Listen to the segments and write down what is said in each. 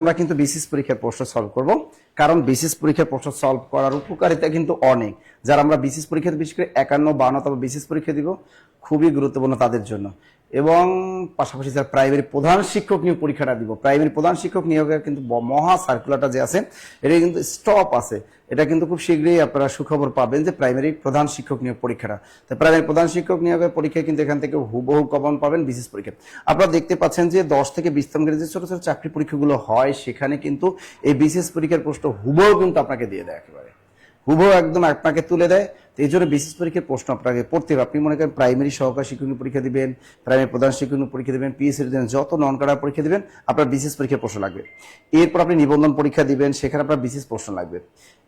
আমরা কিন্তু বিসিএস পরীক্ষার প্রশ্ন সলভ করব, কারণ বিসিএস পরীক্ষার প্রশ্ন সলভ করার উপকারিতা কিন্তু অনেক। যারা আমরা বিসিএস পরীক্ষাতে বিশেষ করে 51-52তম বিসিএস পরীক্ষা দিব, খুবই গুরুত্বপূর্ণ তাদের জন্য। এবং পাশাপাশি যারা প্রাইমারি প্রধান শিক্ষক নিয়োগ পরীক্ষাটা দিব, প্রাইমারি প্রধান শিক্ষক নিয়োগের কিন্তু মহা সার্কুলারটা যে আছে, এটা কিন্তু স্টপ আছে, এটা কিন্তু খুব শীঘ্রই আপনারা সুখবর পাবেন যে প্রাইমারি প্রধান শিক্ষক নিয়োগ পরীক্ষাটা। তো প্রাইমারি প্রধান শিক্ষক নিয়োগের পরীক্ষা কিন্তু এখান থেকে হুবহু কমন পাবেন বিসিএস পরীক্ষা। আপনারা দেখতে পাচ্ছেন যে 10 থেকে 20তম গ্রেডের যে ছোট ছোট চাকরি পরীক্ষাগুলো হয়, সেখানে কিন্তু এই বিসিএস পরীক্ষার প্রশ্ন হুবহু কিন্তু আপনাকে দিয়ে দেয়, একেবারে হুবহু একদম আপনাকে তুলে দেয়। তো এই জন্য বিসিএস পরীক্ষার প্রশ্ন আপনাকে পড়তে হবে। আপনি মনে করেন প্রাইমারি সহকারী শিক্ষক পরীক্ষা দিবেন, প্রাইমারি প্রধান শিক্ষক পরীক্ষা দিবেন, পিএসসি দিবেন, যত নন কাডার পরীক্ষা দিবেন, আপনার বিসিএস পরীক্ষার প্রশ্ন লাগবে। এরপর আপনি নিবন্ধন পরীক্ষা দিবেন, সেখানে আপনার বিসিএস প্রশ্ন লাগবে।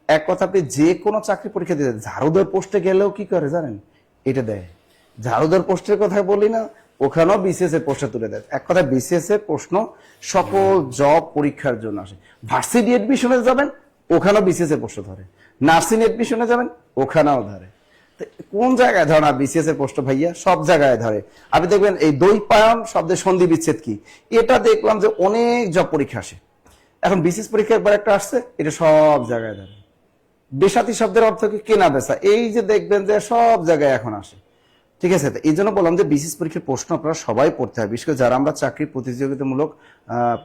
এক কথা, আপনি যে কোনো চাকরি পরীক্ষা দিতে, ঝাড়ুদার পোস্টে গেলেও কি করে জানেন, এটা দেয়। ঝাড়ুদার পোস্টের কথা বলি না, ওখানেও বিসিএস এর প্রশ্ন তুলে দেয়। এক কথা, বিসিএস এর প্রশ্ন সকল জব পরীক্ষার জন্য আসে। ভার্সিটি এডমিশনে যাবেন, ওখানেও বিসিএস এর প্রশ্ন ধরে। নার্সিং এডমিশনে যাবেন, ওখানেও ধরে। কোন জায়গায় ধরে না বিসিএস এর প্রশ্ন ভাইয়া? সব জায়গায় ধরে। আপনি দেখবেন এই দ্বৈপায়ন শব্দের সন্ধি বিচ্ছেদ কি, এটা দেখলাম যে অনেক জব পরীক্ষা আসে। এখন বিসিএস পরীক্ষা একবার একটা আসছে, এটা সব জায়গায় ধরে। বেসাতি শব্দের অর্থ কি? কেনা বেচা। এই যে দেখবেন যে সব জায়গায় এখন আসে। ঠিক আছে, এই জন্য বললাম যে বিসিএস পরীক্ষার প্রশ্ন আপনারা সবাই পড়তে হয়। বিশেষ করে যারা আমরা চাকরি প্রতিযোগিতামূলক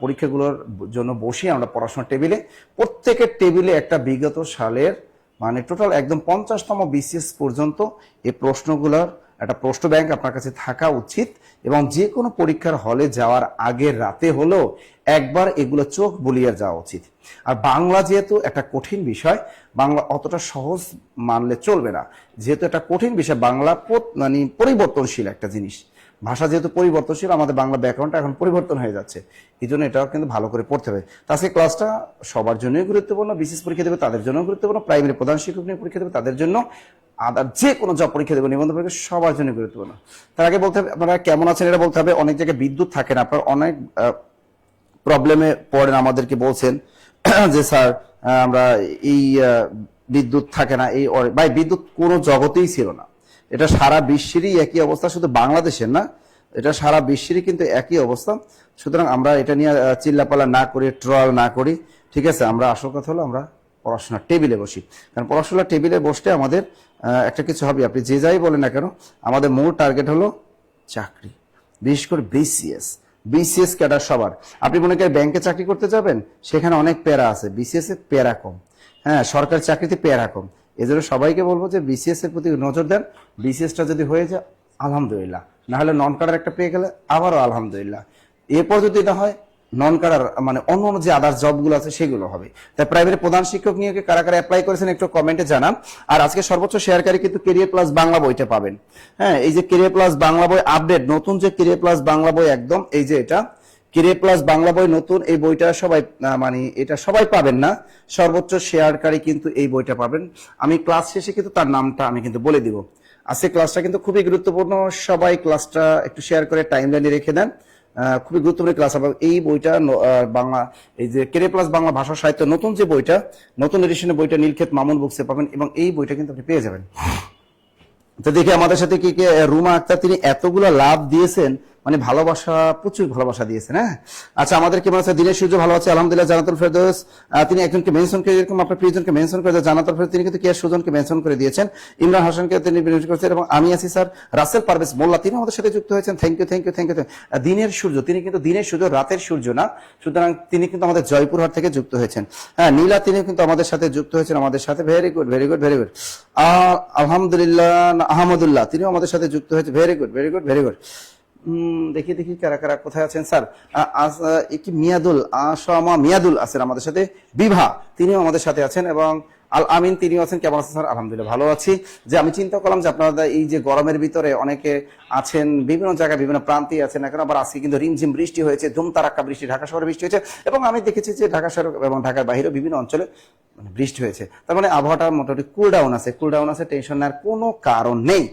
পরীক্ষাগুলোর জন্য বসি আমরা পড়াশোনার টেবিলে, প্রত্যেকের টেবিলে একটা বিগত সালের মানে টোটাল একদম 50তম বিসিএস পর্যন্ত এই প্রশ্নগুলোর একটা প্রশ্ন ব্যাংক আপনার কাছে থাকা উচিত। এবং যে কোনো পরীক্ষার হলে যাওয়ার আগের রাতে হলেও একবার এগুলো চোখ বুলিয়ে যাওয়া উচিত। আর বাংলা যেহেতু একটা কঠিন বিষয়, বাংলা অতটা সহজ মানলে চলবে না। যেহেতু একটা কঠিন বিষয়, বাংলা মানে পরিবর্তনশীল একটা জিনিস, ভাষা যেহেতু পরিবর্তনশীল, আমাদের বাংলা ব্যাকরণটা এখন পরিবর্তন হয়ে যাচ্ছে, এই জন্য এটাও কিন্তু ভালো করে পড়তে হবে। তাছাড়া ক্লাসটা সবার জন্যই গুরুত্বপূর্ণ। বিসিএস পরীক্ষা দেবে তাদের জন্য গুরুত্বপূর্ণ, প্রাইমারি প্রধান শিক্ষক নিয়োগ পরীক্ষা দেবে তাদের জন্য, আদার যে কোনো জব পরীক্ষা দেবে, নিবন্ধন পরীক্ষা, সবার জন্য গুরুত্বপূর্ণ। তার আগে বলতে হবে আপনারা কেমন আছেন এটা বলতে হবে। অনেক জায়গায় বিদ্যুৎ থাকে না, আপনারা অনেক প্রবলেমে পড়েন, আমাদেরকে বলছেন যে স্যার আমরা এই বিদ্যুৎ থাকে না, এই ভাই বিদ্যুৎ কোনো জগতেই ছিল না। এটা সারা বিশ্বেরই একই অবস্থা, শুধু বাংলাদেশের না, এটা সারা বিশ্বেরই কিন্তু একই অবস্থা। সুতরাং আমরা এটা নিয়ে চিল্লাপালা না করি, ট্রল না করি, ঠিক আছে। আমরা আসল কথা হলো আমরা পড়াশোনার টেবিলে বসি, কারণ পড়াশোনার টেবিলে বসতে আমাদের একটা কিছু হবে। আপনি যে যাই বলেন না কেন, আমাদের মূল টার্গেট হলো চাকরি, বিশেষ করে বিসিএস। বিসিএস ক্যাডার সবার। আপনি মনে করেন ব্যাংকে চাকরি করতে যাবেন, সেখানে অনেক প্যারা আছে, বিসিএস এর প্যারা কম। হ্যাঁ, সরকারি চাকরিতে প্যারা কম। এজন্য সবাইকে বলবো যে বিসিএস এর প্রতি নজর দেন। বিসিএসটা যদি হয়ে যায় আলহামদুলিল্লাহ, না হলে নন কাডার একটা পেয়ে গেলে আবারও আলহামদুলিল্লাহ। এরপর যদি না হয় নন কাডার মানে অন্য অন্য যে আদার্স জবগুলো আছে সেগুলো হবে। তাই প্রাইমারি প্রধান শিক্ষক নিয়োগে কারা কারা অ্যাপ্লাই করেছেন একটু কমেন্টে জানান। আর আজকে সর্বোচ্চ শেয়ারকারী কিন্তু কেরিয়ার প্লাস বাংলা বইটা পাবেন। হ্যাঁ, এই যে কেরিয়ার প্লাস বাংলা বই আপডেট, নতুন যে কেরিয়ার প্লাস বাংলা বই, একদম এই যে এটা কেরিয়ার প্লাস বাংলা বই নতুন, এই বইটা সবাই মানে এটা সবাই পাবেন না, সর্বোচ্চ শেয়ারকারী কিন্তু এই বইটা পাবেন। আমি ক্লাস শেষে কিন্তু তার নামটা আমি কিন্তু বলে দিব। আজকে ক্লাসটা কিন্তু খুবই গুরুত্বপূর্ণ, সবাই ক্লাসটা একটু শেয়ার করে টাইমলাইনে রেখে দেন। খুবই গুরুত্বপূর্ণ ক্লাস হবে এই বইটা। বাংলা এই যে কেরিয়ার প্লাস বাংলা ভাষা সাহিত্য নতুন যে বইটা, নতুন এডিশনের বইটা নীলক্ষেত মামুন বুকসে পাবেন, এবং এই বইটা কিন্তু আপনি পেয়ে যাবেন। তো দেখি আমাদের সাথে কি রুমা আক্তার, তিনি এতগুলো লাভ দিয়েছেন, মানে ভালোবাসা, প্রচুর ভালোবাসা দিয়েছেন। হ্যাঁ, আচ্ছা আমাদের কেমন আছে? দিনের সূর্য ভালো আছে আলহামদুলিল্লাহ। জানাতুল ফেরদৌস তিনি একজনকে মেনশন করে, এরকম আপনার প্রিয়জনকে মেনশন করে, জানাতুল ফেরদৌস তিনি কিন্তু কেয়ার সুজনকে মেনশন করে দিয়েছেন, ইমরান হাসানকে তিনি মেনশন করেছেন, এবং আমি আছি স্যার রাসেল পারভেজ মোল্লা, তিনি আমাদের সাথে যুক্ত হয়েছেন। Thank you thank you thank you. দিনের সূর্য, তিনি কিন্তু দিনের সূর্য, রাতের সূর্য না, সুতরাং তিনি কিন্তু আমাদের জয়পুরহাট থেকে যুক্ত হয়েছেন। হ্যাঁ, নীলা তিনি কিন্তু আমাদের সাথে যুক্ত হয়েছেন, আমাদের সাথে। Very good very good very good. আলহামদুলিল্লাহ আহমদুল্লাহ তিনিও আমাদের সাথে যুক্ত হয়েছে। Very good very good very good. দেখি দেখি কারা কারা কোথায় আছেন স্যার। কি মিয়াদুল আসামা মিয়াদুল আছেন আমাদের সাথে। বিভা তিনিও আমাদের সাথে আছেন, এবং আল আমিন তিনিও আছেন। কেমন আছেন স্যার? আলহামদুলিল্লাহ ভালো আছি। যে আমি চিন্তা করলাম যে আপনারা এই যে গরমের ভিতরে অনেকে আছেন, বিভিন্ন জায়গায় বিভিন্ন প্রান্তে আছেন, এখন আবার আজকে কিন্তু রিমঝিম বৃষ্টি হয়েছে, ধুমতারাক্কা বৃষ্টি, ঢাকা শহরে বৃষ্টি হয়েছে, এবং আমি দেখেছি যে ঢাকা শহর এবং ঢাকার বাইরেও বিভিন্ন অঞ্চলে মানে বৃষ্টি হয়েছে। তার মানে আবহাওয়াটা মোটামুটি কুল ডাউন আছে, কুল ডাউন আছে, টেনশন নেওয়ার কোনো কারণ নেই,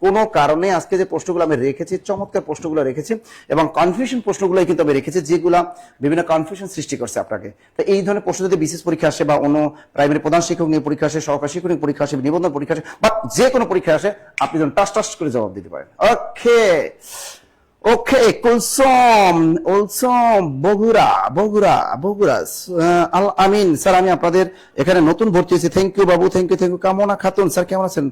কোনো কারণে। আজকে যে প্রশ্নগুলো আমি রেখেছি, চমৎকার প্রশ্নগুলো রেখেছি, এবং কনফিউশন প্রশ্নগুলোই কিন্তু আমি রেখেছি, যেগুলো বিভিন্ন কনফিউশন সৃষ্টি করছে আপনাকে। তো এই ধরনের প্রশ্ন যদি বিশেষ পরীক্ষা আসে, বা অন্য প্রাইমারি প্রধান শিক্ষক নিয়ে পরীক্ষা আসে, সহকারী শিক্ষক নিয়ে পরীক্ষা আসে, নিবন্ধন পরীক্ষা আসে, বা যে কোনো পরীক্ষা আসে, আপনি যেন টাস টাস করে জবাব দিতে পারেন। ওকে, ওকে, কুলসুম উলসুম বগুড়া বগুড়া বগুড়া আল আমিন স্যার, আমি আপনাদের এখানে নতুন ভর্তি হয়েছি। Thank you Babu, thank you thank you. কামনা খাতুন স্যার কেমন আছেন?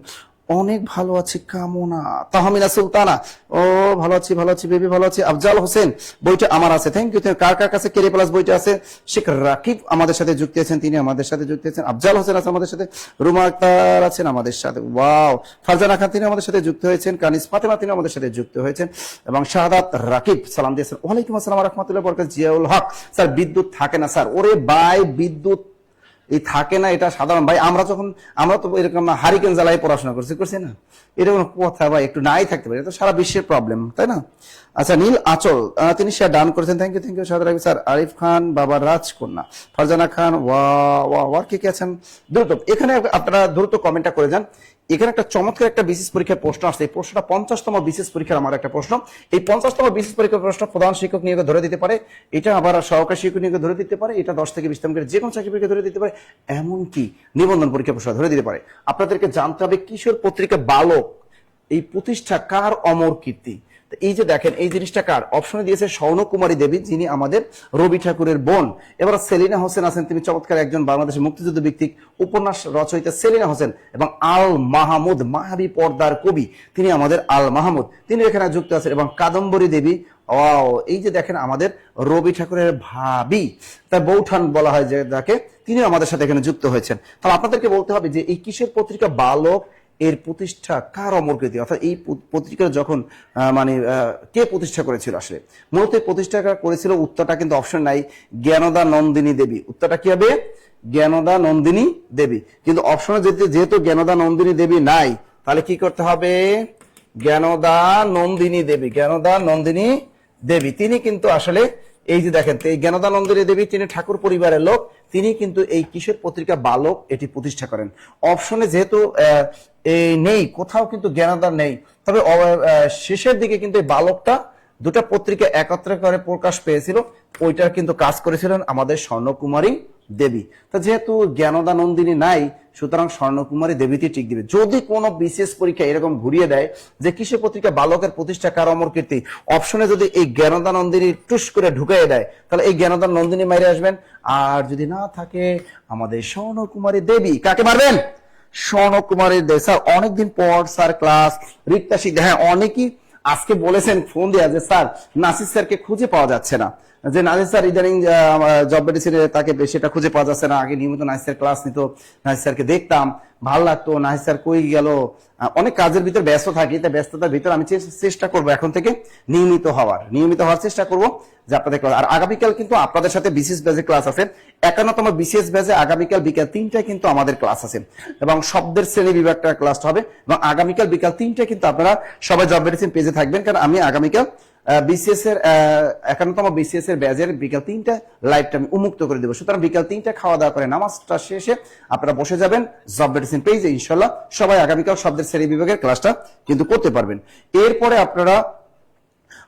অনেক ভালো আছি কামনা। তাহমিনা সুলতানা, ও ভালো আছি ভালো আছি বেবি ভালো আছি। আফজাল হোসেন, বইটা আমার আছে, থ্যাংক ইউ। কার কার কাছে কেরি প্লাস বইটা আছে? শেখ রাকিব আমাদের সাথে যুক্ত আছেন, তিনি আমাদের সাথে যুক্ত আছেন। আফজাল হোসেন আছে আমাদের সাথে, রুমা আক্তার আছেন আমাদের সাথে, ওয়াও। ফারজানা খান তিনি আমাদের সাথে যুক্ত হয়েছেন, কানিস ফাতেমা তিনি আমাদের সাথে যুক্ত হয়েছেন, এবং শাহাদাত রাকিব সালাম দিয়েছেন। ওয়ালাইকুম আসসালাম রাহমাতুল্লাহ বরকাত। জিয়াউল হক স্যার, বিদ্যুৎ থাকে না স্যার। ওরে ভাই, বিদ্যুৎ এই থাকে না এটা সাধারণ ভাই। আমরা তো এরকম হারিকেন জ্বালাই পড়াশোনা করছি না, এটা কোনো কথা ভাই, একটু নাই থাকতে পারে, এটা তো সারা বিশ্বের প্রবলেম, তাই না? আচ্ছা, নীল আচল তিনি শেয়ার ডান করেছেন, থ্যাংক ইউ থ্যাংক ইউ সাদা রাখি স্যার। আরিফ খান বাবা রাজকন্যা, ফারজানা খান, ওয়া কে কে আছেন দ্রুত এখানে আপনারা দ্রুত কমেন্টটা করে যান। এখানে একটা চমৎকার একটা বিসিএস পরীক্ষার প্রশ্ন আসছে, এই প্রশ্নটা 50তম বিসিএস পরীক্ষার আমার একটা প্রশ্ন। এই 50তম বিসিএস পরীক্ষার প্রশ্ন প্রধান শিক্ষক নিয়োগে ধরে দিতে পারে, এটা আবার সহকারী শিক্ষক নিয়োগে ধরে দিতে পারে, এটা 10 থেকে 20তম যে কোনো চাকরি পরীক্ষা ধরে দিতে পারে, এমনকি নিবন্ধন পরীক্ষা প্রশ্ন ধরে দিতে পারে। আপনাদেরকে জানতে হবে কিশোর পত্রিকা বালক এই প্রতিষ্ঠা কার অমর কীর্তি। এই যে দেখেন এই জিনিসটা কার, অপশনে দিয়েছে স্বর্ণকুমারী দেবী, যিনি আমাদের রবি ঠাকুরের বোন। এবার সেলিনা হোসেন আছেন, তিনি চমৎকার একজন বাংলাদেশের মুক্তিযুদ্ধ ভিত্তিক উপন্যাস রচয়িতা সেলিনা হোসেন। এবং আল মাহমুদ, মায়াবী পর্দার কবি, তিনি আমাদের আল মাহমুদ, তিনি এখানে যুক্ত আছেন। এবং কাদম্বরী দেবী, এই যে দেখেন আমাদের রবি ঠাকুরের ভাবি, তার বৌঠান বলা হয় যে যাকে, তিনি আমাদের সাথে এখানে যুক্ত হয়েছেন। তাহলে আপনাদেরকে বলতে হবে যে এই কিসের পত্রিকা বালক এর প্রতিষ্ঠা কার অমরকৃতি, অর্থাৎ এই পত্রিকা যখন কে প্রতিষ্ঠা করেছিল আসলে, মূলত প্রতিষ্ঠা করেছিল, উত্তরটা কিন্তু অপশন নাই, জ্ঞানদা নন্দিনী দেবী। উত্তরটা কি হবে? জ্ঞানদা নন্দিনী দেবী। কিন্তু অপশনে যেহেতু জ্ঞানদা নন্দিনী দেবী নাই, তাহলে কি করতে হবে? জ্ঞানদা নন্দিনী দেবী, জ্ঞানদা নন্দিনী দেবী তিনি কিন্তু আসলে এই যে দেখেন এই জ্ঞানদা নন্দিনী দেবী, তিনি ঠাকুর পরিবারের লোক, তিনি কিন্তু এই কিশোর পত্রিকা বালক এটি প্রতিষ্ঠা করেন। অপশনে যেহেতু নেই, কোথাও কিন্তু জ্ঞানদা নেই, তবে শেষের দিকে কিন্তু এই বালকটা দুটা পত্রিকা একত্রে করে প্রকাশ পেয়েছিল, ওইটা কিন্তু কাজ করেছিলেন আমাদের স্বর্ণকুমারী দেবী। তো যেহেতু জ্ঞানদা নন্দিনী নাই, সুতরাং স্বর্ণকুমারী দেবীতে টিক দিবে। যদি কোনো বিশেষ পরীক্ষা এরকম ঘুরিয়ে দেয় যে কিসের পত্রিকা বালকের প্রতিষ্ঠা কার অমর কীর্তি, অপশনে যদি এই জ্ঞানদা নন্দিনী টুস করে ঢুকিয়ে দেয়, তাহলে এই জ্ঞানদা নন্দিনী মাইরে আসবেন। আর যদি না থাকে আমাদের স্বর্ণকুমারী দেবী, কাকে মারবেন? স্বর্ণকুমারী দেবী। স্যার অনেকদিন পর স্যার ক্লাস, রিক্তা শিখতে, হ্যাঁ অনেকেই আজকে বলেছেন ফোন দেয়া যে স্যার নাসির স্যারকে খুঁজে পাওয়া যাচ্ছে না, যে নাসির স্যার ইদানিং জব মেডিসিনে তাকে সেটা খুঁজে পাওয়া যাচ্ছে না। আগে নিয়মিত নাসির স্যার ক্লাস নিত, নাসির স্যারকে দেখতাম, ভালো লাগতো। নাসির স্যার কই গেল? অনেক কাজের ভিতর ব্যস্ত থাকি, তাই ব্যস্ততার ভিতর আমি চেষ্টা করবো এখন থেকে নিয়মিত হওয়ার চেষ্টা করবো যে আপনাদের ক্লাস। আর আগামীকাল কিন্তু আপনাদের সাথে বিসিএস ব্যাচে ক্লাস আছে, 51তম বিসিএস ব্যাচে আগামীকাল বিকাল 3টায় কিন্তু আমাদের ক্লাস আছে, এবং শব্দের শ্রেণী বিভাগটা ক্লাস হবে। এবং আগামীকাল বিকাল 3টায় কিন্তু আপনারা সবাই জব মেডিসিন পেজে থাকবেন, কারণ আমি আগামীকাল বিসিএস এর 51তম বিসিএস এর ব্যাচের বিকাল 3টা লাইভটা আমি উন্মুক্ত করে দেবো। সুতরাং বিকাল 3টা খাওয়া দাওয়া করে নামাজটা শেষে আপনারা বসে যাবেন জব মেডিসিন পেজে, ইনশাল্লাহ সবাই আগামীকাল শব্দের শ্রেণী বিভাগের ক্লাসটা কিন্তু করতে পারবেন। এরপরে আপনারা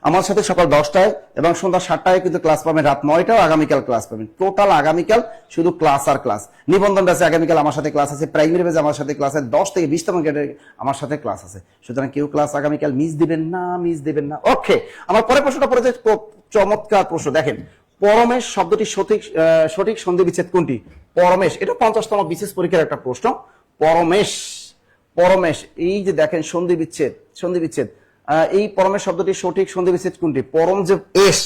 আমার সাথে সকাল 10টায় এবং সন্ধ্যা 7টায় কিন্তু ক্লাস পাবেন, রাত 9টায় আগামীকাল ক্লাস পাবেন। টোটাল আগামীকাল শুধু ক্লাস আর ক্লাস। নিবন্ধন ব্যাচে আগামীকাল আমার সাথে ক্লাস আছে, প্রাইমারি ব্যাচে আমার সাথে ক্লাস আছে, 10 থেকে 20তম গ্রেডের আমার সাথে ক্লাস আছে। সুতরাং কেউ ক্লাস আগামীকাল মিস দিবেন না। ওকে, আমার পরের প্রশ্নটা পড়েছে, চমৎকার প্রশ্ন। দেখেন, পরমেশ শব্দটি সঠিক সন্ধি বিচ্ছেদ কোনটি? পরমেশ, এটা 50তম বিসিএস পরীক্ষার একটা প্রশ্ন। পরমেশ, এই যে দেখেন সন্ধি বিচ্ছেদ, এই পরমের শব্দটি সঠিক সন্ধি বিচ্ছেদ কোনটি? পরম যে এস,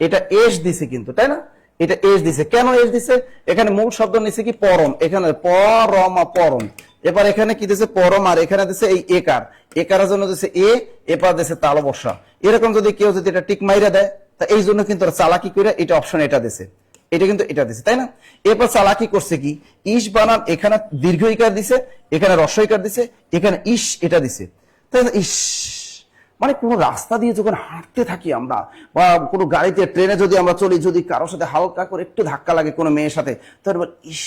এটা এস দিছে কিন্তু, তাই না? এটা এস দিছে, কেন এস দিছে? এখানে মূল শব্দ নিছে কি? পরম, এখানে পরম। এবার এখানে কি দিছে? পরম, আর এখানে দিছে এই একারের জন্য দিছে এবার দিছে তালবস্যা। এরকম যদি কেউ যদি এটা টিক মাইরা দেয়, তা এই জন্য কিন্তু চালাকি করে এটা অপশন এটা দিছে, এটা কিন্তু এটা দিছে, তাই না? এরপর চালাকি করছে কি? ইস বানান, এখানে দীর্ঘ ইকার দিছে, এখানে হ্রস্ব ইকার দিছে, এখানে ইস এটা দিছে, তাই না? ইস মানে কোন রাস্তা দিয়ে যখন হাঁটতে থাকি আমরা, বা কোনো গাড়িতে ট্রেনে যদি আমরা চলি, যদি কারোর সাথে হালকা করে একটু ধাক্কা লাগে কোনো মেয়ের সাথে, তারপর ইস,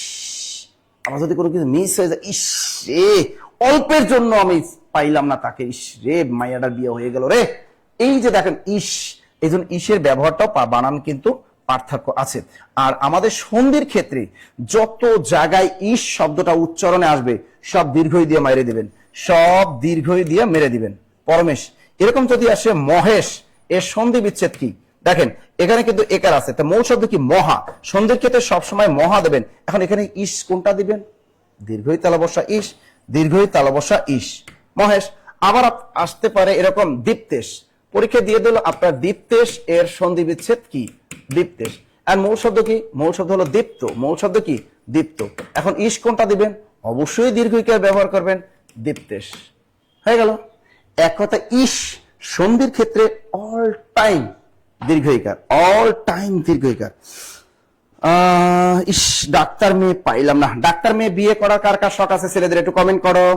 আমার যদি কোনো কিছু মিস হয়ে যায়, ইস রে অল্পের জন্য আমি পাইলাম না তাকে, ইস রে মাইয়াটার বিয়ে হয়ে গেল রে। এই যে দেখেন ইস, এই জন্য ইসের ব্যবহারটাও বানান কিন্তু পার্থক্য আছে। আর আমাদের সন্ধির ক্ষেত্রে যত জায়গায় ইস শব্দটা উচ্চারণে আসবে সব দীর্ঘই দিয়ে মেরে দিবেন, পরমেশ। এরকম যদি আসে মহেশ, এর সন্ধি বিচ্ছেদ কি? দেখেন এখানে কিন্তু একার আছে, তা মূল শব্দ কি? মহা। সন্ধির ক্ষেত্রে সবসময় মহা দেবেন। এখন এখানে ইস কোনটা দিবেন? দীর্ঘই তালবসা ইস, দীর্ঘই তালবসা ইস, মহেশ। আবার আসতে পারে এরকম দীপ্তেশ, পরীক্ষা দিয়ে দিল আপনার দীপ্তেশ এর সন্ধি বিচ্ছেদ কি? দীপ্তেশ। আর মূল শব্দ কি? মূল শব্দ হলো দীপ্ত, মূল শব্দ কি? দীপ্ত। এখন ইস কোনটা দিবেন? অবশ্যই দীর্ঘইকার ব্যবহার করবেন, দীপ্তেশ। হয়ে গেল। এক কথা ইস সন্ধির ক্ষেত্রে অল টাইম দীর্ঘইকার, অল টাইম দীর্ঘইকার। ইস ডাক্তার মেয়ে পাইলাম না। ডাক্তার মেয়ে বিয়ে করা কার কার শখ আছে ছেলেদের? একটু কমেন্ট করো।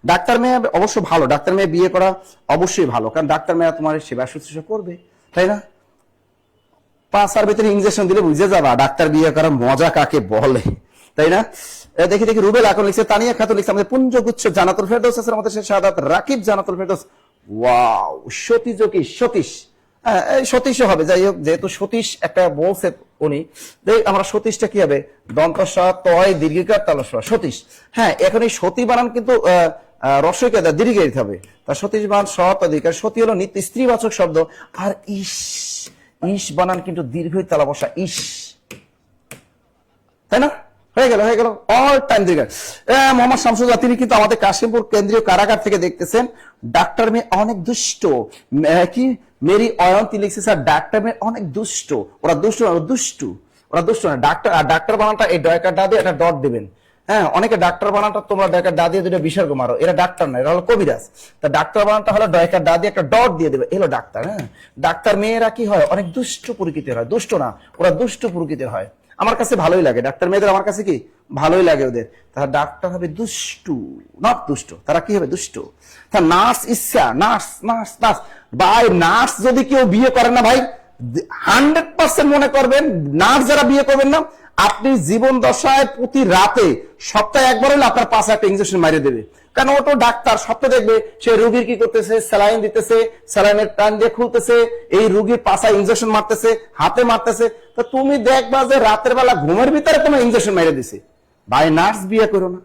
ডাক্তার মেয়ে অবশ্য ভালো, ডাক্তার মেয়ে বিয়ে করা অবশ্যই ভালো, কারণ ডাক্তার মেয়ে তোমার সেবা শুশ্রূষা করবে, তাই না? 5 ভিতরে ইঞ্জেকশন দিলে বুঝে যাবা ডাক্তার বিয়ে করার মজা কাকে বলে, তাই না? দেখি দেখি রুবেল এখন লিখছে, তানিয়া খাতুন লিখছে আমাদের পুঞ্জগুচ্ছ জানাতুল ফেরদৌস আছে আমাদের শাহাদাত রাকিব জানাতুল ফেরদৌস। ওয়াও, সতীশ কি? সতীশ, সতীশ হবে। যাই হোক, যেহেতু সতীশ একটা বলছে উনি, আমরা সতীশটা কি হবে? দন্ত স তয় দীর্ঘিকার তালস সতীশ। হ্যাঁ, এখন এই সতী বানান কিন্তু রসইকে দীর্ঘ দিতে হবে। তা সতীশ বানান স তদিকার, সতী হলো নিত্য স্ত্রীবাচক শব্দ, আর ইস ইস বানান কিন্তু দীর্ঘই তালা বসা ইস, তাই না? হয়ে গেল, হয়ে গেল, অল টাইম দীর্ঘ। মোহাম্মদ শামসুল্লাহ তিনি কিন্তু আমাদের কাশিমপুর কেন্দ্রীয় কারাগার থেকে দেখতেছেন। ডাক্তার মেয়ে অনেক দুষ্ট, কি মেরি অয়ন্তী লিখছে স্যার ডাক্তার মেয়ে অনেক দুষ্ট। ওরা দুষ্ট না, দুষ্টু, ওরা দুষ্ট না। ডাক্তার আর ডাক্তার বানানটা এই ডয়কার ডা দিয়ে একটা ডট দিবেন। হ্যাঁ, অনেকে ডাক্তার বানানটা তোমরা ডয়কার ডা দিয়ে দুটো বিসর্গ মারো, এরা ডাক্তার না, এরা হলো কবিরাজ। তা ডাক্তার বানানটা হলো ডয়কার ডা দিয়ে একটা ডট দিয়ে দেবে, এলো ডাক্তার। হ্যাঁ, ডাক্তার মেয়েরা কি হয়? অনেক দুষ্ট প্রকৃতির হয়, দুষ্ট না, ওরা দুষ্ট প্রকৃতির হয়। আমার কাছে ভালোই লাগে ডাক্তার মেয়েদের, আমার কাছে কি ভালোই লাগে ওদের। তারা ডাক্তার হবে দুষ্টু, নট দুষ্ট, তারা কি হবে? দুষ্ট। তা নার্স ইচ্ছা, নার্স নার্স নার্স ভাই, নার্স যদি কেউ বিয়ে করেন না ভাই, 100% মনে করবেন নার্স যারা বিয়ে করবেন না, আপনি জীবন দশায় প্রতি রাতে সপ্তাহে একবার হলে আপনার পাশে একটা ইঞ্জেকশন মারিয়ে দেবে। কারণ ও তো ডাক্তার, সপ্তাহে দেখবে সে রুগীর কি করতেছে, স্যালাইন দিতেছে, স্যালাইনের টান দিয়ে খুলতেছে, এই রুগীর পাশায় ইঞ্জেকশন মারতেছে, হাতে মারতেছে। তো তুমি দেখবা যে রাতের বেলা ঘুমের ভিতরে কোনো ইঞ্জেকশন মারিয়ে দিছে। ভাই নার্স বিয়ে করো না,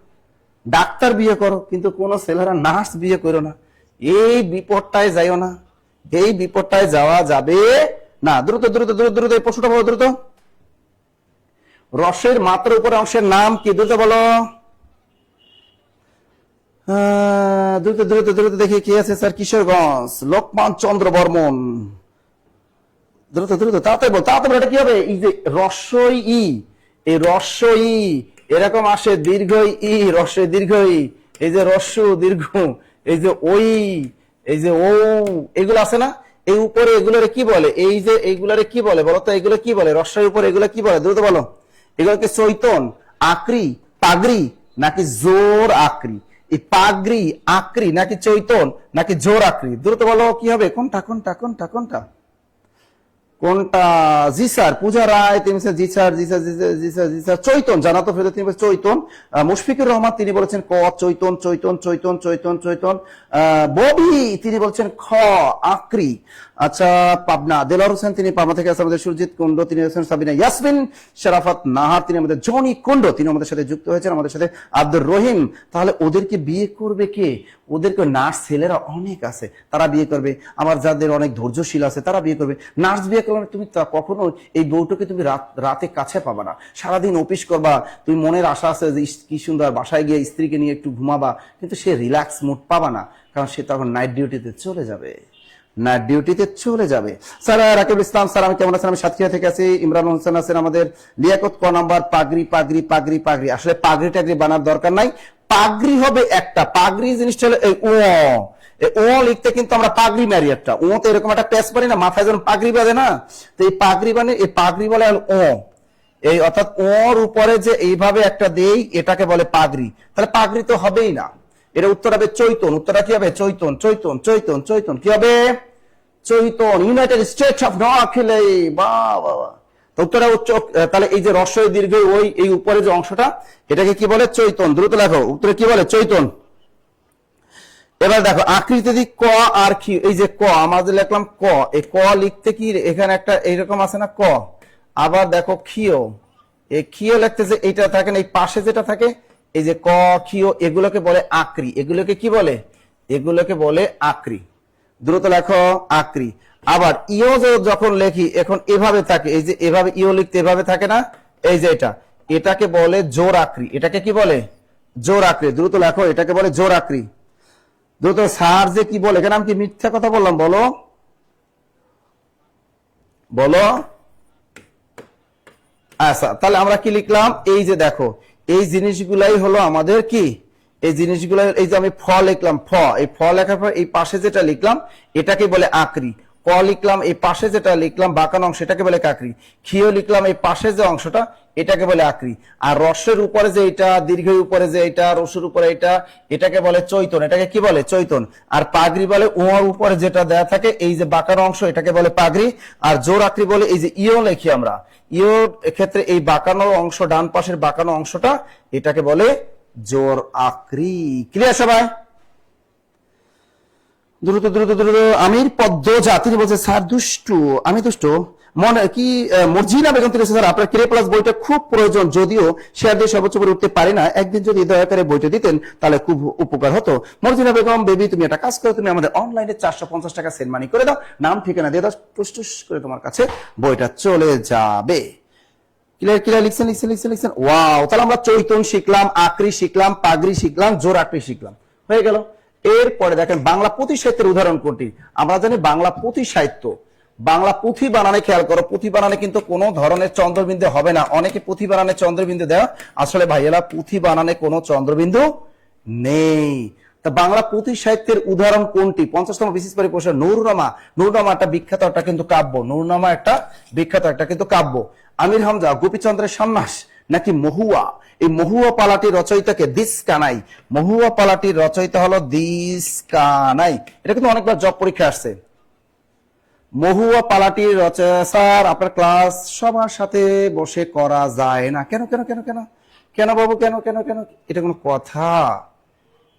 ডাক্তার বিয়ে করো, কিন্তু কোন ছেলেরা নার্স বিয়ে করো না। এই বিপদটায় যাইও না, এই বিপদটায় যাওয়া যাবে না। দ্রুত দ্রুত দ্রুত দ্রুত এই প্রশ্নটা বলো দ্রুত। রসের মাত্রার উপরে অংশের নাম কি? দ্রুত বলো, দ্রুত দ্রুত দ্রুত। দেখি কি আছে স্যার? কিশোরগঞ্জ লোকমান চন্দ্র বর্মন। দ্রুত দ্রুত তাড়াতাড়ি বল, তাড়াতাড়ি বল। এটা কি হবে? এই যে রস্যই ই, এই রস্যই এরকম আসে, দীর্ঘই ই, রস্যই দীর্ঘই, এই যে রস্য দীর্ঘ, এই যে ওই, এই যে ও, এগুলো আছে না? এই উপরে এগুলোরে কি বলে? এই যে এইগুলারে কি বলে বলো তো? এগুলো কি বলে? রস্যের উপরে এগুলো কি বলে? দ্রুত বলো। এগুলোকে চৈতন, আকরি, পাগড়ি নাকি জোর আকরি? এই পাগড়ি, আকরি নাকি চৈতন নাকি জোর আকরি? দ্রুত বলো কি হবে? কোনটা কোনটা কোনটা কোনটা কোনটা? জি স্যার, পূজা রায় তিনি বলছেন জি স্যার, জি স্যার, জি স্যার, জি স্যার, জি স্যার। চৈতন জানাতো ফেরত তিনি বলছেন চৈতন। মুশফিকুর রহমান তিনি বলেছেন ক, চৈতন চৈতন চৈতন চৈতন চৈতন। ববি তিনি বলছেন খ, আকরি। আচ্ছা, পাবনা দেলোয়ার হোসেন তিনি পাবনা থেকে আসেন। আমাদের সুরজিৎ কুণ্ড তিনি আছেন, সাবিনা ইয়াসমিন শরাফত নাহার তিনি আমাদের, জনি কুণ্ড তিনি আমাদের সাথে যুক্ত হয়েছেন, আমাদের সাথে আব্দুর রহিম। তাহলে ওদেরকে বিয়ে করবে কে? ওদেরকে নার্স ছেলেরা অনেক আছে, তারা বিয়ে করবে। আমার যাদের অনেক ধৈর্যশীল আছে তারা বিয়ে করবে। নার্স বিয়ে করবে তুমি কখনো এই বউটাকে তুমি রাতে কাছে পাবা না, সারাদিন অফিস করবা, তুমি মনের আশা আছে যে কি সুন্দর বাসায় গিয়ে স্ত্রীকে নিয়ে একটু ঘুমাবা, কিন্তু সে রিল্যাক্স মুড পাবা না, কারণ সে তখন নাইট ডিউটিতে চলে যাবে, নাইট ডিউটিতে চলে যাবে। স্যার রাকিবুল ইসলাম স্যার আমি কেমন আছেন? আমি সাতক্ষীরা থেকে আছি। ইমরান হোসেন আছেন আমাদের। লিয়াকত ক নাম্বার? পাগড়ি পাগড়ি পাগড়ি পাগড়ি। আসলে পাগড়ি টাগড়ি বানার দরকার নাই, পাগড়ি হবে একটা। পাগড়ি জিনিসটা হলো এই ও, ও লিখতে কিন্তু আমরা পাগড়ি মারি একটা, ও তো এরকম একটা প্যাচ পারি না, মাথায় যেন পাগড়ি বাঁধে না, তো এই পাগড়ি মানে এই পাগড়ি বলে ও, এই অর্থাৎ ওর উপরে যে এইভাবে একটা দেই এটাকে বলে পাগড়ি। তাহলে পাগড়ি তো হবেই না, এটা উত্তর হবে চৈতন। উত্তরটা কি হবে? চৈতন চৈতন চৈতন চৈতন। কি হবে? চৈতন। United States of North. বাবা, উত্তরটা উচ্চ। তাহলে এই যে রস্বই দীর্ঘ ওই এই উপরে যে অংশটা এটাকে কি বলে? চৈতন। দ্রুত লেখো, উত্তরে কি বলে? চৈতন। এবার দেখো আকৃতি ক আর কি, এই যে ক আমাদের লিখলাম ক, এই ক লিখতে কি এখানে একটা এইরকম আছে না ক, আবার দেখো খিও, এই খিও লিখতে যে এইটা থাকে না, এই পাশে যেটা থাকে এই যে ক খিও, এগুলোকে বলে আকরি। এগুলোকে কি বলে? এগুলোকে বলে আকরি। দ্রুত লেখো আকরি। আবার ইও যখন লেখি এখন এভাবে থাকে, এই যে এভাবে ইও লিখতে এভাবে থাকে না, এই যে এটাকে বলে জোর আক্রি। এটাকে কি বলে? জোর আক্রি। দ্রুত লেখো, এটাকে বলে জোর আক্রি। দ্রুত স্যার যে কি বলে, এখানে আমি কি মিথ্যা কথা বললাম? বলো বলো। আচ্ছা, তাহলে আমরা কি লিখলাম? এই যে দেখো, এই জিনিসগুলাই হলো আমাদের কি, এই জিনিসগুলো, এই যে আমি ফ লিখলাম, ফ, এই ফ লেখার পর এই পাশে যেটা লিখলাম এটাকে বলে আকরি। ক লিখলাম, এই পাশে যেটা লিখলাম বাঁকানো অংশ এটাকে বলে কাকরি। ক্ষিয় লিখলাম, এই পাশে যে অংশটা এটাকে বলে আকরি। আর রসের উপরে যে এটা, দীর্ঘের উপরে যে এটা, রসের উপরে এটা, এটাকে বলে চৈতন। এটাকে কি বলে? চৈতন। আর পাগড়ি বলে উমার উপরে যেটা দেয়া থাকে এই যে বাঁকানো অংশ এটাকে বলে পাগড়ি। আর জোর আকরি বলে এই যে ইও লিখি আমরা, ইওর ক্ষেত্রে এই বাঁকানো অংশ, ডান পাশের বাঁকানো অংশটা এটাকে বলে জোর আক্রি। ক্লিয়ার সবাই? দ্রুত দ্রুত দ্রুত। আমির পদ্ম জাতির বলছে স্যার দুষ্টু, আমি দুষ্টু মনে কি? মর্জিনা বেগম থেকে স্যার আপনার ক্রে প্লাস বইটা খুব প্রয়োজন, যদিও শেয়ার দিয়ে সর্বোচ্চ করে উঠতে পারি না, একদিন যদি দয়া করে বইটা দিতেন তাহলে খুব উপকার হতো। মর্জিনা বেগম বেবি, তুমি একটা কাজ করো, তুমি আমাদের অনলাইনে 450 টাকা সেন্ড মানি করে দাও, নাম ঠিকানা দিয়ে দাও, টুস করে তোমার কাছে বইটা চলে যাবে। Clear clear? লিখছেন লিখছেন লিখছেন লিখছেন। ওয়াও, তাহলে আমরা চৈতন শিখলাম, আকরি শিখলাম, পাগড়ি শিখলাম, জোর আকরি শিখলাম, হয়ে গেল। এরপরে দেখেন বাংলা পুঁথি সাহিত্যের উদাহরণ কোনটি? আমরা জানি বাংলা পুঁথি সাহিত্য, বাংলা পুঁথি বানানে খেয়াল করো, পুঁথি বানানে কিন্তু কোনো ধরনের চন্দ্রবিন্দু হবে না। অনেকে পুঁথি বানানে চন্দ্রবিন্দু দেয়, আসলে ভাইয়েরা পুঁথি বানানে কোনো চন্দ্রবিন্দু নেই। তা বাংলা পুঁথি সাহিত্যের উদাহরণ কোনটি? 50তম বিশেষ পরীক্ষা প্রশ্ন। নুরনামা। নুরনামা একটা বিখ্যাত, একটা কিন্তু কাব্য। নুরনামা একটা বিখ্যাত, একটা কিন্তু কাব্য। আমির হামজা, গোপীচন্দ্রের সন্ন্যাস নাকি মহুয়া? এই মহুয়া পালাটির রচয়িতাকে? দিস কানাই। মহুয়া পালাটির রচয়িতা হলো দিস কানাই। এটা কিন্তু অনেকবার জব পরীক্ষা আসছে। মহুয়া পালাটির রচয়িতা। স্যার আপনার ক্লাস সবার সাথে বসে করা যায় না কেন? কেন কেন কেন কেন বাবু, কেন কেন কেন? এটা কোনো কথা?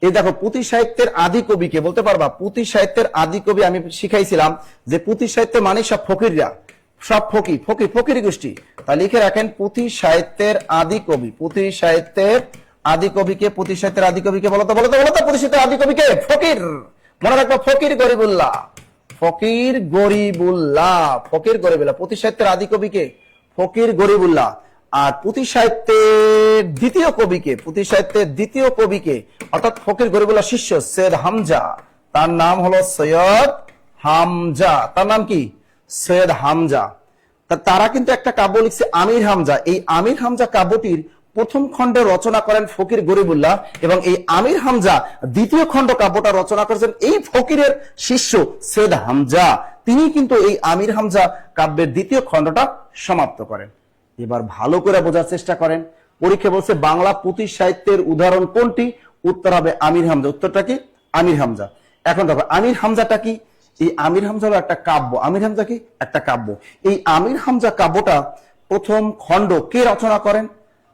এই দেখো, পুঁথি সাহিত্যের আদি কবিকে বলতে পারবা? পুঁথি সাহিত্যের আদি কবি আমি শিখাইছিলাম যে পুঁথি সাহিত্যে মানে সব ফকিররা, সব ফকির, ফকির ফকির গোষ্ঠী। তা লিখে রাখেন, পুঁথি সাহিত্যের আদি কবি, পুঁথি সাহিত্যের আদি কবিকে, পুঁথি সাহিত্যের আদি কবিকে বলতো বলতো বলতো, পুঁথি সাহিত্যের আদি কবিকে ফকির। মনে রাখবো, ফকির গরিবুল্লাহ, ফকির গরিবুল্লাহ, ফকির গরিবুল্লাহ। পুঁথি সাহিত্যের আদি কবিকে ফকির গরিবুল্লাহ। আর পুঁথি সাহিত্যের দ্বিতীয় কবিকে, পুঁথি সাহিত্যের দ্বিতীয় কবিকে অর্থাৎ ফকির গরিবুল্লাহ শিষ্য সৈয়দ হামজা, তার নাম হলো সৈয়দ হামজা। তার নাম কি? সৈয়দ হামজা। তারা কিন্তু একটা কাব্য লিখছে আমির হামজা। এই আমির হামজা কাব্যটির প্রথম খণ্ড রচনা করেন ফকির গরিবুল্লাহ, এবং এই আমির হামজা দ্বিতীয় খণ্ড কাব্যটা রচনা করেছেন এই ফকিরের শিষ্য সৈয়দ হামজা। তিনি কিন্তু এই আমির হামজা কাব্যের দ্বিতীয় খণ্ডটা সমাপ্ত করেন। এবার ভালো করে বোঝার চেষ্টা করেন। পরীক্ষা বলছে বাংলা পুঁথি সাহিত্যের উদাহরণ কোনটি? উত্তর হবে আমির হামজা। উত্তরটা কি? আমির হামজা। এখন দেখো, আমির হামজাটা কি? এই আমির হামজা হলো একটা কাব্য। আমির হামজা কি? একটা কাব্য। এই আমির হামজা কাব্যটা প্রথম খণ্ড কে রচনা করেন,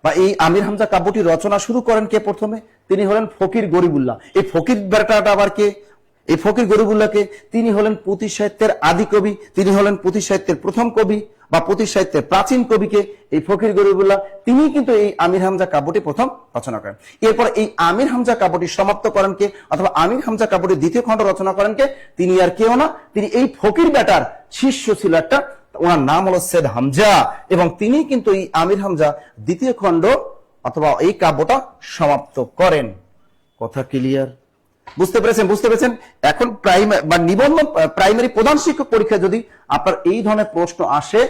বা এই আমির হামজা কাব্যটি রচনা শুরু করেন কে প্রথমে? তিনি হলেন ফকির গরিবুল্লাহ। এই ফকির বেটাটা আবার কে? এই ফকির গরিবুল্লাহকে, তিনি হলেন পুঁথি সাহিত্যের আদি কবি, তিনি হলেন পুঁথি সাহিত্যের প্রথম কবি বা পুঁথি সাহিত্যের প্রাচীন কবিকে এই ফকির গরিবুল্লাহ, তিনি কিন্তু এই আমির হামজা কাব্যটি প্রথম রচনা করেন। এরপর এই আমির হামজা কাব্যটি সমাপ্ত করেন কে, অথবা আমির হামজা কাব্যটি দ্বিতীয় খণ্ড রচনা করেন কে? তিনি আর কেউ না, তিনি এই ফকির বেটার শিষ্য ছিল একটা, ওনার নাম হলো সৈয়দ হামজা, এবং তিনি কিন্তু এই আমির হামজা দ্বিতীয় খণ্ড অথবা এই কাব্যটা সমাপ্ত করেন। কথা ক্লিয়ার? বুঝতে পেরেছেন? বুঝতে পেরেছেন? এখন প্রাইমারি বা নিবন্ধন প্রাইমারি প্রধান শিক্ষক পরীক্ষা যদি আপনার এই ধরনের প্রশ্ন আসে,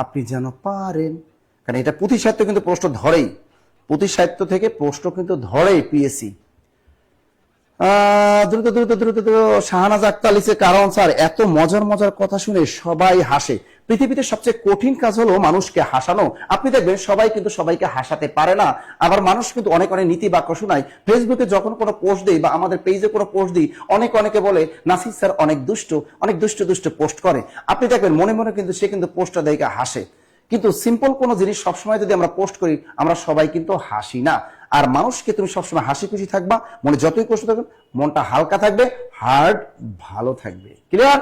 আপনি যেন পারেন, কারণ এটা পুঁথি সাহিত্য কিন্তু প্রশ্ন ধরেই, পুঁথি সাহিত্য থেকে প্রশ্ন কিন্তু ধরেই পিএসসি। দ্রুত দ্রুত দ্রুত দ্রুত। শাহনাজ আক্তার লিখছে, কারণ স্যার এত মজার মজার কথা শুনে সবাই হাসে। পৃথিবীতে সবচেয়ে কঠিন কাজ হলো মানুষকে হাসানো। আপনি দেখবেন সবাই কিন্তু সবাইকে হাসাতে পারে না। আবার মানুষ কিন্তু অনেক অনেক নীতি বাক্য শোনায়। ফেসবুকে যখন কোনো পোস্ট দিই বা আমাদের পেজে কোনো পোস্ট দিই, অনেকে বলে নাসির স্যার অনেক দুষ্ট দুষ্ট পোস্ট করে। আপনি দেখবেন মনে মনে কিন্তু সে কিন্তু পোস্টটা দেখে হাসে। কিন্তু সিম্পল কোনো জিনিস সবসময় যদি আমরা পোস্ট করি, আমরা সবাই কিন্তু হাসি না। আর মানুষকে তুমি সবসময় হাসি খুশি থাকবা, মনে যতই কষ্ট থাকবে মনটা হালকা থাকবে, হার্ট ভালো থাকবে। ক্লিয়ার?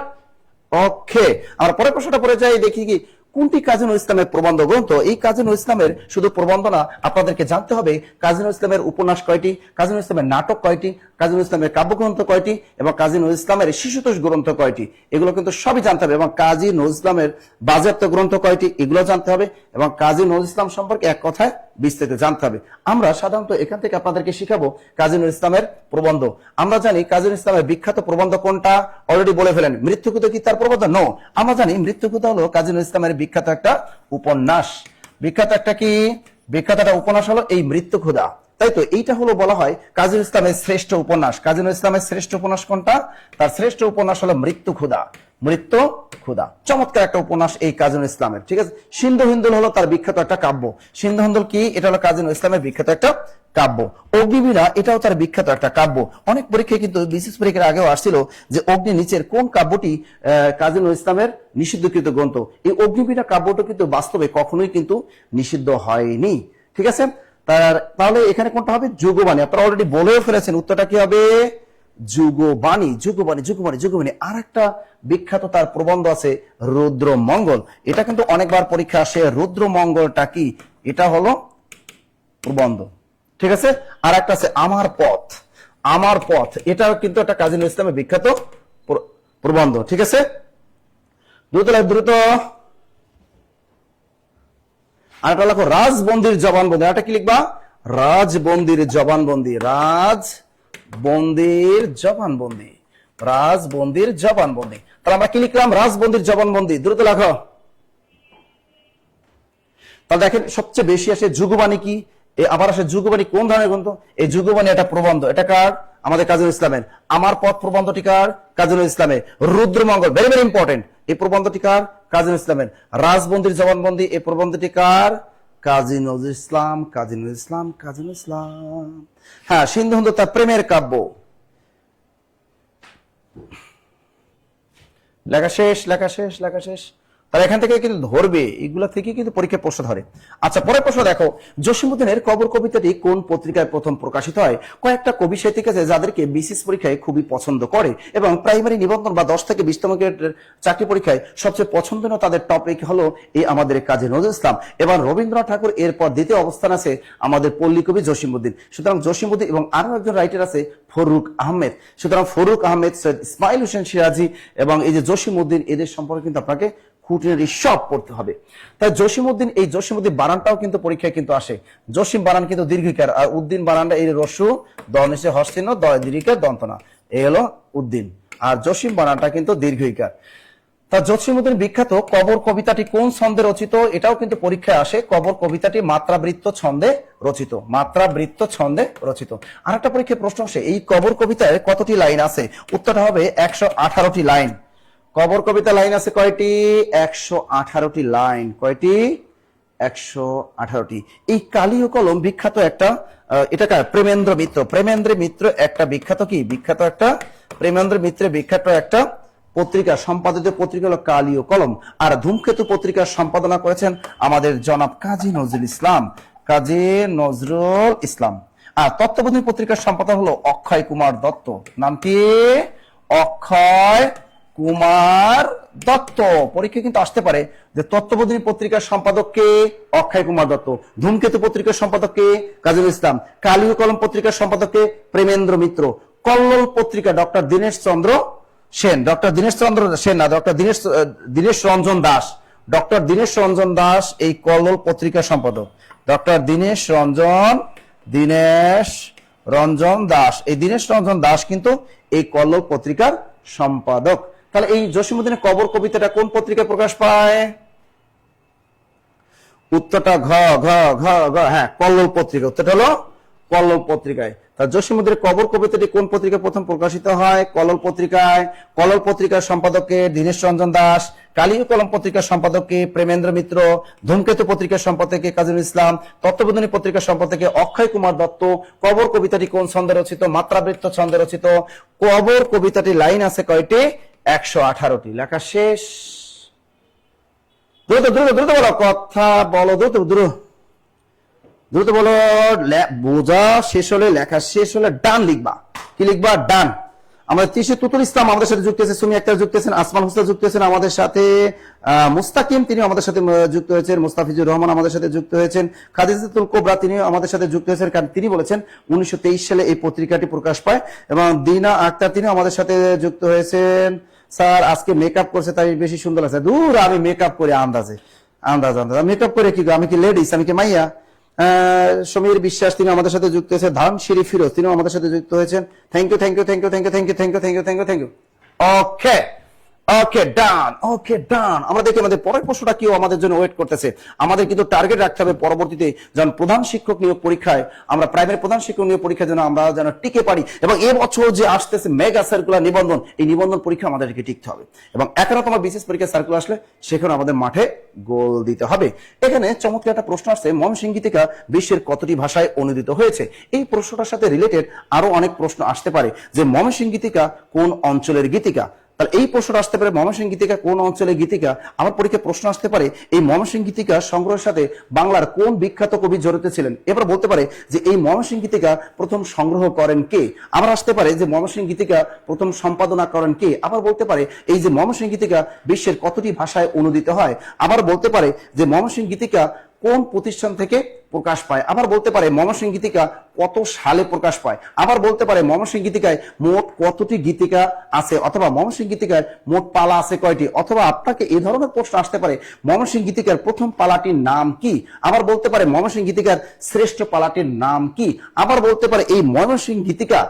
ওকে, আমরা পরের প্রশ্নটা পড়ে যাই, দেখি কি কোনটি কাজী নজরুল ইসলামের প্রবন্ধ গ্রন্থ। এই কাজী নজরুল ইসলামের শুধু প্রবন্ধ না, আপনাদেরকে জানতে হবে কাজী নজরুল ইসলামের উপন্যাস কয়টি, কাজী নজরুল ইসলামের নাটক কয়টি, কাজী নজরুল ইসলামের কাব্যগ্রন্থ কয়টি এবং কাজী নজরুল ইসলামের শিশুতোষ গ্রন্থ কয়টি, এগুলো কিন্তু সবই জানতে হবে। এবং কাজী নজরুল ইসলামের বাজেয়াপ্ত গ্রন্থ কয়টি, এগুলো জানতে হবে। এবং কাজী নজরুল ইসলাম সম্পর্কে এক কথায় বিস্তারিত জানতে হবে। আমরা সাধারণত এখান থেকে আপনাদেরকে শিখাবো কাজী নজরুল ইসলামের প্রবন্ধ। আমরা জানি কাজী নজরুল ইসলামের বিখ্যাত প্রবন্ধ কোনটা, অলরেডি বলে ফেলেন। মৃত্যুকুত কি তার প্রবন্ধ? নো। আমরা জানি মৃত্যুকুত হলো কাজী নজরুল ইসলামের বিখ্যাত একটা উপন্যাস। বিখ্যাত একটা কি? বিখ্যাত একটা উপন্যাস হলো এই মৃত্যুক্ষুধা। তাই তো এইটা হলো বলা হয় কাজী নজরুল ইসলামের শ্রেষ্ঠ উপন্যাস। কাজী নজরুল ইসলামের শ্রেষ্ঠ উপন্যাস কোনটা? তার শ্রেষ্ঠ উপন্যাস হলো মৃত্যুক্ষুধা। মৃত্যুক্ষুধা চমৎকার একটা উপন্যাস এই কাজী নজরুল ইসলামের, ঠিক আছে। সিন্ধু হিন্দুল হলো তার বিখ্যাত একটা কাব্য। সিন্ধু হিন্দুল কি? এটা হলো কাজী নজরুল ইসলামের বিখ্যাত একটা কাব্য। অগ্নিবীণা এটাও তার বিখ্যাত একটা কাব্য। অনেক পরীক্ষায় কিন্তু বিশেষ পরীক্ষার আগেও আসছিল যে অগ্নি নিচের কোন কাব্যটি কাজী নজরুল ইসলামের নিষিদ্ধকৃত গ্রন্থ। এই অগ্নিবীণা কাব্যটা কিন্তু বাস্তবে কখনোই কিন্তু নিষিদ্ধ হয়নি, ঠিক আছে। তাহলে এখানে কোনটা হবে? যুগবাণী। আপনারা অলরেডি বলেও ফেলেছেন, উত্তরটা কি হবে? যুগবাণী। যুগবাণী যুগবাণী যুগবাণী। আর একটা বিখ্যাত তার প্রবন্ধ আছে রুদ্রমঙ্গল। এটা কিন্তু অনেকবার পরীক্ষা আসে। রুদ্রমঙ্গলটা কি? এটা হলো প্রবন্ধ, ঠিক আছে। আর একটা আছে আমার পথ। আমার পথ এটাও কিন্তু একটা কাজী নজরুল ইসলামের বিখ্যাত প্রবন্ধ, ঠিক আছে। দ্রুত দ্রুত। আরেকটা লেখো রাজবন্দির জবানবন্দি। আরেকটা কি লিখবা? রাজবন্দির জবানবন্দি। রাজবন্দির জবানবন্দি। রাজবন্দির জবানবন্দি। তাহলে আমরা কি লিখলাম? রাজবন্দির জবানবন্দি। দ্রুত লেখো। তাহলে দেখেন সবচেয়ে বেশি আসে যুগবাণী। কি আবার আসে যুগবাণী? কোন ধরনের গ্রন্থ? এই যুগবাণী একটা প্রবন্ধ। এটা কার? আমাদের কাজী নজরুল ইসলামের। আমার পথ প্রবন্ধটি কার? কাজী নজরুল ইসলামের। রুদ্রমঙ্গল ভেরি ভেরি ইম্পর্টেন্ট, এই প্রবন্ধটি কার? কাজী নজরুল ইসলামের। রাজবন্দির জবানবন্দি এই প্রবন্ধটি কার? কাজী নজরুল ইসলাম। কাজী নজরুল ইসলাম। কাজী নজরুল ইসলাম। হ্যাঁ, সিন্ধু হিন্দু তার প্রেমের কাব্য। লেখা শেষ, লেখা শেষ, লেখা শেষ। তাহলে এখান থেকে কিন্তু ধরবে, এগুলা থেকে কিন্তু পরীক্ষায় প্রশ্ন ধরে। আচ্ছা, পরের প্রশ্ন দেখো, জসীমউদ্দীনের কবর কবিতাটি কোন পত্রিকায় প্রথম প্রকাশিত হয়? কয়েকটা কবি সাহিত্যিক আছে যাদেরকে বিসিএস পরীক্ষায় খুবই পছন্দ করে এবং প্রাইমারি নিবন্ধন বা 10 থেকে 20তম গ্রেডের চাকরি পরীক্ষায় সবচেয়ে পছন্দনীয় তাদের টপিক হলো এই আমাদের কাজী নজরুল ইসলাম। এবার রবীন্দ্রনাথ ঠাকুর এরপর দ্বিতীয় অবস্থান আছে আমাদের পল্লী কবি জসীমউদ্দীন। সুতরাং জসীমউদ্দীন এবং আরো একজন রাইটার আছে ফরুক আহমেদ। সুতরাং ফরুক আহমেদ, সৈয়দ ইসমাইল হোসেন সিরাজি এবং এই যে জসীমউদ্দীন, এদের সম্পর্কে কিন্তু আপনাকে খুঁটিনাটি সব পড়তে হবে। তাই জসীমউদ্দীন, এই জসীমউদ্দীন বানানটাও কিন্তু পরীক্ষায় কিন্তু আসে। জসীম বানান কিন্তু দীর্ঘিকার, আর উদ্দিন বানানটা এই রস্যু দনিশে হস্তিন দয় দীর্ঘিকার দন্তনা, এই হলো উদ্দিন। আর জসীম বানানটা কিন্তু দীর্ঘিকার। তা জসীমউদ্দীন বিখ্যাত কবর কবিতাটি কোন ছন্দে রচিত? এটাও কিন্তু পরীক্ষায় আসে। কবর কবিতাটি মাত্রাবৃত্ত ছন্দে রচিত। মাত্রাবৃত্ত ছন্দে রচিত। আর একটা পরীক্ষায় প্রশ্ন আসে, এই কবর কবিতায় কতটি লাইন আছে? উত্তরটা হবে 118টি লাইন। কবর কবিতা লাইন আছে কয়টি? 118টি লাইন। কয়টি? 118টি। এই কালীয় কলম বিখ্যাত একটা, এটা কার? প্রেমেন্দ্র মিত্র। প্রেমেন্দ্র মিত্র একটা বিখ্যাত কি? বিখ্যাত একটা প্রেমেন্দ্র মিত্রের বিখ্যাত একটা পত্রিকা, সম্পাদিত পত্রিকা হলো কালীয় কলম। আর ধূমকেতু পত্রিকার সম্পাদনা করেছেন আমাদের জনাব কাজী নজরুল ইসলাম। কাজী নজরুল ইসলাম। আর তত্ত্ববোধিনী পত্রিকার সম্পাদক হলো অক্ষয় কুমার দত্ত। নাম কি? অক্ষয় কুমার দত্ত। পরীক্ষা কিন্তু আসতে পারে যে তত্ত্ববোধিনী পত্রিকার সম্পাদককে অক্ষয় কুমার দত্ত, ধূমকেতু পত্রিকার সম্পাদককে কাজী নজরুল ইসলাম, কালীয় কলম পত্রিকার সম্পাদককে প্রেমেন্দ্র মিত্র, কল্লোল পত্রিকা ডক্টর দীনেশ চন্দ্র সেন, ডক্টর দীনেশ চন্দ্র সেন না, ডক্টর দীনেশ রঞ্জন দাস। ডক্টর দীনেশ রঞ্জন দাস এই কল্লোল পত্রিকার সম্পাদক। ডক্টর দীনেশ রঞ্জন দাস, এই দীনেশ রঞ্জন দাস কিন্তু এই কল্লোল পত্রিকার সম্পাদক। তাহলে এই জসীমউদ্দীনের কবর কবিতাটা কোন পত্রিকায় প্রকাশ পায়? উত্তরটা ঘ ঘ ঘ ঘ হ্যাঁ, কল্লোল পত্রিকা। উত্তরটা হলো কল্লোল পত্রিকায়। তা জসীমউদ্দীনের কবর কবিতাটি কোন পত্রিকায় প্রথম প্রকাশিত হয়? কল্লোল পত্রিকায়। কল্লোল পত্রিকার সম্পাদককে দীনেশ রঞ্জন দাস, কালীয় কলম পত্রিকার সম্পাদককে প্রেমেন্দ্র মিত্র, ধূমকেতু পত্রিকার সম্পাদককে কাজী নজরুল ইসলাম, তত্ত্ববোধিনী পত্রিকার সম্পাদককে অক্ষয় কুমার দত্ত। কবর কবিতাটি কোন ছন্দে রচিত? মাত্রাবৃত্ত ছন্দে রচিত। কবর কবিতাটি লাইন আছে কয়টি? 118টি। লেখা শেষ। দ্রুত দ্রুত দ্রুত বলো, কথা বলো, দ্রুত দ্রুত দ্রুত বলো। বোঝা শেষ হলে, লেখা শেষ হলে ডান লিখবা। কি লিখবা? ডান। আমাদের তিশি তুতুল ইসলাম আমাদের সাথে যুক্ত হয়েছে, সুমি আক্তার যুক্ত হয়েছেন, আসমান হুসনা যুক্ত হয়েছেন আমাদের সাথে, মুস্তাকিম তিনি আমাদের সাথে যুক্ত হয়েছেন, মুস্তাফিজুর রহমান আমাদের সাথে যুক্ত হয়েছেন, খাদিজাতুল কোবরা তিনি আমাদের সাথে যুক্ত হয়েছেন, কারণ তিনি বলেছেন 1923 সালে এই পত্রিকাটি প্রকাশ পায়। এবং দিনা আক্তার তিনি আমাদের সাথে যুক্ত হয়েছেন। স্যার আজকে মেকআপ করছে তাই বেশি সুন্দর লাগছে। দূর, আমি মেকআপ করি আন্দাজে, মেকআপ করে কি, আমি কি লেডিস, আমি কি মাইয়া? সমীর বিশ্বাস তিনি আমাদের সাথে যুক্ত হয়েছে, ধানসিঁড়ি ফিরোজ তিনি আমাদের সাথে যুক্ত হয়েছেন। Thank you thank you thank you thank you thank you thank you thank you thank you thank you. Okay okay done, okay done. আমরা দেখি আমাদের পরের প্রশ্নটা কি আমাদের জন্য ওয়েট করতেছে। আমাদের কিন্তু টার্গেট রাখতে হবে পরবর্তীতে যেন প্রধান শিক্ষক নিয়োগ পরীক্ষায়, আমরা প্রাইমারি প্রধান শিক্ষক নিয়োগ পরীক্ষার জন্য আমরা যেন টিকে পারি। এবং এবছর যে আসতেছে মেগা সার্কুলার নিবন্ধন, এই নিবন্ধন পরীক্ষা আমাদেরকে টিকতে হবে। এবং এখনো তোমার বিশেষ পরীক্ষা সার্কুলার আসলে সেখানে আমাদের মাঠে গোল দিতে হবে। এখানে চমৎকার একটা প্রশ্ন আসছে, ময়মনসিংহ গীতিকা বিশ্বের কতটি ভাষায় অনুদিত হয়েছে? এই প্রশ্নটার সাথে রিলেটেড আরো অনেক প্রশ্ন আসতে পারে, যে ময়মনসিংহ গীতিকা কোন অঞ্চলের গীতিকা। তাহলে এই প্রশ্নটা আসতে পারে, ময়মনসিংহ গীতিকা কোন অঞ্চলের গীতিকা। আমার পরীক্ষায় প্রশ্ন আসতে পারে, এই ময়মনসিংহ গীতিকা সংগ্রহের সাথে বাংলার কোন বিখ্যাত কবি জড়িত ছিলেন। এবার বলতে পারে যে এই ময়মনসিংহ গীতিকা প্রথম সংগ্রহ করেন কে। আবার আসতে পারে যে ময়মনসিংহ গীতিকা প্রথম সম্পাদনা করেন কে। আবার বলতে পারে এই যে ময়মনসিংহ গীতিকা বিশ্বের কতটি ভাষায় অনুদিত হয়। আবার বলতে পারে যে ময়মনসিংহ গীতিকা কোন প্রতিষ্ঠান থেকে প্রকাশ পায়। আবার বলতে পারে ময়মনসিংহ গীতিকা কত সালে প্রকাশ পায়। আবার বলতে পারে ময়মনসিংহ গীতিকায় মোট কতটি গীতিকা আছে, অথবা ময়মনসিংহ গীতিকায় মোট পালা আছে কয়টি। অথবা আপনাকে এই ধরনের প্রশ্ন আসতে পারে, ময়মনসিংহ গীতিকার প্রথম পালাটির নাম কি। আবার বলতে পারে ময়মনসিংহ গীতিকার শ্রেষ্ঠ পালাটির নাম কি। আবার বলতে পারে এই ময়মনসিংহ গীতিকা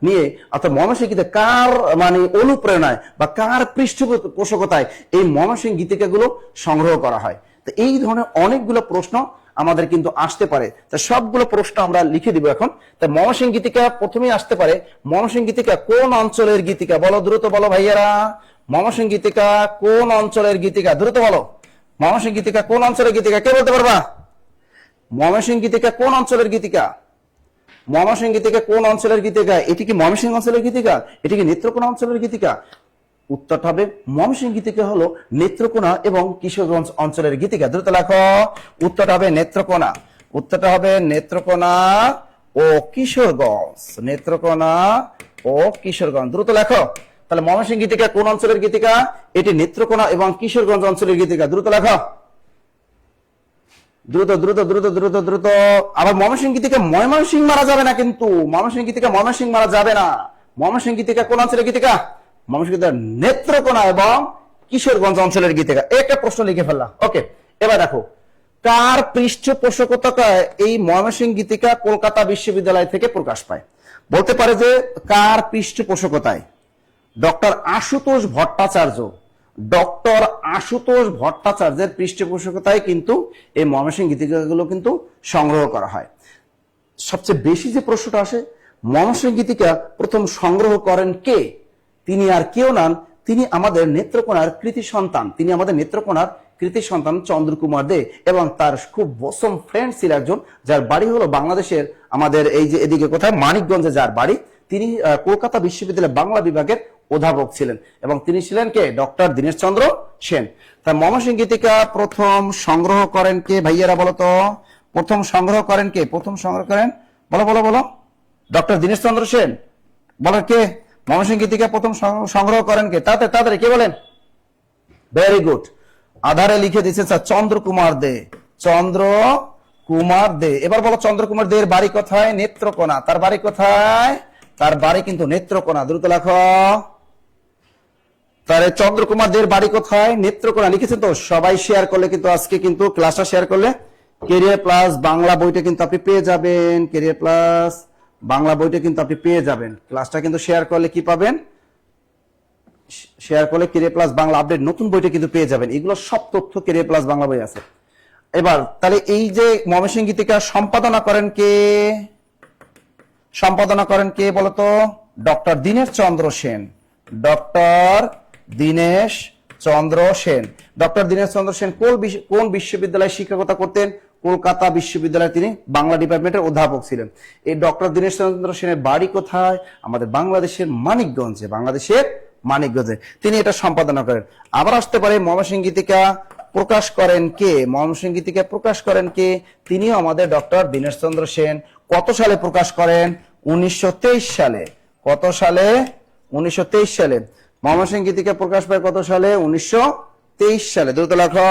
নিয়ে, অর্থাৎ ময়মনসিংহ গীতিকা কার মানে অনুপ্রেরণায় বা কার পৃষ্ঠপোষকতায় এই ময়মনসিংহ গীতিকাগুলো সংগ্রহ করা হয়। তো এই ধরনের অনেকগুলো প্রশ্ন আমাদের কিন্তু আসতে পারে। তা সবগুলো প্রশ্ন আমরা লিখে দিব এখন। তা ময়মনসিংহ গীতিকা প্রথমেই আসতে পারে, ময়মনসিংহ গীতিকা কোন অঞ্চলের গীতিকা? বলো, দ্রুত বলো ভাইয়ারা, ময়মনসিংহ গীতিকা কোন অঞ্চলের গীতিকা? দ্রুত বলো, ময়মনসিংহ গীতিকা কোন অঞ্চলের গীতিকা? কে বলতে পারবা? ময়মনসিংহ গীতিকা কোন অঞ্চলের গীতিকা? ময়মনসিংহ গীতিকা কোন অঞ্চলের গীতিকা? এটি কি ময়মনসিংহ অঞ্চলের গীতিকা? এটি কি নেত্রকোনা অঞ্চলের গীতিকা? উত্তরটা হবে ময়মনসিংহ গীতিকা হলো নেত্রকোনা এবং কিশোরগঞ্জ অঞ্চলের গীতিকা। দ্রুত লেখো, উত্তরটা হবে নেত্রকোনা। উত্তরটা হবে নেত্রকোনা ও কিশোরগঞ্জ, নেত্রকোনা ও কিশোরগঞ্জ। দ্রুত লেখো। তাহলে ময়মনসিংহ গীতিকা কোন অঞ্চলের গীতিকা? এটি নেত্রকোনা এবং কিশোরগঞ্জ অঞ্চলের গীতিকা। দ্রুত লেখো, দ্রুত দ্রুত দ্রুত দ্রুত দ্রুত। আবার ময়মনসিংহ গীতিকা ময়মনসিংহ মারা যাবে না, কিন্তু ময়মনসিংহ গীতিকা ময়মনসিংহ মারা যাবে না। ময়মনসিংহ গীতিকা কোন অঞ্চলের গীতিকা? ময়মনসিংহ গীতিকা নেত্রকোনা এবং কিশোরগঞ্জ অঞ্চলের গীতিকা। একটা প্রশ্ন লিখে ফেললাম। ওকে, এবার দেখো, কার পৃষ্ঠপোষকতায় এই ময়মনসিংহ গীতিকা কলকাতা বিশ্ববিদ্যালয় থেকে প্রকাশ পায়? বলতে পারে যে কার পৃষ্ঠপোষকতায়? ডক্টর আশুতোষ ভট্টাচার্য, ডক্টর আশুতোষ ভট্টাচার্যের পৃষ্ঠপোষকতায় কিন্তু এই ময়মনসিংহ গীতিকাগুলো কিন্তু সংগ্রহ করা হয়। সবচেয়ে বেশি যে প্রশ্নটা আসে, ময়মনসিংহ গীতিকা প্রথম সংগ্রহ করেন কে? তিনি আর কেউ নন, তিনি আমাদের নেত্রকোনার কৃতি সন্তান। তিনি আমাদের নেত্রকোনার কৃতি সন্তান চন্দ্রকুমার দে, এবং তার খুব বসম ফ্রেন্ড ছিল একজন, যার বাড়ি হলো বাংলাদেশের আমাদের এই যে এদিকে কোথায় মানিকগঞ্জে যার বাড়ি। তিনি কলকাতা বিশ্ববিদ্যালয়ের বাংলা বিভাগের অধ্যাপক ছিলেন, এবং তিনি ছিলেন কে? ডক্টর দীনেশ চন্দ্র সেন। তা ময়মনসিংহ গীতিকা প্রথম সংগ্রহ করেন কে ভাইয়ারা? বলো তো, প্রথম সংগ্রহ করেন কে? প্রথম সংগ্রহ করেন, বলো বলো বলো। ডক্টর দীনেশ চন্দ্র সেন। বলেন কে ময়মনসিংহ গীতিকা প্রথম সংগ্রহ করেন কে? তাড়াতাড়ি কে বলেন? ভেরি গুড, আধারে লিখে দিয়েছেন স্যার চন্দ্রকুমার দে। চন্দ্রকুমার দে। এবার বলো, চন্দ্রকুমার দে এর বাড়ি কোথায়? নেত্রকোনা। তার বাড়ি কোথায়? তার বাড়ি কিন্তু নেত্রকোনা। দ্রুত লেখো। তাহলে চন্দ্রকুমার দের বাড়ি কোথায়? নেত্রকোনা। লিখেছেন তো? সবাই শেয়ার করলে কিন্তু আজকে কিন্তু ক্লাসটা শেয়ার করলে ক্যারিয়ার প্লাস বাংলা বইটা কিন্তু আপনি পেয়ে যাবেন। ক্যারিয়ার প্লাস বাংলা বইটা কিন্তু আপনি পেয়ে যাবেন। ক্লাসটা কিন্তু শেয়ার করলে কি পাবেন? শেয়ার করলে ক্যারিয়ার প্লাস বাংলা আপডেট নতুন বইটা কিন্তু পেয়ে যাবেন। এগুলো সব তথ্য ক্যারিয়ার প্লাস বাংলা বই আছে। এবার তাহলে এই যে ময়মনসিংহ গীতিকা সম্পাদনা করেন কে? সম্পাদনা করেন কে বলতো? ডক্টর দীনেশ চন্দ্র সেন। ডক্টর দীনেশ চন্দ্র সেন। ডক্টর দীনেশ চন্দ্র সেন কোন বিশ্ববিদ্যালয়ে শিক্ষকতা করতেন? কলকাতা বিশ্ববিদ্যালয়ে তিনি বাংলা ডিপার্টমেন্টের অধ্যাপক ছিলেন। এই ডক্টর দীনেশ চন্দ্র সেনের বাড়ি কোথায়? আমাদের বাংলাদেশের মানিকগঞ্জে। বাংলাদেশের মানিকগঞ্জে তিনি এটা সম্পাদনা করেন। আবার আসতে পারে ময়মনসিংহ গীতিকা প্রকাশ করেন কে? ময়মনসিংহ গীতিকা প্রকাশ করেন কে? তিনিও আমাদের ডক্টর দীনেশ চন্দ্র সেন। কত সালে প্রকাশ করেন? 1923 সালে। কত সালে? 1923 সালে। ময়মনসিংহ গীতিকা প্রকাশ পায় কত সালে? 1923 সালে। দ্রুত লেখো।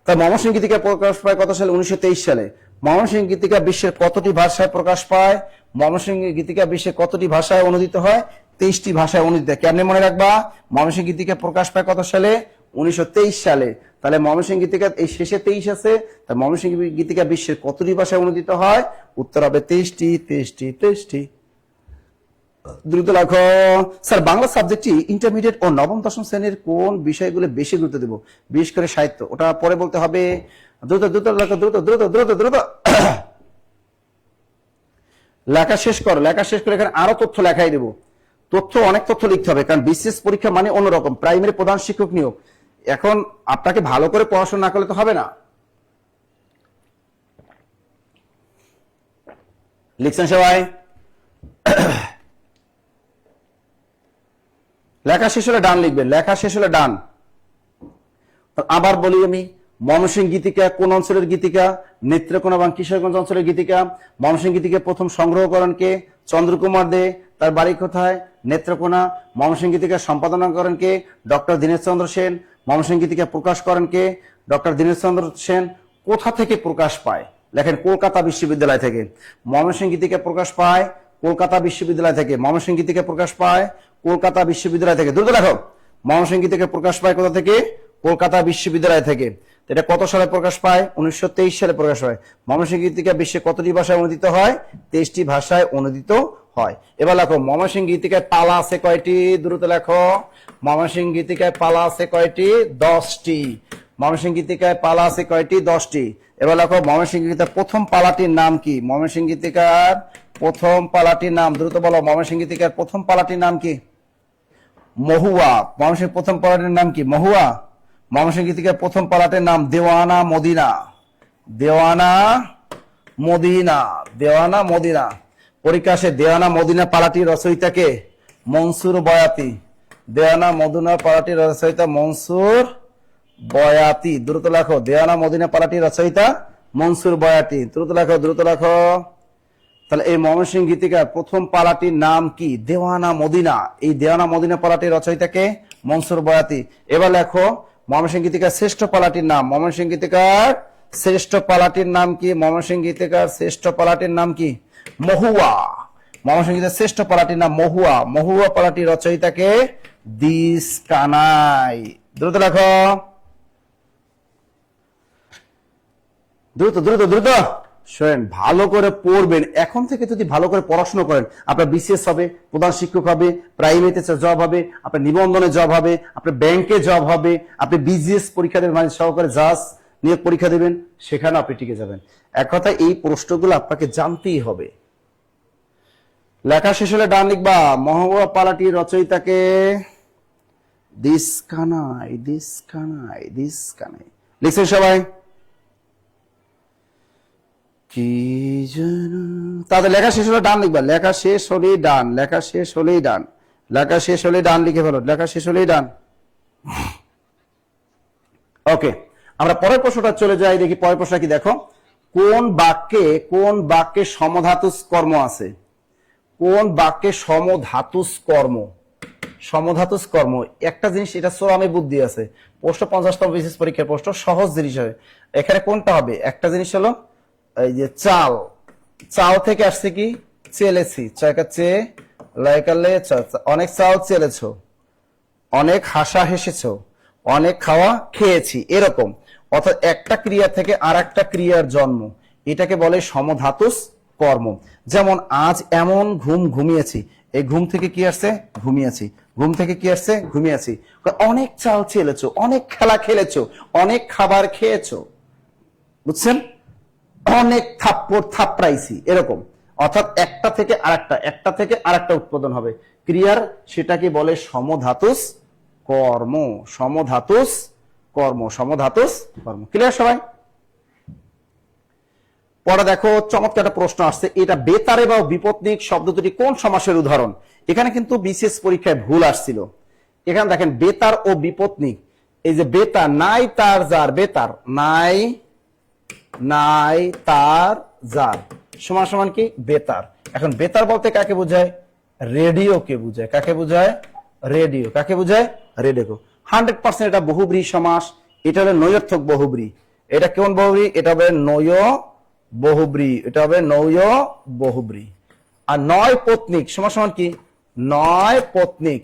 তাই ময়মনসিংহ গীতিকা প্রকাশ পায় কত সালে? 1923 সালে। ময়মনসিংহ গীতিকা বিশ্বের কতটি ভাষায় প্রকাশ পায়? ময়মনসিংহ গীতিকা বিশ্বের কতটি ভাষায় অনুদিত হয়? 23টি ভাষায় অনুদিত। কেমনে মনে রাখবা? ময়মনসিংহ গীতিকা প্রকাশ পায় কত সালে? 1923 সালে। তাহলে ময়মনসিংহ গীতিকা এই শেষে 23 আছে, তাই ময়মনসিংহ গীতিকা বিশ্বের কতটি ভাষায় অনুদিত হয়? উত্তর হবে 23টি। দ্রুত লেখো। স্যার, বাংলা সাবজেক্টটি ইন্টারমিডিয়েট ও নবম দশম শ্রেণীর কোন বিষয়গুলো বেশি গুরুত্ব দেব? বিশেষ করে সাহিত্য। ওটা পরে বলতে হবে। দ্রুত লেখো, দ্রুত। লেখা শেষ করো। এখানে আরো তথ্য লেখাই দেবো। অনেক তথ্য লিখতে হবে, কারণ বিশেষ পরীক্ষা মানে অন্যরকম। প্রাইমারি প্রধান শিক্ষক নিয়োগ। এখন আপনাকে ভালো করে পড়াশোনা না করলে তো হবে না। লিখছেন সবাই? লেখা শেষ হলে ডান লিখবেন। ডান। আবার বলি আমি, ময়মনসিংহ গীতিকা কোন অঞ্চলের গীতিকা? নেত্রকোনা এবং কিশোরগঞ্জ অঞ্চলের গীতিকা। ময়মনসিংহ গীতিকা প্রথম সংগ্রহ করেন কে? চন্দ্রকুমার দে। তার বাড়ি কোথায়? নেত্রকোনা। ময়মনসিংহ গীতিকা সম্পাদনা করেন কে? ডক্টর দীনেশ চন্দ্র সেন। ময়মনসিংহ গীতিকা প্রকাশ করেন কে? ডক্টর দীনেশ চন্দ্র সেন। কোথা থেকে প্রকাশ পায়? লেখেন কলকাতা বিশ্ববিদ্যালয় থেকে। ময়মনসিংহ গীতিকা প্রকাশ পায় কলকাতা বিশ্ববিদ্যালয় থেকে। ময়মনসিংহ গীতিকা প্রকাশ পায় কলকাতা বিশ্ববিদ্যালয় থেকে। দ্রুত লেখো। ময়মনসিংহ গীতিকা প্রকাশ পায় কোথা থেকে? কলকাতা বিশ্ববিদ্যালয় থেকে। এটা কত সালে প্রকাশ পায়? 1923 সালে প্রকাশ হয়। ময়মনসিংহ গীতিকা বিশ্বে কতটি ভাষায় অনুদিত হয়? 23টি ভাষায় অনুদিত হয়। এবার লেখো, ময়মনসিংহ গীতিকায় পালা আছে কয়টি? দ্রুত লেখো। ময়মনসিংহ গীতিকায় পালা আছে কয়টি? 10টি। ময়মনসিংহ গীতিকায় পালা আছে কয়টি? 10টি। এবার লেখো, ময়মনসিংহ গীতিকার প্রথম পালাটির নাম কি? ময়মনসিংহ গীতিকার প্রথম পালাটির নাম দ্রুত বলো। ময়মনসিংহ গীতিকার প্রথম পালাটির নাম কি? মহুয়া। ময়মনসিংহ প্রথম পালাটির নাম কি? মহুয়া। ময়মনসিংহ গীতিকার প্রথম পালাটের নাম দেওয়ানা মদিনা। পরীক্ষা আসে, দেওয়ানা মদিনা পালাটির রচয়িতাকে? মনসুর বয়াতি। দেওয়ানা মদিনা পালাটির রচয়িতা মনসুর বয়াতি। দ্রুত লেখো। দেওয়ানা মদিনা পালাটির রচয়িতা মনসুর বয়াতি। দ্রুত লেখো। তাহলে এই ময়মনসিংহ গীতিকার প্রথম পালাটির নাম কি? দেওয়ানা মদিনা। এই দেওয়ানা মদিনা পালাটির রচয়িতাকে? মনসুর বয়াতি। এবার লেখো, ময়মনসিংহ গীতিকার শ্রেষ্ঠ পালাটির নাম। ময়মনসিংহ গীতিকার শ্রেষ্ঠ পালাটির নাম কি? ময়মনসিংহ গীতিকার শ্রেষ্ঠ পালাটির নাম কি? মহুয়া। ময়মনসিংহ গীতিকার শ্রেষ্ঠ পালাটির নাম মহুয়া। মহুয়া পালাটির রচয়িতাকে? দিস কানাই। দ্রুত লেখো। দ্রুত শোনেন, ভালো করে পড়বেন। এখন থেকে যদি ভালো করে পড়াশোনা করেন, আপনার বিসিএস হবে, প্রধান শিক্ষক হবে, প্রাইমারিতে জব হবে, আপনার নিবন্ধনে জব হবে, আপনার ব্যাংকে জব হবে, আপনি বিজিএস পরীক্ষা দেবেন, মানে সহকারে জাজ নিয়োগ পরীক্ষা দেবেন, সেখানে আপনি টিকে যাবেন। এক কথায় এই প্রশ্নগুলো আপনাকে জানতেই হবে। লেখা শেষ হলে ডান লিখবা। মহুয়া পালাটির রচয়িতাকে? দিস কানাই। লিখছেন সবাই? কি যেন তাদের লেখা শেষ হলে ডান লিখবা। লেখা শেষ হলেই ডান লিখে ফেলো। লেখা শেষ হলেই ডান। ওকে, আমরা পরের প্রশ্নটা চলে যাই। দেখি পরের প্রশ্ন কি। দেখো, কোন বাক্যে সমধাতুস কর্ম আছে? কোন বাক্যে সমধাতুস কর্ম? একটা জিনিস, এটা সোরামে বুদ্ধি আছে। প্রশ্ন 50তম বিশেষ পরীক্ষার প্রশ্ন, সহজ জিনিস হয়। এখানে কোনটা হবে? একটা জিনিস হলো এই যে চাল থেকে আসছে কি? চেলেছি। অনেক চাল চেলেছ, অনেক হাসা হেসেছো, অনেক খাওয়া খেয়েছি, এরকম। অর্থাৎ একটা ক্রিয়া থেকে আর একটা ক্রিয়ার জন্ম, এটাকে বলে সমধাতুস কর্ম। যেমন আজ এমন ঘুমিয়েছি, এই ঘুম থেকে কি আসছে? ঘুমিয়েছি। অনেক চাল চেলেছো, অনেক খেলা খেলেছো, অনেক খাবার খেয়েছো, বুঝছেন? অনেক থাপড়াইছি, এরকম। অর্থাৎ একটা থেকে আরেকটা উৎপাদন হবে ক্রিয়ার, সেটাকে বলে সমধাতুস কর্ম। ক্লিয়ার সবাই? পরে দেখো, চমৎকার একটা প্রশ্ন আসছে। এটা বেতারে বা বিপত্নিক শব্দ দুটি কোন সমাসের উদাহরণ? এখানে কিন্তু বিশেষ পরীক্ষায় ভুল আসছিল। এখানে দেখেন, বেতার ও বিপত্নিক। এই যে বেতার, নাই তার যার, বেতার নাই তার যার, সমান সমান কি বেতার। এখন বেতার বলতে কাকে বোঝায়? রেডিওকে বোঝায়। কাকে বোঝায়? রেডিও। কাকে বোঝায়? রেডিও। 100% এটা বহুব্রী সমাস। এটা হলো নৈয়র্থক বহুব্রী। এটা কোন বহুব্রী? এটা হবে নয় বহুব্রী। এটা হবে নয় বহুব্রী। আর নয় পত্নিক সমান সমান কি? নয় পত্নিক।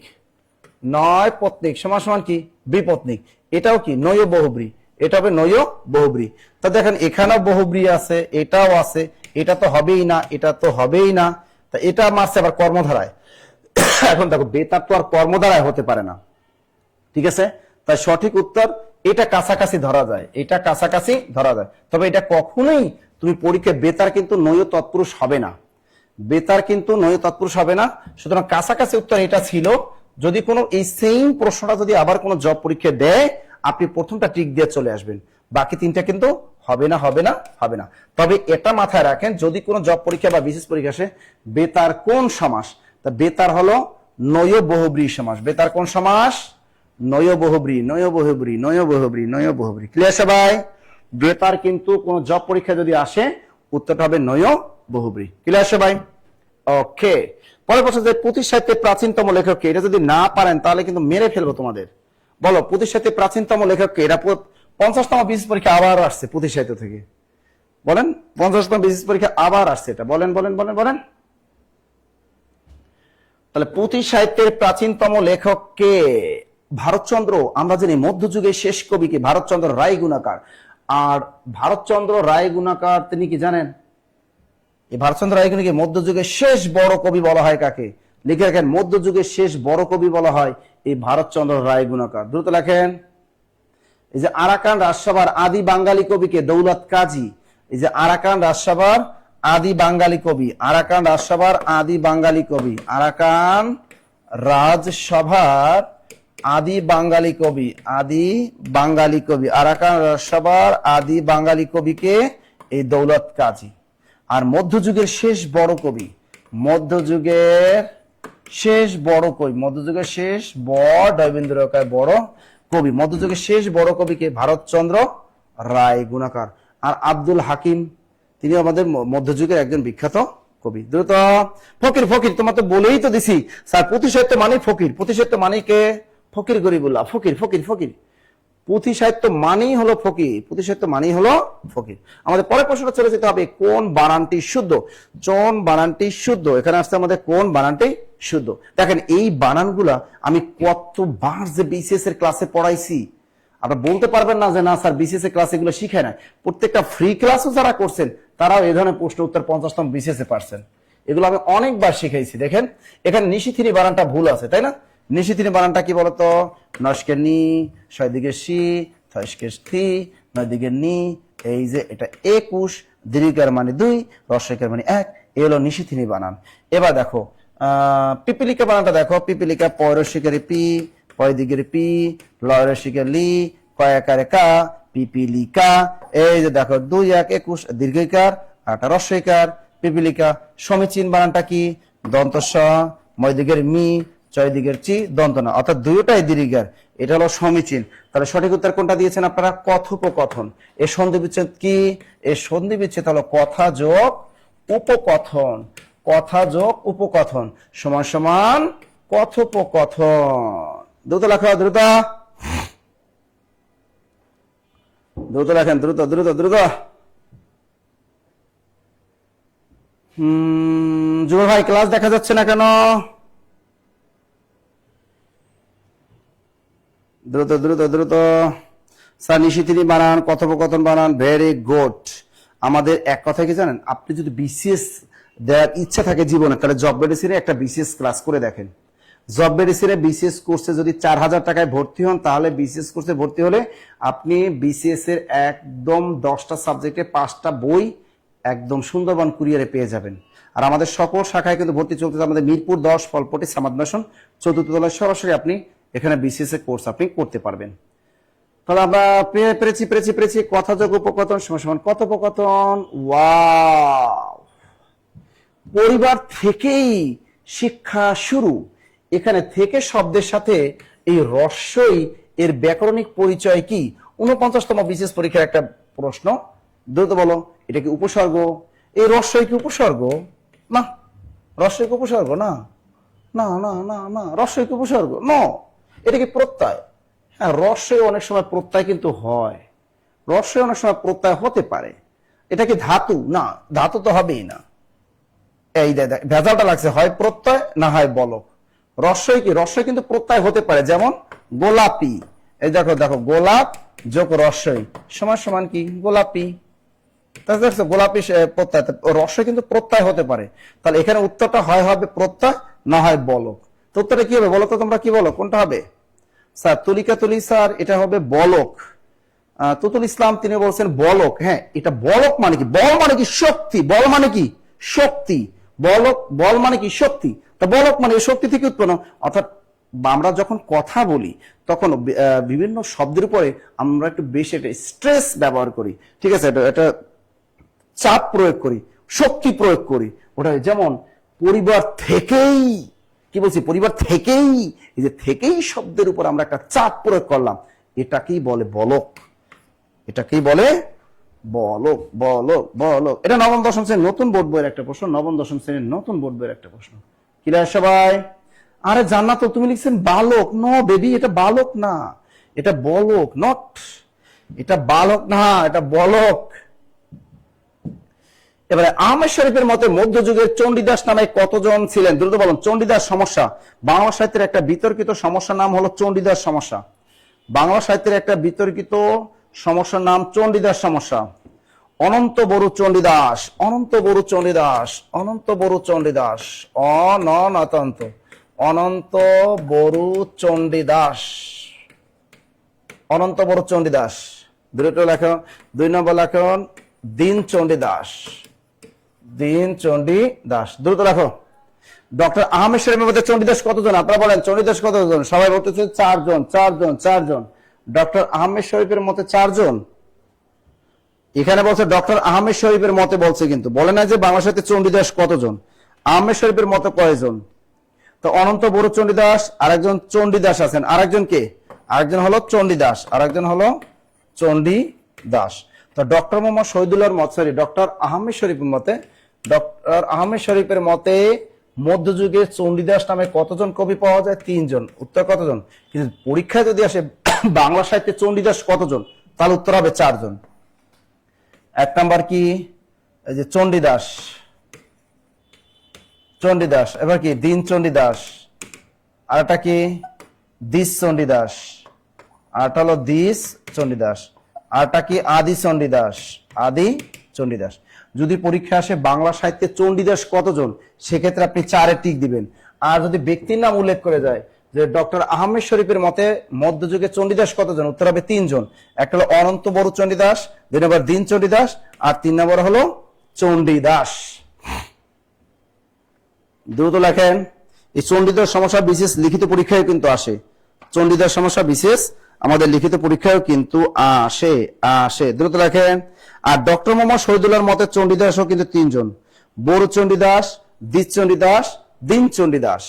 নয় পত্নিক সমান সমান কি? বিপত্নিক। এটাও কি নয় বহুব্রী। এটা হবে নয় বহুব্রী। তা দেখেন এখানেও বহুব্রী আছে, এটাও আছে, এটা তো হবেই না, এটা তো হবেই না। তা এটা মারছে আবার কর্মধারায়। এখন দেখো বেতার তো আর কর্মধারায় হতে পারে না, ঠিক আছে? তাই সঠিক উত্তর এটা কাছাকাছি ধরা যায়, এটা কাছাকাছি ধরা যায়। তবে এটা কখনোই তুমি পরীক্ষায় বেতার কিন্তু নয় তৎপুরুষ হবে না, বেতার কিন্তু নয় তৎপুরুষ হবে না। সুতরাং কাছাকাছি উত্তর এটা ছিল। যদি কোনো এই সেম প্রশ্নটা যদি আবার কোনো জব পরীক্ষা দেয়, আপনি প্রথমটা টিক দিয়ে চলে আসবেন, বাকি তিনটা কিন্তু হবে না, হবে না, হবে না। তবে এটা মাথায় রাখেন, যদি কোনো জব পরীক্ষা বা বিশেষ পরীক্ষা আসে, বেতার কোন সমাস? তা বেতার হলো নয় বহুব্রী সমাস। বেতার কোন সমাস? নয় বহুব্রী, নয় বহুব্রী, নয় বহুব্রী, নয় বহুব্রী। ক্লিয়ার সবাই? বেতার কিন্তু কোন জব পরীক্ষা যদি আসে, উত্তরটা হবে নয় বহুব্রী। ক্লিয়ার সবাই? ওকে। পরের প্রশ্ন, যে পুঁথি সাহিত্যের প্রাচীনতম লেখককে, এটা যদি না পারেন তাহলে কিন্তু মেরে ফেলবো তোমাদের। বলো পুঁথি সাহিত্যের প্রাচীনতম লেখককে? এটা 50তম বিশেষ পরীক্ষা আবার আসছে পুঁথি সাহিত্য থেকে। বলেন 50তম বিশেষ পরীক্ষা আবার আসছে এটা, বলেন বলেন বলেন বলেন। তাহলে পুঁথি সাহিত্যের প্রাচীনতম লেখককে? ভারতচন্দ্র। আমরা জানি মধ্যযুগের শেষ কবিকে ভারতচন্দ্র রায় গুণাকার। আর ভারতচন্দ্র রায় গুণাকার তিনি কি জানেন? এই ভারতচন্দ্র রায় গুণাকে মধ্যযুগের শেষ বড় কবি বলা হয় কাকে? লিখে রাখেন, মধ্যযুগের শেষ বড় কবি বলা হয় এই ভারতচন্দ্র রায় গুণাকার। দ্রুত লেখেন। এই যে আরাকান রাজসভার আদি বাঙালি কবিকে? দৌলত কাজী। এই যে আরাকান রাজসভার আদি বাঙালি কবি, আরাকান রাজসভার আদি বাঙালি কবি, আরাকান রাজসভার আদি বাঙালি কবি, আদি বাঙালি কবি, আরাকান রাজসভার আদি বাঙালি কবিকে? এই দৌলত কাজী। আর মধ্যযুগের শেষ বড় কবি, মধ্যযুগের শেষ বড় কবি, মধ্যযুগের শেষ বড় কবি, মধ্যযুগের শেষ বড় কবিকে? ভারতচন্দ্র রায় গুণাকার। আর আব্দুল হাকিম, তিনি আমাদের মধ্যযুগের একজন বিখ্যাত কবি। দ্রুত। ফকির, ফকির তোমার তো বলেই তো দিছি স্যার, পুঁথি সাহিত্য মানে ফকির। পুঁথি সাহিত্য মানে কে? ফকির গরিবুল্লাহ। ফকির ফকির ফকির, পুঁথি সাহিত্য মানেই হলো ফকির, পুঁথি সাহিত্য মানেই হলো ফকির। আমাদের পরের প্রশ্নটা চলে যেতে হবে, কোন বানানটি শুদ্ধ? কোন বানানটি শুদ্ধ? এখানে আসছে আমাদের কোন বানানটি শুদ্ধ। দেখেন এই বানানগুলা আমি কতবার যে বিসিএস এর ক্লাসে পড়াইছি, আপনারা বলতে পারবেন না যে না স্যার বিসিএস এর ক্লাস এগুলো শিখায় না। প্রত্যেকটা ফ্রি ক্লাসও যারা করছেন তারাও এই ধরনের প্রশ্ন উত্তর 50তম বিসিএস এ পারছেন। এগুলো আমি অনেকবার শিখাইছি। দেখেন এখানে নিশিথিনি বানানটা ভুল আছে, তাই না? নিশিথিনি বানানটা কি বলতো? নস্কের নি, ছয় দিকের সি, ছয়স্কের থি, নয় দিকের নি। এই যে এটা 21, দীর্ঘার মানে 2, রস্বইকার মানে 1, এই হলো নিশিথিনি বানান। এবার দেখো পিপিলিকা বানানটা দেখো। পিপিলিকা পয়রস্বইকারে পি, পয় দিকের পি, লয়রস্বইকার লি, কয়াকারে কা, পিপিলিকা। এই যে দেখো 2 1 21, দীর্ঘইকার আর একটা রস্বইকার। পিপিলিকা। সমীচীন বানানটা কি? দন্ত স, ময় দিকের মি, ছয় দিকের চি, দন্ত না, অর্থাৎ দুইটাই দীর্ঘার। এটা হলো সমীচীন। তাহলে সঠিক উত্তর কোনটা দিয়েছেন আপনারা? কথোপকথন। এর সন্ধি বিচ্ছেদ কি? এর সন্ধি বিচ্ছেদ হলো কথা যোগ উপকথন। কথা যোগ উপকথন সমান সমান কথোপকথন। দ্রুত লেখা, দ্রুত দ্রুত লেখেন, দ্রুত দ্রুত দ্রুত। জুবের ভাই ক্লাস দেখা যাচ্ছে না কেন? দ্রুত দ্রুত দ্রুত। স্যার নিশিথিনি বানান, কথোপকথন বানান, ভেরি গুড। আমাদের এক কথা কি জানেন, আপনি যদি বিসিএস দেওয়ার ইচ্ছা থাকে জীবনে, তাহলে জব মেডিসিনে একটা বিসিএস ক্লাস করে দেখেন। জব মেডিসিনে বিসিএস কোর্সে যদি 4000 টাকায় ভর্তি হন, তাহলে বিসিএস কোর্সে ভর্তি হলে আপনি বিসিএস এর একদম 10টা সাবজেক্টে 5টা বই একদম সুন্দরবন কুরিয়ারে পেয়ে যাবেন। আর আমাদের সকল শাখায় কিন্তু ভর্তি চলতেছে। আমাদের মিরপুর 10, ফলপটি, সামাদ মেশন 4th তলায় সরাসরি আপনি এখানে বিসিএস এর কোর্স আপনি করতে পারবেন। তাহলে আমরা পেরেছি পেরেছি পেরেছি। কথা যোগ উপকথন সমান সমান কথোপকথন। ওয়াও, পরিবার থেকেই শিক্ষা শুরু। এখানে থেকে শব্দের সাথে এই রস্বই এর ব্যাকরণিক পরিচয় কি? 49তম বিসিএস পরীক্ষার একটা প্রশ্ন। দ্রুত বলো, এটা কি উপসর্গ? এই রস্যই কি উপসর্গ? না, রস্যই কি উপসর্গ? না না না না না, রস্যই কি উপসর্গ? ন, এটা কি প্রত্যয়? হ্যাঁ, রস্যই অনেক সময় প্রত্যয় কিন্তু হয়, রস্যই অনেক সময় প্রত্যয় হতে পারে। এটা কি ধাতু? না, ধাতু তো হবেই না। এই ভেজালটা লাগছে, হয় প্রত্যয় না হয় বলক। রস্যই কি? রস্যই কিন্তু প্রত্যয় হতে পারে, যেমন গোলাপি। এই দেখো দেখো, গোলাপ যোগ রস্যই সমান সমান কি? গোলাপি। তাহলে দেখছো গোলাপি প্রত্যয়, রস্যই কিন্তু প্রত্যয় হতে পারে। তাহলে এখানে উত্তরটা হয় হবে প্রত্যয় না হয় বলক। তো উত্তরটা কি হবে বলো তো, তোমরা কি বলো, কোনটা হবে? স্যার তুলিকা তুলি স্যার, এটা হবে বলক। তুতুল ইসলাম তিনি বলছেন বলক। হ্যাঁ, এটা বলক মানে কি? বল মানে কি? শক্তি। বল মানে কি? শক্তি। বলক, বল মানে কি? শক্তি। তা বলক মানে শক্তি থেকে উৎপন্ন। অর্থাৎ আমরা যখন কথা বলি তখন বিভিন্ন শব্দের উপরে আমরা একটু বেশি একটা স্ট্রেস ব্যবহার করি, ঠিক আছে, এটা চাপ প্রয়োগ করি, শক্তি প্রয়োগ করি। ওটা যেমন পরিবার থেকেই, কি বলছি, পরিবার থেকেই, এই যে থেকেই শব্দের উপর আমরা একটা চাপ প্রয়োগ করলাম, এটাকেই বলে বলক। এটাকেই বলে বলক। বলক বলক, এটা নবম দশম শ্রেণীর নতুন বোর্ড বইয়ের একটা প্রশ্ন, নবম দশম শ্রেণীর নতুন বোর্ড বইয়ের একটা প্রশ্ন। ক্লিয়ার সবাই? আরে জান্নাত, তুমি লিখছেন বালক। নো বেবি, এটা বালক না, এটা বলক। নট, এটা বালক না, এটা বলক। এবারে আহমেদ শরীফের মতে মধ্যযুগের চণ্ডীদাস নামে কতজন ছিলেন? দ্রুত বলুন। চণ্ডীদাস সমস্যা, বাংলা সাহিত্যের একটা বিতর্কিত সমস্যার নাম হলো চণ্ডীদাস সমস্যা। বাংলা সাহিত্যের একটা বিতর্কিত সমস্যার নাম চণ্ডীদাস সমস্যা। অনন্ত বড়ু চণ্ডীদাস, অনন্ত বড়ু চণ্ডীদাস, অনন্ত বড়ু চণ্ডীদাস, অনন্ত, অনন্ত বড়ু চণ্ডীদাস, অনন্ত বড়ু চণ্ডীদাস। দুটো লেখন, 2 নম্বর লেখন দীন চণ্ডীদাস, দীন চণ্ডীদাস। দ্রুত লেখো। ডক্টর আহমেদ শরীফের মধ্যে চণ্ডীদাস কতজন? আপনারা বলেন চণ্ডীদাস কতজন? সবাই বলতেছে 4 জন, 4 জন, 4 জন। ডক্টর আহমেদ শরীফের মতে 4 জন। এখানে বলছে ডক্টর আহমেদ শরীফের মতে বলছে, কিন্তু বলে না যে বাংলা সাহিত্যে চণ্ডীদাস কতজন। আহমেদ শরীফের মতে কয়জন? তো অনন্ত বড়ু চণ্ডীদাস, আরেকজন চণ্ডীদাস আছেন, আরেকজন কে? আরেকজন হলো চণ্ডীদাস, আরেকজন হলো চণ্ডীদাস। তো ডক্টর মোহাম্মদ শহীদুল্লাহর মত, সরি, ডক্টর আহমেদ শরীফের মতে, ডক্টর আহমেদ শরীফের মতে মধ্যযুগে চণ্ডীদাস নামে কতজন কবি পাওয়া যায়? 3 জন। উত্তর কতজন? কিন্তু পরীক্ষায় যদি আসে বাংলা সাহিত্যে চণ্ডীদাস কতজন, তাহলে উত্তর হবে 4 জন। 1 নাম্বার কি? এই যে চণ্ডীদাস, চণ্ডীদাস। এবার কি? দীন চণ্ডীদাস। আরটা কি? দিস চণ্ডীদাস। আরটা হলো দিস চণ্ডীদাস। আরটা কি? আদি চণ্ডীদাস, আদি চণ্ডীদাস। যদি পরীক্ষা আসে বাংলা সাহিত্যে চণ্ডীদাস কতজন, সেক্ষেত্রে আপনি 4-এ টিক দিবেন। আর যদি ব্যক্তির নাম উল্লেখ করে যায় যে ডক্টর আহমেদ শরীফের মতে মধ্যযুগে চণ্ডীদাস কতজন, উত্তর হবে 3 জন। একটা হলো অনন্ত বড়ু চণ্ডীদাস, 2 নম্বর দীন চণ্ডীদাস, আর 3 নম্বর হলো চণ্ডীদাস। দ্রুত লেখেন। এই চণ্ডীদাস সমস্যা বিশেষ লিখিত পরীক্ষায় কিন্তু আসে। চণ্ডীদাস সমস্যা বিশেষ আমাদের লিখিত পরীক্ষায় কিন্তু আসে, আসে। দ্রুত লেখেন। আর ডক্টর মোহাম্মদ শহীদুল্লাহর মতে চণ্ডীদাসও কিন্তু 3 জন। বড়ু চণ্ডীদাস, দ্বিজ চণ্ডীদাস, দীন চণ্ডীদাস।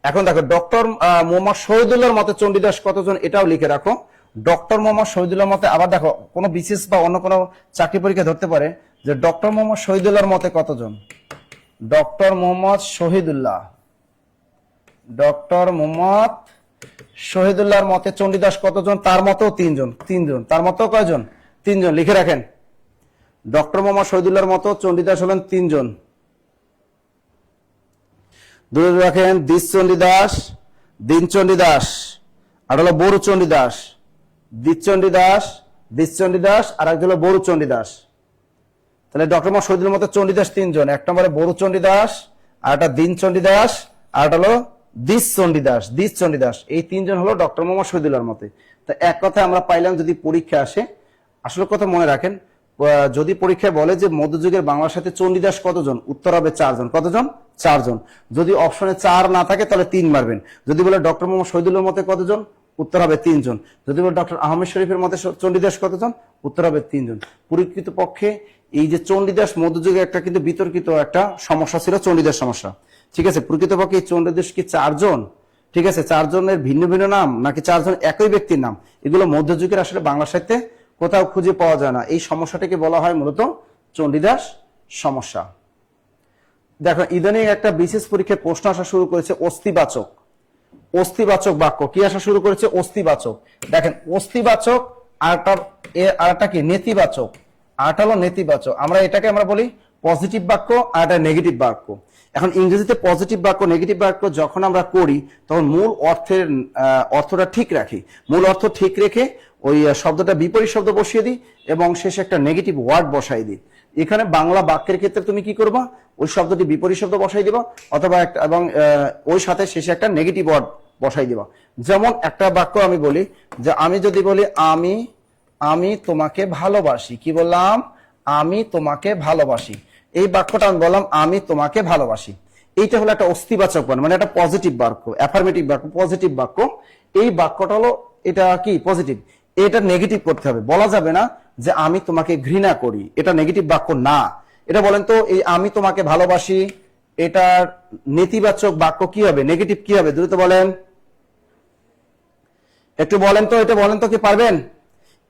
এখন দেখো ডক্টর মোহাম্মদ শহীদুল্লাহর মতে চণ্ডীদাস কতজন, এটাও লিখে রাখো। ডক্টর মোহাম্মদ শহীদুল্লাহর মতে, আবার দেখো কোনো বিশেষ বা অন্য কোনো চাকরি পরীক্ষা ধরতে পারে যে ডক্টর মোহাম্মদ শহীদুল্লাহর মতে কতজন। ডক্টর মোহাম্মদ শহীদুল্লাহ, ডক্টর মোহাম্মদ শহীদুল্লাহর মতে চণ্ডীদাস কতজন? তার মতেও 3 জন। 3 জন, তার মতেও কয়জন? 3 জন। লিখে রাখেন। ডক্টর মোহাম্মদ শহীদুল্লাহর মতো চণ্ডীদাস হলেন 3 জন। দূরে রাখেন। দিস চণ্ডীদাস, দীন চণ্ডীদাস, আর হলো বড়ু চণ্ডীদাস। দিস চণ্ডীদাস, দিস চণ্ডীদাস, আর একজন হলো বড়ু চণ্ডীদাস। তাহলে ডক্টর মোহাম্মদ শহীদুল্লাহর মতে চণ্ডীদাস 3 জন। 1 নম্বরে বড়ু চণ্ডীদাস, আর একটা দীন চণ্ডীদাস, আর একটা হলো দিস চণ্ডীদাস, দিস চণ্ডীদাস। এই 3 জন হলো ডক্টর মোহাম্মদ শহীদুল্লাহর মতে। তো এক কথা আমরা পাইলাম, যদি পরীক্ষা আসে, আসলে কথা মনে রাখেন, যদি পরীক্ষায় বলে যে মধ্যযুগের বাংলার সাথে চণ্ডীদাস কতজন, উত্তর হবে 4 জন। কতজন? 4 জন। যদি অপশনে 4 না থাকে তাহলে 3 মারবেন। যদি বলে ডক্টর মোহাম্মদ শহীদুল্লাহর মতে কতজন, উত্তর হবে 3 জন। যদি বলে ডক্টর আহমেদ শরীফের মতে চণ্ডীদাস কতজন, উত্তর হবে 3 জন। পরীক্ষিত পক্ষে এই যে চণ্ডীদাস মধ্যযুগে একটা কিন্তু বিতর্কিত একটা সমস্যা ছিল, চণ্ডীদাস সমস্যা, ঠিক আছে। প্রকৃতপক্ষে এই চণ্ডীদাস কি 4 জন, ঠিক আছে, 4 জনের ভিন্ন ভিন্ন নাম নাকি 4 জন একই ব্যক্তির নাম, এগুলো মধ্যযুগের আসলে বাংলা সাহিত্যে কোথাও খুঁজে পাওয়া যায় না। এই সমস্যাটাকে বলা হয় মূলত চণ্ডীদাস সমস্যা। দেখো ইদানিং একটা বিশেষ পরীক্ষায় প্রশ্ন আসা শুরু করেছে অস্তিবাচক। অস্তিবাচক বাক্য কি আসা শুরু করেছে? অস্তিবাচক। দেখেন অস্তিবাচক আরটা কি নেতিবাচক, আরটা হলো নেতিবাচক। এটাকে আমরা বলি পজিটিভ বাক্য আর এটা নেগেটিভ বাক্য। এখন ইংরেজিতে পজিটিভ বাক্য নেগেটিভ বাক্য যখন আমরা করি তখন মূল অর্থটা ঠিক রাখি, মূল অর্থ ঠিক রেখে ওই শব্দটা বিপরীত শব্দ বসিয়ে দিই এবং শেষে একটা নেগেটিভ ওয়ার্ড বসাই দিই। এখানে বাংলা বাক্যের ক্ষেত্রে তুমি কি করবা? ওই শব্দটি বিপরীত শব্দ বসাই দিবা অথবা একটা এবং ওই সাথে শেষে একটা নেগেটিভ ওয়ার্ড বসাই দিবা। যেমন একটা বাক্য আমি বলি যে আমি যদি বলি আমি তোমাকে ভালোবাসি, কি বললাম? আমি তোমাকে ভালোবাসি। এই বাক্যটা আমি বললাম আমি তোমাকে ভালোবাসি। এইটা হলো একটা অস্তিবাচক বাক্য, মানে একটা পজিটিভ বাক্য, অ্যাফার্মেটিভ বাক্য, পজিটিভ বাক্য। এই বাক্যটা হলো এটা কি পজিটিভ। এটা নেগেটিভ করতে হবে, বলা যাবে না যে আমি তোমাকে ঘৃণা করি, এটা নেগেটিভ বাক্য না। এটা বলেন তো এই আমি তোমাকে ভালোবাসি এটার নেতিবাচক বাক্য কি হবে, নেগেটিভ কি হবে? দ্রুত বলেন, একটু বলেন তো, এটা বলেন তো, কি পারবেন?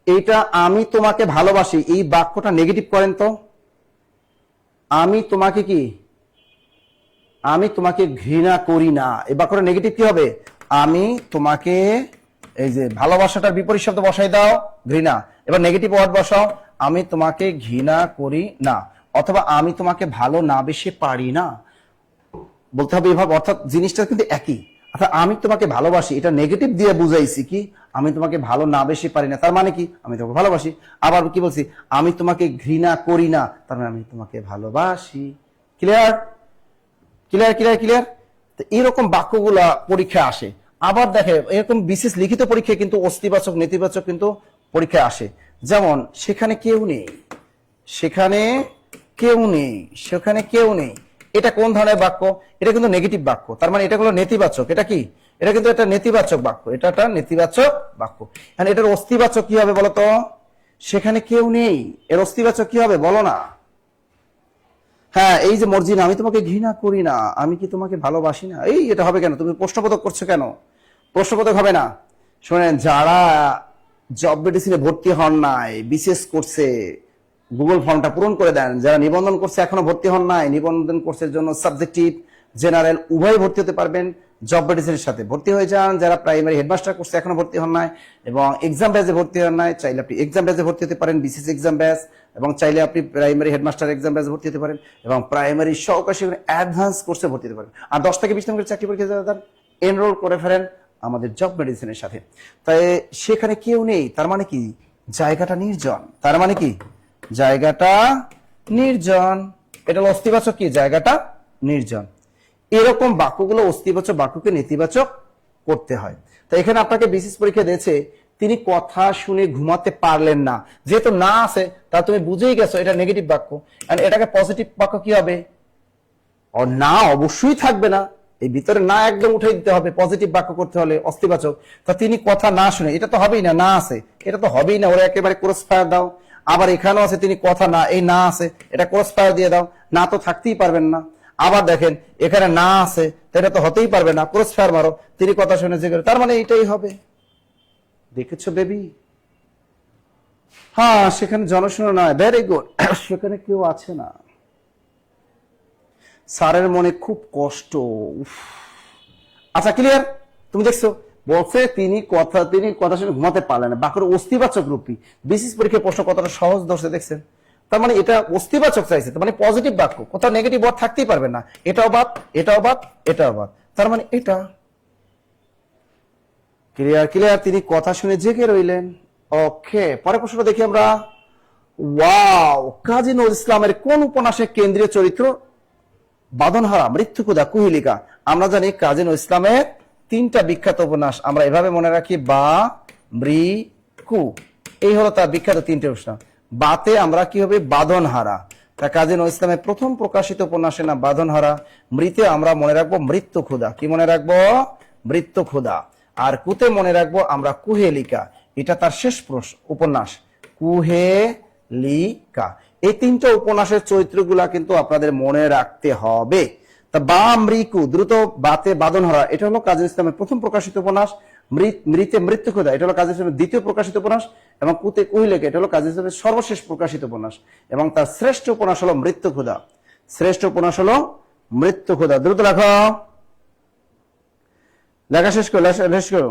এইটা আমি তোমাকে ভালোবাসি এই বাক্যটা নেগেটিভ করেন তো। আমি তোমাকে কি, আমি তোমাকে ঘৃণা করি না, এই বাক্যটা নেগেটিভ কি হবে? আমি তোমাকে, এই যে ভালোবাসাটার বিপরীত শব্দ বসাই দাও ঘৃণা, এবার নেগেটিভ ওয়ার্ড বসাও আমি তোমাকে ঘৃণা করি না, অথবা আমি তোমাকে ভালো না বেশি পারি না বলতে হবে এভাবে। অর্থাৎ জিনিসটা কিন্তু একই। অর্থাৎ আমি তোমাকে ভালোবাসি এটা নেগেটিভ দিয়ে বুঝাইছি কি আমি তোমাকে ভালো না বেশি পারি না, তার মানে কি আমি তোমাকে ভালোবাসি। আবার কি বলছি? আমি তোমাকে ঘৃণা করি না, তার মানে আমি তোমাকে ভালোবাসি। Clear clear clear clear. তো এরকম বাক্যগুলা পরীক্ষা আসে। আবার দেখে এরকম বিশেষ লিখিত পরীক্ষায় কিন্তু অস্তিবাচক নেতিবাচক কিন্তু পরীক্ষায় আসে। যেমন সেখানে কেউ নেই, সেখানে কেউ নেই, সেখানে কেউ নেই, এটা কোন ধরনের বাক্য? এটা কিন্তু নেগেটিভ বাক্য, তার মানে এটা হলো নেতিবাচক। এটা কি? এটা কিন্তু একটা নেতিবাচক বাক্য, এটা একটা নেতিবাচক বাক্য। মানে এটার অস্তিবাচক কি হবে বলো তো? সেখানে কেউ নেই, এর অস্তিবাচক কি হবে বলো না? হ্যাঁ, এই যে মর্জিনা আমি তোমাকে ঘৃণা করি না, আমি কি তোমাকে ভালোবাসি না, এই এটা হবে কেন? তুমি প্রশ্নবোধক করছো কেন? প্রশ্নবোধক হবে না। শোনেন, যারা জব মেডিসিনে ভর্তি হন নাই, বিশেষ কোর্সে গুগল ফর্মটা পূরণ করে দেন। যারা নিবন্ধন কোর্সে এখনো ভর্তি হন নাই, নিবন্ধন কোর্সের জন্য সাবজেক্টিভ জেনারেল উভয় ভর্তি হতে পারবেন, জব মেডিসিনের সাথে ভর্তি হয়ে যান। যারা প্রাইমারি হেডমাস্টার কোর্সে এখনো ভর্তি হন নাই এবং এক্সাম ব্যাচে ভর্তি হন নাই, চাইলে আপনি এক্সাম ব্যাচে ভর্তি হতে পারেন, বিসিএস এক্সাম ব্যাচ, এবং চাইলে আপনি প্রাইমারি হেডমাস্টার এক্সাম ব্যাচে ভর্তি হতে পারেন এবং প্রাইমারি সহকারী অ্যাডভান্স কোর্সে ভর্তি হতে পারেন। আর 10 থেকে 20 নম্বরের চাকরি পরীক্ষা দেন, এনরোল করে ফেলেন আমাদের জব মেডিসিনের সাথে। তাই সেখানে কেউ নেই, তার মানে কি জায়গাটা নির্জন, তার মানে কি জায়গাটা নির্জন। এটা হলো অস্তিবাচক কি জায়গাটা নির্জন। এরকম বাক্যগুলো অস্তিবাচক বাক্যকে নেতিবাচক করতে হয়। তো এখানে আপনাকে বিশেষ পরীক্ষা দিয়েছে তিনি কথা শুনে ঘুমাতে পারলেন না, যেহেতু না আছে তা তুমি বুঝেই গেছো এটা নেগেটিভ বাক্য। এটাকে পজিটিভ বাক্য কি হবে? না অবশ্যই থাকবে না, এই ভিতরে না একদম উঠে দিতে হবে পজিটিভ বাক্য করতে হলে অস্তিবাচক। তা তিনি কথা না শুনে, এটা তো হবেই না, না আছে এটা তো হবেই না, ওরা একেবারে ক্রস ফায়ার দাও। আবার এখানেও আছে তিনি কথা না, এই না আছে এটা ক্রস ফায়ার দিয়ে দাও, না তো থাকতেই পারবেন না। আবার দেখেন এখানে না আছে এটা তো হতেই পারবে না, ক্রস ফায়ার মারো, তিনি কথা শুনে যে, তার মানে এটাই হবে। দেখেছো বেবি? হ্যাঁ, সেখানে জনশূন্য নয়, ভেরি গুড। সেখানে কেউ আছে না, স্যারের মনে খুব কষ্ট। আচ্ছা ক্লিয়ার? তুমি দেখছো বলছে তিনি কথা শুনে ঘুমাতে পারলেন না, বাক্যের অস্তিবাচক রূপী। বিশেষ পরীক্ষার প্রশ্ন কতটা সহজ ধরছে দেখছেন? তার মানে এটা অস্তিবাচক চাইছে, তার মানে পজিটিভ বাক্য, কোথাও নেগেটিভ ওয়ার্ড থাকতেই পারবে না। এটাও বাদ, এটাও বাদ, এটাও বাদ, তার মানে এটা। Clear clear. তিনি কথা শুনে জেগে রইলেন। ওকে, পরের প্রশ্নটা দেখি আমরা। ওয়াও, কাজী নজরুল ইসলামের কোন উপন্যাসের কেন্দ্রীয় চরিত্র বাঁধনহারা, মৃত্যুকুদা, কুহেলিকা? আমরা জানি কাজী নজরুল ইসলামের 3টা বিখ্যাত উপন্যাস, আমরা এভাবে মনে রাখি বা, মৃ, কু, এই হলো তার বিখ্যাত 3টে উপন্যাস। বাতে আমরা কি হবে? বাঁধনহারা। তা কাজী নজরুল ইসলামের প্রথম প্রকাশিত উপন্যাসের নাম বাঁধনহারা। মৃতে আমরা মনে রাখবো মৃত্যু ক্ষুধা, কি মনে রাখবো? মৃত্যু ক্ষুধা। আর কুতে মনে রাখবো আমরা কুহেলিকা, এটা তার শেষ উপন্যাস, কুহেলিকা। এই 3টা উপন্যাসের চরিত্রগুলা কিন্তু আপনাদের মনে রাখতে হবে। তা বা, মৃকু, দ্রুত, বাতে বাঁধনহারা, এটা হলো কাজী ইসলামের প্রথম প্রকাশিত উপন্যাস। মৃতে মৃত্যুক্ষুধা, এটা হলো কাজী ইসলামের দ্বিতীয় প্রকাশিত উপন্যাস। এবং কুহিলেখা এটা হলো কাজী নজরুলের সর্বশেষ প্রকাশিত উপন্যাস এবং তার শ্রেষ্ঠ উপন্যাস হলো মৃত্যুক্ষুধা। শ্রেষ্ঠ উপন্যাস হলো মৃত্যুক্ষুধা। দ্রুত লেখো, লেখা শেষ করো।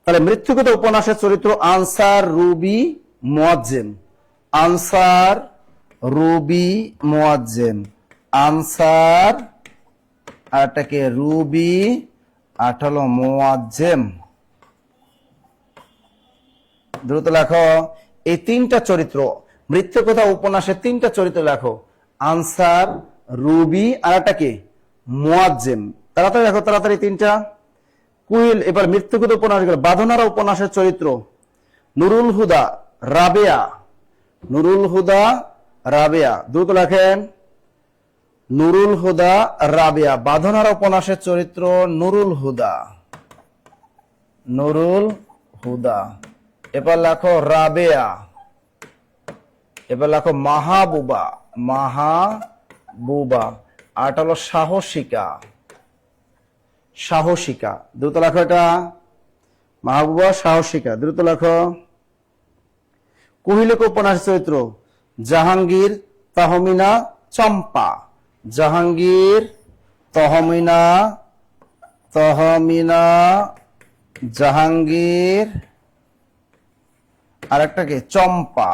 তাহলে মৃত্যুক্ষুধা উপন্যাসের চরিত্র আনসার, রুবি, মুয়াজ্জেম। আনসার, রুবি, মুয়াজ্জেম। আনসার আরটাকে রুবি, আট হলো মুয়াজ্জেম। দ্রুত লেখো, এই তিনটা চরিত্র মৃত্যুক্ষুধা উপন্যাসের তিনটা চরিত্র লেখো, আনসার, রুবি আর এটাকে মুয়াজ্জেম। তাড়াতাড়ি লেখো, তাড়াতাড়ি তিনটা। কুইল এবার মৃত্যুক্ষুধা উপন্যাস, বাঁধনারা উপন্যাসের চরিত্র নুরুল হুদা, রাবেয়া। নুরুল হুদা, রাবেয়া। দ্রুত লেখেন, নুরুল হুদা, রাবেয়া। বাঁধনারা উপন্যাসের চরিত্র নুরুল হুদা, নুরুল হুদা। এবার লেখো রাবেয়া। এবার লেখো মাহবুবা, মাহবুবা। আর হলো সাহসিকা, সাহসিকা। দ্রুত লেখো, এটা মাহবুবা, সাহসিকা। দ্রুত লেখো। কুহিলেখা উপন্যাসের চরিত্র জাহাঙ্গীর, তহমিনা, চম্পা। জাহাঙ্গীর, তহমিনা, তহমিনা, জাহাঙ্গীর আর একটাকে চম্পা।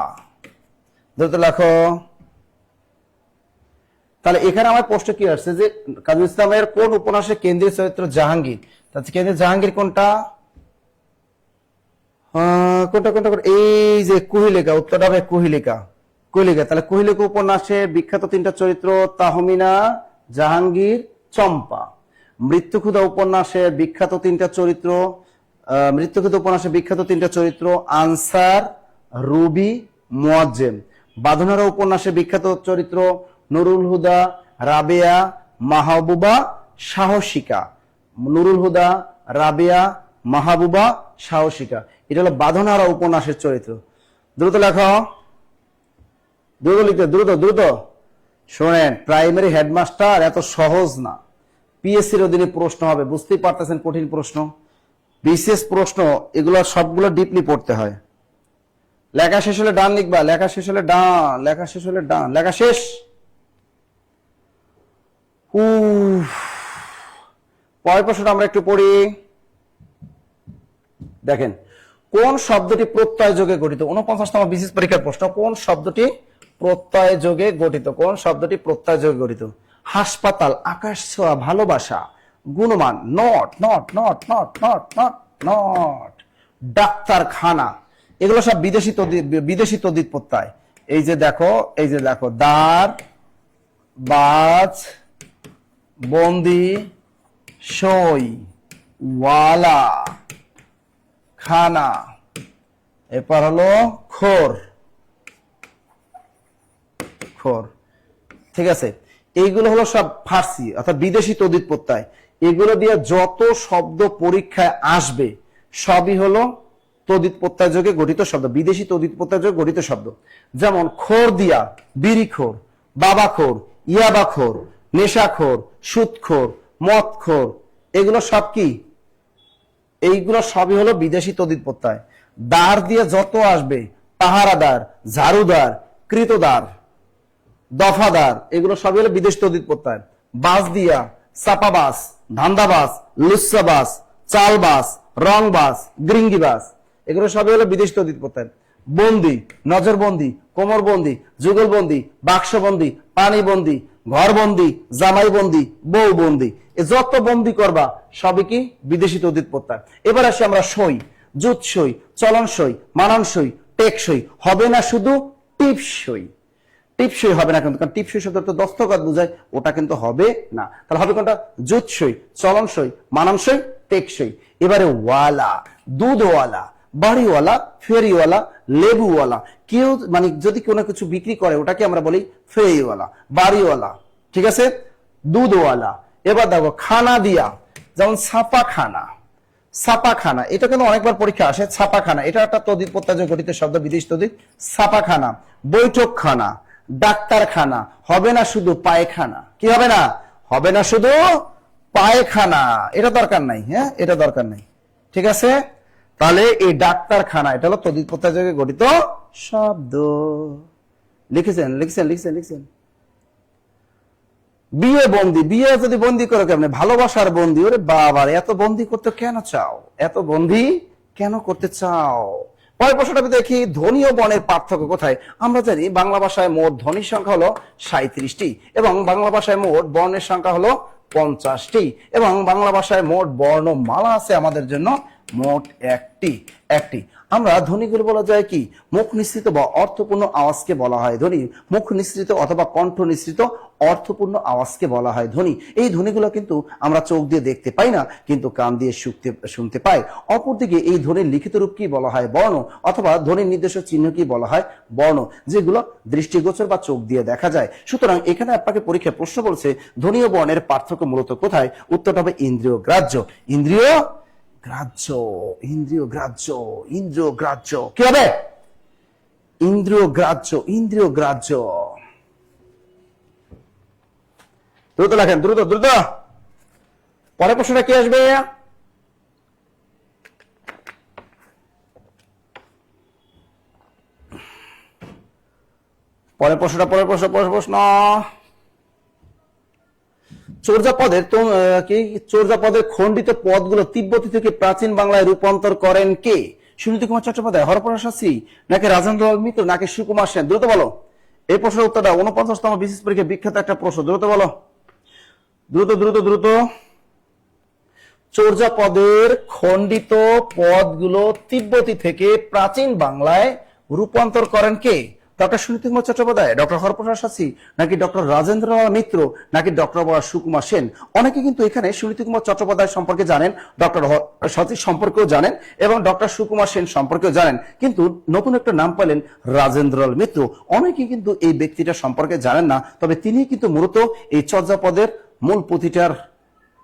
দ্রুত লেখো। তাহলে এখানে আমার প্রশ্ন কি আসছে যে কাজী ইসলামের কোন উপন্যাসের কেন্দ্রীয় চরিত্র জাহাঙ্গীর? তাহলে কেন্দ্রীয় জাহাঙ্গীর কোনটা? কোনটা কোনটা? এই যে কুহিলেখা, উত্তরটা হবে কুহিলেখা। কুহিলেখা। তাহলে কুহিলেখা উপন্যাসের বিখ্যাত তিনটা চরিত্র তাহমিনা, জাহাঙ্গীর, চম্পা। মৃত্যুক্ষুধা উপন্যাসের বিখ্যাত তিনটা চরিত্র, মৃত্যুক্ষুধা উপন্যাসের বিখ্যাত তিনটা চরিত্র আনসার, রুবি, মুয়াজ্জেম। বাঁধনারা উপন্যাসের বিখ্যাত চরিত্র নুরুল হুদা, রাবেয়া, মাহবুবা, সাহসিকা। নুরুল হুদা, রাবেয়া, মাহবুবা, সাহসিকা। এটা হলো বাঁধনারা উপন্যাসের চরিত্র। দ্রুত লেখো, দ্রুত লিখতে, দ্রুত দ্রুত। শোনেন, প্রাইমারি হেডমাস্টার এত সহজ না। পিএসসির অধীনে প্রশ্ন হবে, বুঝতেই পারতেছেন কঠিন প্রশ্ন, বিশেষ প্রশ্ন, এগুলো সবগুলো ডিপলি পড়তে হয়। লেখা শেষ হলে ডান লিখবা, লেখা শেষ হলে ডান, লেখা শেষ হলে ডান, লেখা শেষ। পরের প্রশ্নটা আমরা একটু পড়ি। দেখেন, কোন শব্দটি প্রত্যয় যোগে গঠিত? 49তম বিশেষ পরীক্ষার প্রশ্ন, কোন শব্দটি প্রত্যয় যোগে গঠিত? কোন শব্দটি প্রত্যয় যোগে গঠিত? হাসপাতাল, আকাশ ছোঁয়া, ভালোবাসা, গুণমান, not not not not not not not. ডাক্তারখানা, এগুলো সব বিদেশি তদ্ধিত প্রত্যয়। এই যে দেখো, এই যে দেখো, দার, বাজ, বন্দি, সই, ওয়ালা, খানা। এরপর হলো খোর, খোর। ঠিক আছে, এইগুলো হলো সব ফার্সি অর্থাৎ বিদেশি তদ্ধিত প্রত্যয়। এগুলো দিয়ে যত শব্দ পরীক্ষায় আসবে সবই হলো তদ্ধিত প্রত্যয় যোগে গঠিত শব্দ, বিদেশি তদ্ধিত প্রত্যয় যোগে গঠিত শব্দ। যেমন খোর দিয়া, বিড়িখোর, বাবাখোর, ইয়াবাখোর, নেশাখোর, সুদখোর, মদখোর, এগুলো সব কি? এইগুলো সবই হলো বিদেশি তদ্ধিত প্রত্যয়। দার দিয়ে যত আসবে, পাহারাদার, ঝাড়ুদার, কৃতদার, দফাদার, এগুলো সবই হলো বিদেশি তদ্ধিত প্রত্যয়। বাস দিয়া, চাপাবাস, ধান্দাবাস, লুচ্চাবাস, চালবাস, রংবাস, গ্রিঙ্গিবাস, এগুলো সবই হলো বিদেশি তদ্ধিত প্রত্যয়। বন্দি, নজরবন্দি, কোমরবন্দি, যুগলবন্দি, বাক্সবন্দি, পানিবন্দি, ঘরবন্দি, জামাইবন্দি, বউবন্দি, এ যত বন্দি করবা সবই কি? বিদেশি তদ্ধিত প্রত্যয়। এবার আসি আমরা সই, জুৎসই, চলনসই, মানানসই, টেকসই। হবে না শুধু টিপসই। টিপসই হবে না কিন্তু, কারণ টিপসই শব্দ তো দস্তখত বোঝায়, ওটা কিন্তু হবে না। তাহলে হবে কোনটা? জুৎসই, চলনসই, মানানসই, টেকসই। এবারে ওয়ালা, দুধওয়ালা, বাড়িওয়ালা, ফেরিওয়ালা, লেবুওয়ালা। কেউ মানে যদি কোনো কিছু বিক্রি করে ওটাকে আমরা বলি ফেরিওয়ালা, বাড়িওয়ালা। ঠিক আছে, দুধওয়ালা। এবার দেখো খানা দিয়া, যেমন ছাপাখানা, ছাপাখানা, এটা কিন্তু অনেকবার পরীক্ষা আসে। ছাপাখানা এটা একটা তদ্ধিত প্রত্যয় যোগে গঠিত শব্দ, বিদেশি তদ্ধিত। ছাপাখানা, বৈঠকখানা, ডাক্তারখানা। হবে না শুধু পায়খানা। কি হবে না? হবে না শুধু পায়খানা। এটা দরকার নাই, হ্যাঁ, এটা দরকার নাই। ঠিক আছে, তাহলে এই ডাক্তারখানা এটা হলো তদ্ধিত প্রত্যয় যোগে গঠিত শব্দ। লিখেছেন লিখছেন লিখছেন লিখছেন। বিয়ে বন্দি, বিয়ে যদি বন্দি করে কেমনে? ভালোবাসার বন্দি। ওরে বাবা, এত বন্দি করতে কেন চাও? এত বন্দি কেন করতে চাও? পরের প্রশ্নটা দেখি, ধ্বনি ও বর্ণের পার্থক্য কোথায়? আমরা জানি বাংলা ভাষায় মোট ধ্বনির সংখ্যা হলো 37টি এবং বাংলা ভাষায় মোট বর্ণের সংখ্যা হলো 50টি এবং বাংলা ভাষায় মোট বর্ণমালা আছে আমাদের জন্য মোট একটি। আমরা ধ্বনিগুলো বলা যায় কি? মুখ নিঃসৃত বা অর্থপূর্ণ আওয়াজকে বলা হয় ধ্বনি। মুখ নিঃসৃত অথবা কণ্ঠ নিঃসৃত অর্থপূর্ণ আওয়াজকে বলা হয় ধ্বনি। এই ধ্বনিগুলো কিন্তু আমরা চোখ দিয়ে দেখতে পাই না, কিন্তু কান দিয়ে শুনতে পাই। অপরদিকে এই ধ্বনির লিখিত রূপ কি বলা হয়? বর্ণ। অথবা ধ্বনির নির্দেশক চিহ্ন কি বলা হয়? বর্ণ, যেগুলো দৃষ্টিগোচর বা চোখ দিয়ে দেখা যায়। সুতরাং এখানে আপনাকে পরীক্ষায় প্রশ্ন বলছে ধ্বনি ও বর্ণের পার্থক্য মূলত কোথায়? উত্তরটা হবে ইন্দ্রিয় গ্রাহ্য। ইন্দ্রিয় গ্রাহ্য, ইন্দ্রিয় গ্রাহ্য, ইন্দ্রিয় গ্রাহ্য। কি হবে? ইন্দ্রিয় গ্রাহ্য, ইন্দ্রিয় গ্রাহ্য। দ্রুত লেখেন, দ্রুত দ্রুত। পরের প্রশ্নটা কি আসবে? পরের প্রশ্ন চর্যাপদের খণ্ডিত পদগুলো তিব্বতী থেকে প্রাচীন বাংলায় রূপান্তর করেন কে? সুনীতি কুমার চট্টোপাধ্যায়, হরপ্রসাদ শাস্ত্রী, নাকি রাজেন্দ্র মিত্র, নাকি সুকুমার সেন? দ্রুত বলো। এই প্রশ্নের উত্তরটা 49তম বিশেষ পরীক্ষায় বিখ্যাত একটা প্রশ্ন। দ্রুত বলো, দ্রুত দ্রুত দ্রুত। চর্যাপদের খণ্ডিত পদগুলো তিব্বতী থেকে প্রাচীন বাংলায় রূপান্তর করেন কে? ডক্টর সুনীতি কুমার চট্টোপাধ্যায়, ডক্টর হরপ্রসাদ শাস্ত্রী, নাকি ডক্টর রাজেন্দ্রলাল মিত্র, নাকি ডক্টর সুকুমার সেন? অনেকে কিন্তু এখানে সুনীতি কুমার চট্টোপাধ্যায় সম্পর্কে জানেন, ডক্টর শাস্ত্রী সম্পর্কেও জানেন এবং ডক্টর সুকুমার সেন সম্পর্কেও জানেন, কিন্তু নতুন একটা নাম পেলেন রাজেন্দ্রলাল মিত্র। অনেকে কিন্তু এই ব্যক্তিটা সম্পর্কে জানেন না, তবে তিনি কিন্তু মূলত এই চর্যাপদের মূল পুঁথিটার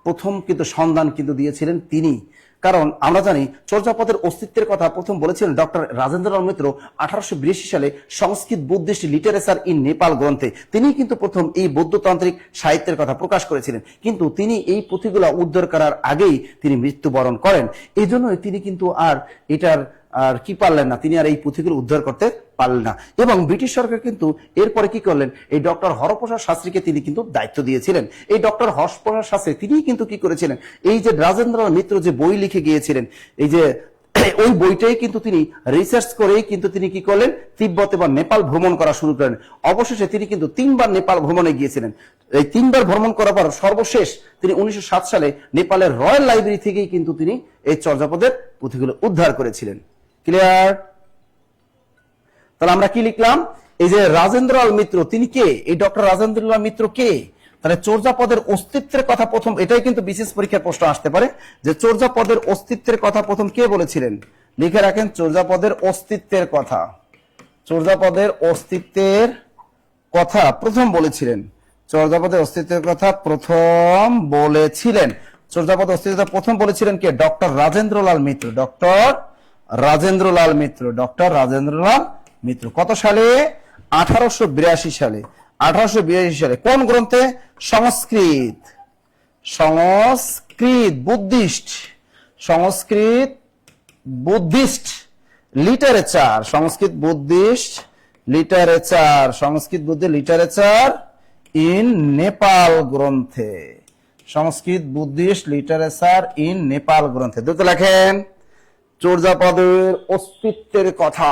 প্রথম কিন্তু সন্ধান কিন্তু দিয়েছিলেন তিনি। কারণ আমরা জানি চর্যাপদের অস্তিত্বের কথা প্রথম বলেছিলেন ডক্টর রাজেন্দ্রলাল মিত্র 1882 সালে সংস্কৃত বুদ্ধিস্ট লিটারেচার ইন নেপাল গ্রন্থে। তিনি কিন্তু প্রথম এই বৌদ্ধতান্ত্রিক সাহিত্যের কথা প্রকাশ করেছিলেন, কিন্তু তিনি এই পুঁথিগুলো উদ্ধার করার আগেই তিনি মৃত্যুবরণ করেন। এই জন্যই তিনি কিন্তু এটার কি পারলেন না, তিনি আর এই পুঁথিগুলো উদ্ধার করতে পারলেন না। এবং ব্রিটিশ সরকার কিন্তু এরপরে কি করলেন, এই ডক্টর হরপ্রসাদ শাস্ত্রীকে তিনি কিন্তু দায়িত্ব দিয়েছিলেন। এই ডক্টর হরপ্রসাদ শাস্ত্রী তিনি কিন্তু কি করেছিলেন, এই যে রাজেন্দ্রলাল মিত্র যে বই লিখে গিয়েছিলেন, এই যে ওই বইটাই কিন্তু তিনি রিসার্চ করেই কিন্তু তিনি কি করলেন, তিব্বতে বা নেপাল ভ্রমণ করা শুরু করেন। অবশেষে তিনি কিন্তু 3বার নেপাল ভ্রমণে গিয়েছিলেন। এই 3বার ভ্রমণ করার পর সর্বশেষ তিনি 1907 সালে নেপালের রয়্যাল লাইব্রেরি থেকেই কিন্তু তিনি এই চর্যাপদের পুঁথিগুলো উদ্ধার করেছিলেন। ক্লিয়ার? তাহলে আমরা কি লিখলাম, এই যে রাজেন্দ্রলাল মিত্র তিনি কে? এই ডক্টর রাজেন্দ্রলাল মিত্র কে? তাহলে চর্যাপদের অস্তিত্বের কথা প্রথম, এটাই কিন্তু বিশেষ পরীক্ষার প্রশ্ন আসতে পারে, যে চর্যাপদের অস্তিত্বের কথা প্রথম কে বলেছিলেন? লিখে রাখেন, চর্যাপদের অস্তিত্বের কথা, চর্যাপদের অস্তিত্বের কথা প্রথম বলেছিলেন, চর্যাপদের অস্তিত্বের কথা প্রথম বলেছিলেন, চর্যাপদের অস্তিত্বের প্রথম বলেছিলেন কে? Doctor Rajendralal Mitra, doctor Rajendralal Mitra, doctor Rajendralal Mitra. কত সালে? 1882 সালে। 1882 সালে কোন গ্রন্থে? Sanskrit, Sanskrit Buddhist, Sanskrit Buddhist literature, Sanskrit Buddhist literature, Sanskrit Buddhist literature in Nepal গ্রন্থে, Sanskrit Buddhist literature in Nepal গ্রন্থে। দ্রুত লেখেন, চর্যাপদের অস্তিত্বের কথা।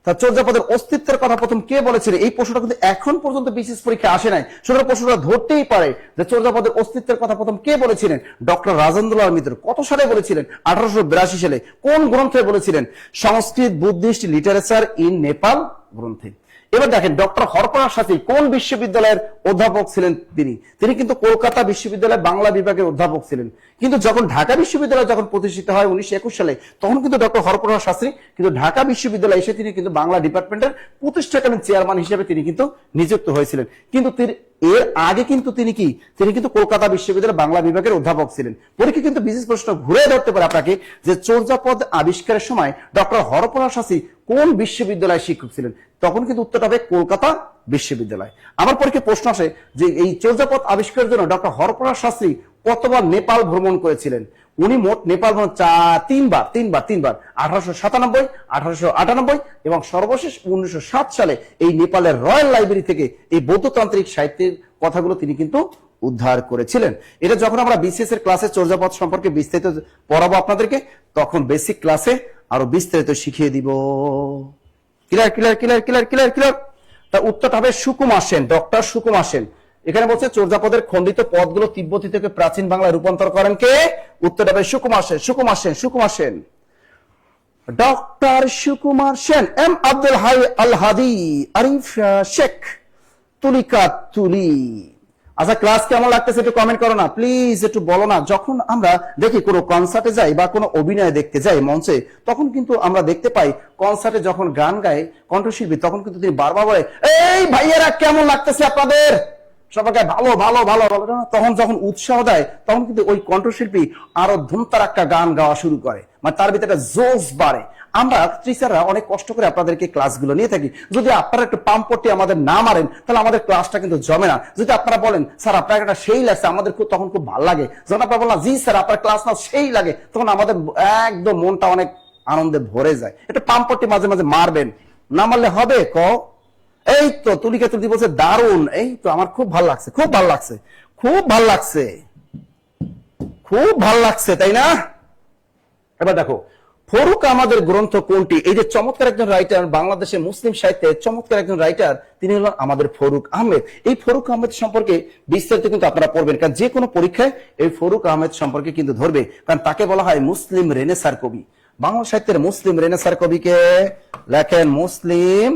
তা চর্যাপদের অস্তিত্বের কথা প্রথম কে বলেছিলেন? এই প্রশ্নটা কিন্তু এখন পর্যন্ত বিশেষ পরীক্ষা আসে নাই, সুতরাং প্রশ্নটা ধরতেই পারে যে চর্যাপদের অস্তিত্বের কথা প্রথম কে বলেছিলেন? ডক্টর রাজেন্দ্রলাল মিত্র। কত সালে বলেছিলেন? 1882 সালে। কোন গ্রন্থে বলেছিলেন? সংস্কৃত বুদ্ধিস্ট লিটারেচার ইন নেপাল গ্রন্থে। এবার দেখেন, ডক্টর হরপ্রসাদ শাস্ত্রী কোন বিশ্ববিদ্যালয়ের অধ্যাপক ছিলেন? তিনি কিন্তু কলকাতা বিশ্ববিদ্যালয়ের বাংলা বিভাগের অধ্যাপক ছিলেন, কিন্তু যখন ঢাকা বিশ্ববিদ্যালয় যখন প্রতিষ্ঠিত হয় 1921 সালে, তখন কিন্তু ডক্টর হরপ্রসাদ শাস্ত্রী কিন্তু ঢাকা বিশ্ববিদ্যালয়ে এসে তিনি কিন্তু বাংলা ডিপার্টমেন্টের প্রতিষ্ঠাকালীন চেয়ারম্যান হিসেবে তিনি কিন্তু নিযুক্ত হয়েছিলেন। কিন্তু এর আগে কিন্তু তিনি কিন্তু কলকাতা বিশ্ববিদ্যালয়ের বাংলা বিভাগের অধ্যাপক ছিলেন। পরীক্ষা কিন্তু বিশেষ প্রশ্ন ঘুরে ধরতে পারে আপনাকে, যে চর্যাপদ আবিষ্কারের সময় ডক্টর হরপ্রসাদ শাস্ত্রী কোন বিশ্ববিদ্যালয়ের শিক্ষক ছিলেন? তখন কিন্তু উত্তরটা হবে কলকাতা বিশ্ববিদ্যালয়। আমার পরীক্ষায় প্রশ্ন আসে যে এই চর্যাপদ আবিষ্কারের জন্য ডক্টর হরপ্রসাদ শাস্ত্রী কতবার নেপাল ভ্রমণ করেছিলেন? উনি মোট নেপাল ভ্রমণ তিনবার 1897, 1898 এবং সর্বশেষ 1907 সালে এই নেপালের রয়্যাল লাইব্রেরি থেকে এই বৌদ্ধতান্ত্রিক সাহিত্যের কথাগুলো তিনি কিন্তু উদ্ধার করেছিলেন। এটা যখন আমরা বিসিএস এর ক্লাসে চর্যাপদ সম্পর্কে বিস্তারিত পড়াবো আপনাদেরকে, তখন বেসিক ক্লাসে আরো বিস্তারিত শিখিয়ে দিব। Clear clear clear clear clear clear. তা উত্তরটা হবে সুকুমার সেন, ডক্টর সুকুমার সেন। এখানে বলছে চর্যাপদের খণ্ডিত পদগুলো তিব্বতী থেকে প্রাচীন বাংলায় রূপান্তর করেন কে? উত্তরটা হবে সুকুমার সেন, সুকুমার সেন, সুকুমার সেন, ডক্টর সুকুমার সেন। এম আব্দুল হাই আল হাদি, আরিফ শেখ, তুলিকা তুলি। আচ্ছা ক্লাস কেমন লাগতেছে একটু কমেন্ট করো না প্লিজ, একটু বলো না। যখন আমরা দেখি কোনো কনসার্টে যাই বা কোনো অভিনয় দেখতে যাই মঞ্চে, তখন কিন্তু আমরা দেখতে পাই কনসার্টে যখন গান গায় কণ্ঠশিল্পী, তখন কিন্তু তিনি বারবার বলে, এই ভাইয়েরা কেমন লাগতেছে আপনাদের, সবাইকে ভালো ভালো ভালো ভালো। তখন যখন উৎসাহ দেয়, তখন কিন্তু ওই কণ্ঠশিল্পী আরো ধুমতারাক্কা গান গাওয়া শুরু করে, মানে তার ভিতরে একটা জোশ বাড়ে। আমরা টিচাররা অনেক কষ্ট করে আপনাদেরকে ক্লাসগুলো নিয়ে থাকি। যদি আপনারা একটু পাম্পটি আমাদের না মারেন, তাহলে আমাদের ক্লাসটা কিন্তু জমে না। যদি আপনারা বলেন স্যার আপনার একটা সেই লাগছে, আমাদের তখন খুব ভালো লাগে। যখন আপনারা বললাম জি স্যার আপনার ক্লাস না সেই লাগে, তখন আমাদের একদম মনটা অনেক আনন্দে ভরে যায়। একটু পাম্পটি মাঝে মাঝে মারবেন, না মারলে হবে ক? এই তো তুলিকা তুলি বলছে দারুণ, এই তো আমার খুব ভালো লাগছে, খুব ভালো লাগছে, খুব ভালো লাগছে, খুব ভালো লাগছে, তাই না? এবার দেখো ফরুক আহমদের গ্রন্থ কোনটি? এই যে চমৎকার একজন রাইটার, বাংলাদেশে মুসলিম সাহিত্যে চমৎকার একজন রাইটার, তিনি হলেন আমাদের ফরুক আহমেদ। এই ফরুক আহমেদ সম্পর্কে বিস্তারিত কিন্তু আপনারা পড়বেন, কারণ যে কোনো পরীক্ষায় এই ফরুক আহমেদ সম্পর্কে কিন্তু ধরবে, কারণ তাকে বলা হয় মুসলিম রেনেসার কবি। বাংলা সাহিত্যের মুসলিম রেনেসার কবিকে লেখেন মুসলিম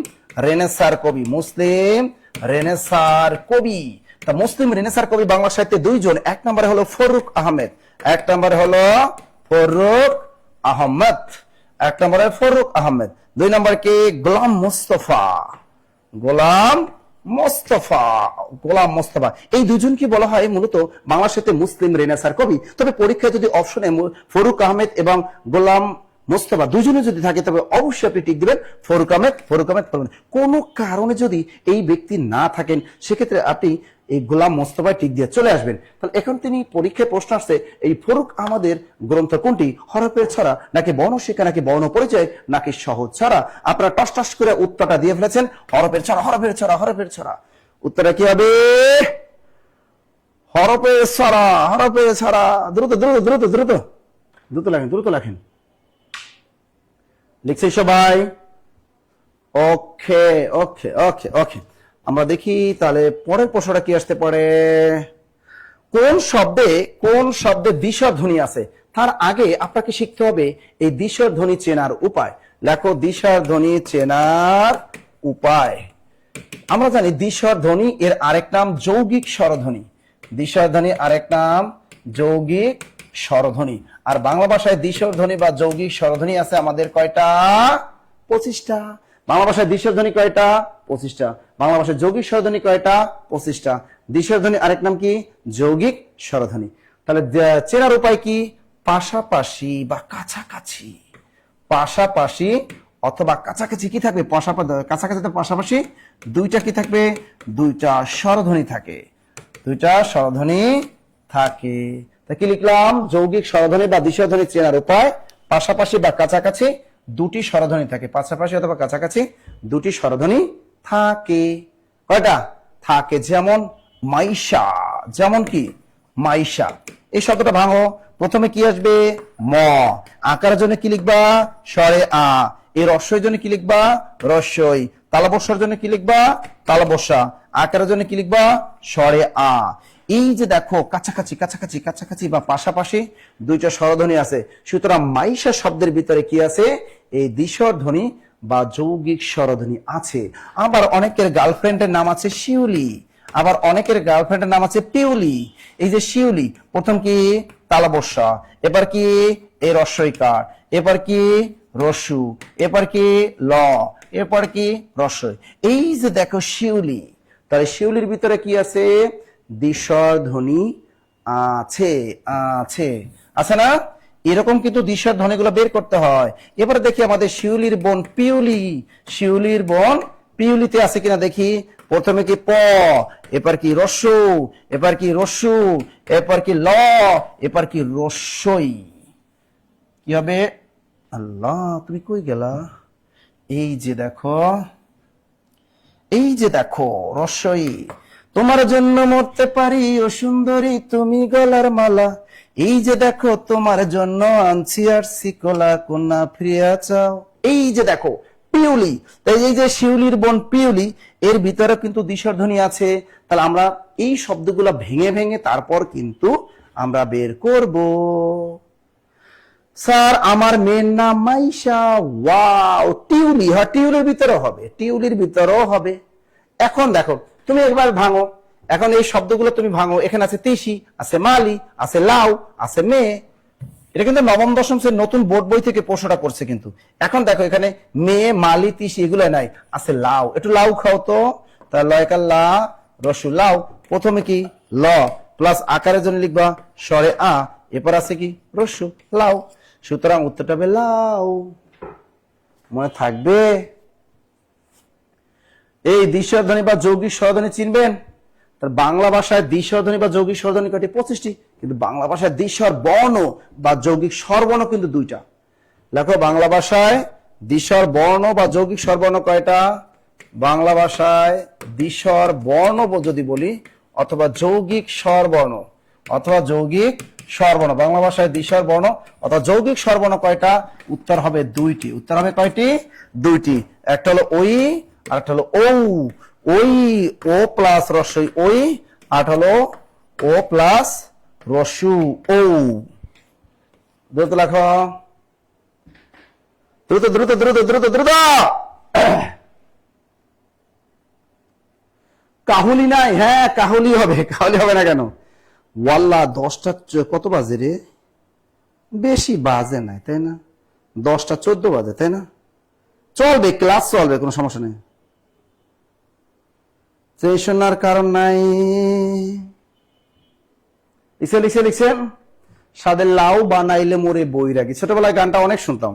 রেনেসার কবি, মুসলিম রেনেসার কবি। তা মুসলিম রেনেসার কবি বাংলা সাহিত্যে দুইজন, এক নম্বরে হলো ফরুক আহমেদ, এক নম্বরে হলো ফরুক আহমেদ, এক নম্বরে ফরুক আহমেদ, দুই নম্বর কি গোলাম মোস্তফা, গোলাম মোস্তফা, গোলাম মোস্তফা। এই দুজন কি বলা হয় মূলত বাংলা সাহিত্যে মুসলিম রেনেসার কবি। তবে পরীক্ষায় যদি অপশনে ফরুক আহমেদ এবং গোলাম মোস্তফা দুজনে যদি থাকে, তবে অবশ্যই আপনি টিক দিবেন ফরুক আহমেদ, ফরুক আহমেদ। কোনো কারণে যদি এই ব্যক্তি না থাকেন, সেক্ষেত্রে আপনি এই গোলাম মোস্তফায় টিক দিয়ে চলে আসবেন। তাহলে এখন তিনি পরীক্ষায় প্রশ্ন আসছে, এই ফরুক আহমদের গ্রন্থ কোনটি? হরফের ছড়া নাকি বর্ণশিক্ষা নাকি বর্ণ পরিচয় নাকি সহজ ছড়া? আপনারা টস টস করে উত্তরটা দিয়ে ফেলেছেন, হরফের ছড়া, হরফের ছড়া, হরফের ছড়া। উত্তরটা কি হবে? হরফের ছড়া, হরফের ছড়া। দ্রুত দ্রুত দ্রুত দ্রুত দ্রুত লেখেন, দ্রুত লেখেন। লিখছি সবাই? ওকে ওকে ওকে ওকে। আমরা দেখি তাহলে পরের প্রশ্নটা কি আসতে পারে। কোন শব্দে দিশর ধ্বনি আছে? তার আগে আপনাকে শিখতে হবে এই দিশর ধ্বনি চেনার উপায়। লেখো দিশর ধ্বনি চেনার উপায়। আমরা জানি দিশর ধ্বনি এর আরেক নাম যৌগিক স্বরধ্বনি। দিশর ধ্বনি আরেক নাম যৌগিক স্বরধ্বনি। আর বাংলা ভাষায় দিশর ধ্বনি বা যৌগিক স্বরধ্বনি আছে আমাদের কয়টা? 25টা। বাংলা ভাষায় দিশর ধ্বনি কয়টা? 25টা। বাংলা ভাষায় যৌগিক স্বরধ্বনি কয়টা? 25টা। দিশর ধ্বনি আরেক নাম কি? যৌগিক স্বরধ্বনি। তাহলে চেনার উপায় কি? পাশাপাশি বা কাছাকাছি, পাশাপাশি অথবা কাছাকাছি কি থাকবে? কাছাকাছি পাশাপাশি দুইটা কি থাকবে? দুইটা স্বরধ্বনি থাকে, দুইটা স্বরধ্বনি থাকে। তা কি লিখলাম? যৌগিক স্বরধ্বনি বা দিশর ধ্বনি চেনার উপায়, পাশাপাশি বা কাছাকাছি দুটি স্বরধ্বনি থাকে, পাশাপাশি অথবা কাছাকাছি দুটি স্বরধ্বনি থাকে। কয়টা থাকে? যেমন মাইশা, যেমন কি মাইশা। এই শব্দটা ভাঙো। প্রথমে কি আসবে? ম। আকারের জন্য কি লিখবা? স্বরে আ। এর রস্যের জন্য কি লিখবা? রস্যই। তালবস্যার জন্য কি লিখবা? তালবস্যা। আকারের জন্য কি লিখবা? স্বরে আ। এই যে দেখো কাছাকাছি কাছাকাছি কাছাকাছি বা পাশাপাশি দুইটা স্বরধ্বনি আছে, সুতরাং মাইশা শব্দের ভিতরে কি আছে? এই দিশর ধ্বনি বা যৌগিক স্বরধ্বনি আছে। আবার অনেকের গার্লফ্রেন্ডের নাম আছে শিউলি, আবার অনেকের গার্লফ্রেন্ডের নাম আছে পিউলি। এই যে শিউলি, প্রথম কি? তালবস্যা, এবার কি? এ রস্যইকার, এবার কি? রস্যু, এবার কি? ল, এরপর কি? রস্যই। এই যে দেখো শিউলি, তাহলে শিউলির ভিতরে কি আছে? দিশর ধ্বনি আছে, আছে, আছে না? এরকম কিন্তু দিশর ধ্বনিগুলো বের করতে হয়। এবার দেখি আমাদের শিউলির বোন পিউলি, শিউলির বোন পিউলিতে আছে কিনা দেখি। প্রথমে কি প, এবার কি রস্যু, এবার কি রস্যু, এরপর কি ল, এবার কি রস্যই। কি হবে? আল্লাহ, তুমি কই গেলা? এই যে দেখো, এই যে দেখো রস্যই। তোমার জন্য মরতে পারি ও সুন্দরী তুমি গলার মালা, এই যে দেখো তোমার জন্য আনছি আর শিকলা, কন্যা ফিরিয়া চাও। এই যে দেখো পিউলি, তাই এই যে শিউলির বোন পিউলি, এর ভিতরে কিন্তু দ্বিস্বরধ্বনি আছে। তাহলে আমরা এই শব্দগুলো ভেঙে ভেঙে তারপর কিন্তু আমরা বের করব। স্যার আমার মেয়ের নাম মাইশা। ওয়াও, টিউলি, হ্যাঁ টিউলির ভিতরে হবে, টিউলির ভিতরেও হবে। এখন দেখো তুমি একবার ভাঙো, এখন এই শব্দগুলো তুমি ভাঙো। এখানে আছে তিসি, আছে মালি, আছে লাউ, আছে মেয়ে। এটা কিন্তু নবম দশম শ্রেণীর নতুন বোর্ড বই থেকে প্রশ্নটা করছে কিন্তু। এখন দেখো এখানে মেয়ে, মালি, তিসি এগুলো নাই, আছে লাউ। একটু লাউ খাও তো। তাহলে লয়কার লা, রসু লাউ। প্রথমে কি ল প্লাস আকারের জন্য লিখবা স্বরে আ, এরপর আছে কি রসু লাউ। সুতরাং উত্তরটা হবে লাউ। মনে থাকবে? এই দ্বিস্বরধ্বনি বা যৌগিক স্বরধ্বনি চিনবেন? তার বাংলা ভাষায় দ্বিস্বরধ্বনি বা যৌগিক স্বরধ্বনি কয়টি? 25টি। কিন্তু বাংলা ভাষায় দ্বিস্বর বর্ণ বা যৌগিক স্বরবর্ণ কিন্তু 2টা। লেখো বাংলা ভাষায় দ্বিস্বর বর্ণ বা যৌগিক স্বরবর্ণ কয়টা? বাংলা ভাষায় দ্বিস্বর বর্ণ যদি বলি, অথবা যৌগিক স্বরবর্ণ, অথবা যৌগিক স্বরবর্ণ, বাংলা ভাষায় দ্বিস্বর বর্ণ অথবা যৌগিক স্বরবর্ণ কয়টা? উত্তর হবে 2টি। উত্তর হবে কয়টি? 2টি। একটা হলো ওই, আর একটা হলো ও। ওই, ও প্লাস রস্যই ওই, আর হলো ও প্লাস রস্যু ও। দ্রুত লেখো, দ্রুত দ্রুত দ্রুত দ্রুত দ্রুত। কাহুলি নাই? হ্যাঁ কাহুলি হবে। কাহুলি হবে না কেন? ওয়াল্লা 10টা কত বাজে রে? বেশি বাজে নাই তাই না? 10টা 14 বাজে তাই না? চলবে, ক্লাস চলবে, কোনো সমস্যা নেই, শোনার কারণ নাই। লিখছে লিখছে লিখছেন, সাদের লাউ বানাইলে মোরে বৈরাগী। ছোটবেলায় গানটা অনেক শুনতাম।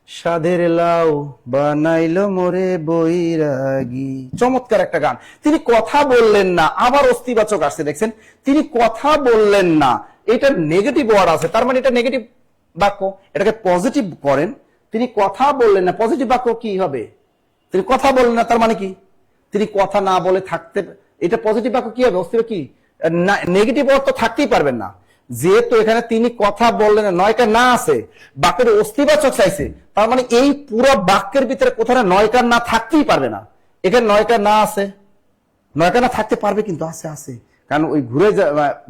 সাদের লাউ বানাইলো মোরে বৈরাগী, চমৎকার একটা গান। তিনি কথা বললেন না, আবার অস্তিবাচক আসছে দেখছেন, তিনি কথা বললেন না, এটা নেগেটিভ ওয়ার্ড আছে, তার মানে এটা নেগেটিভ বাক্য। এটাকে পজিটিভ করেন, তিনি কথা বললেন না, পজিটিভ বাক্য কি হবে? তিনি কথা বললেন না, তার মানে কি? তিনি কথা না বলে থাকতে, এটা পজিটিভ বাক্য কি হবে? অস্তিত্ব কি? নেগেটিভ অর্থ থাকতেই পারবেন না। যেহেতু এখানে তিনি কথা বললেন না, নয়টা না আছে, বাক্যের অস্তিবাচক চাইছে, তার মানে এই পুরো বাক্যের ভিতরে কোথাও নয়কার না থাকতেই পারবে না। এখানে নয়কার না আছে, নয়কার না থাকতে পারবে কিন্তু আছে আছে, কারণ ওই ঘুরে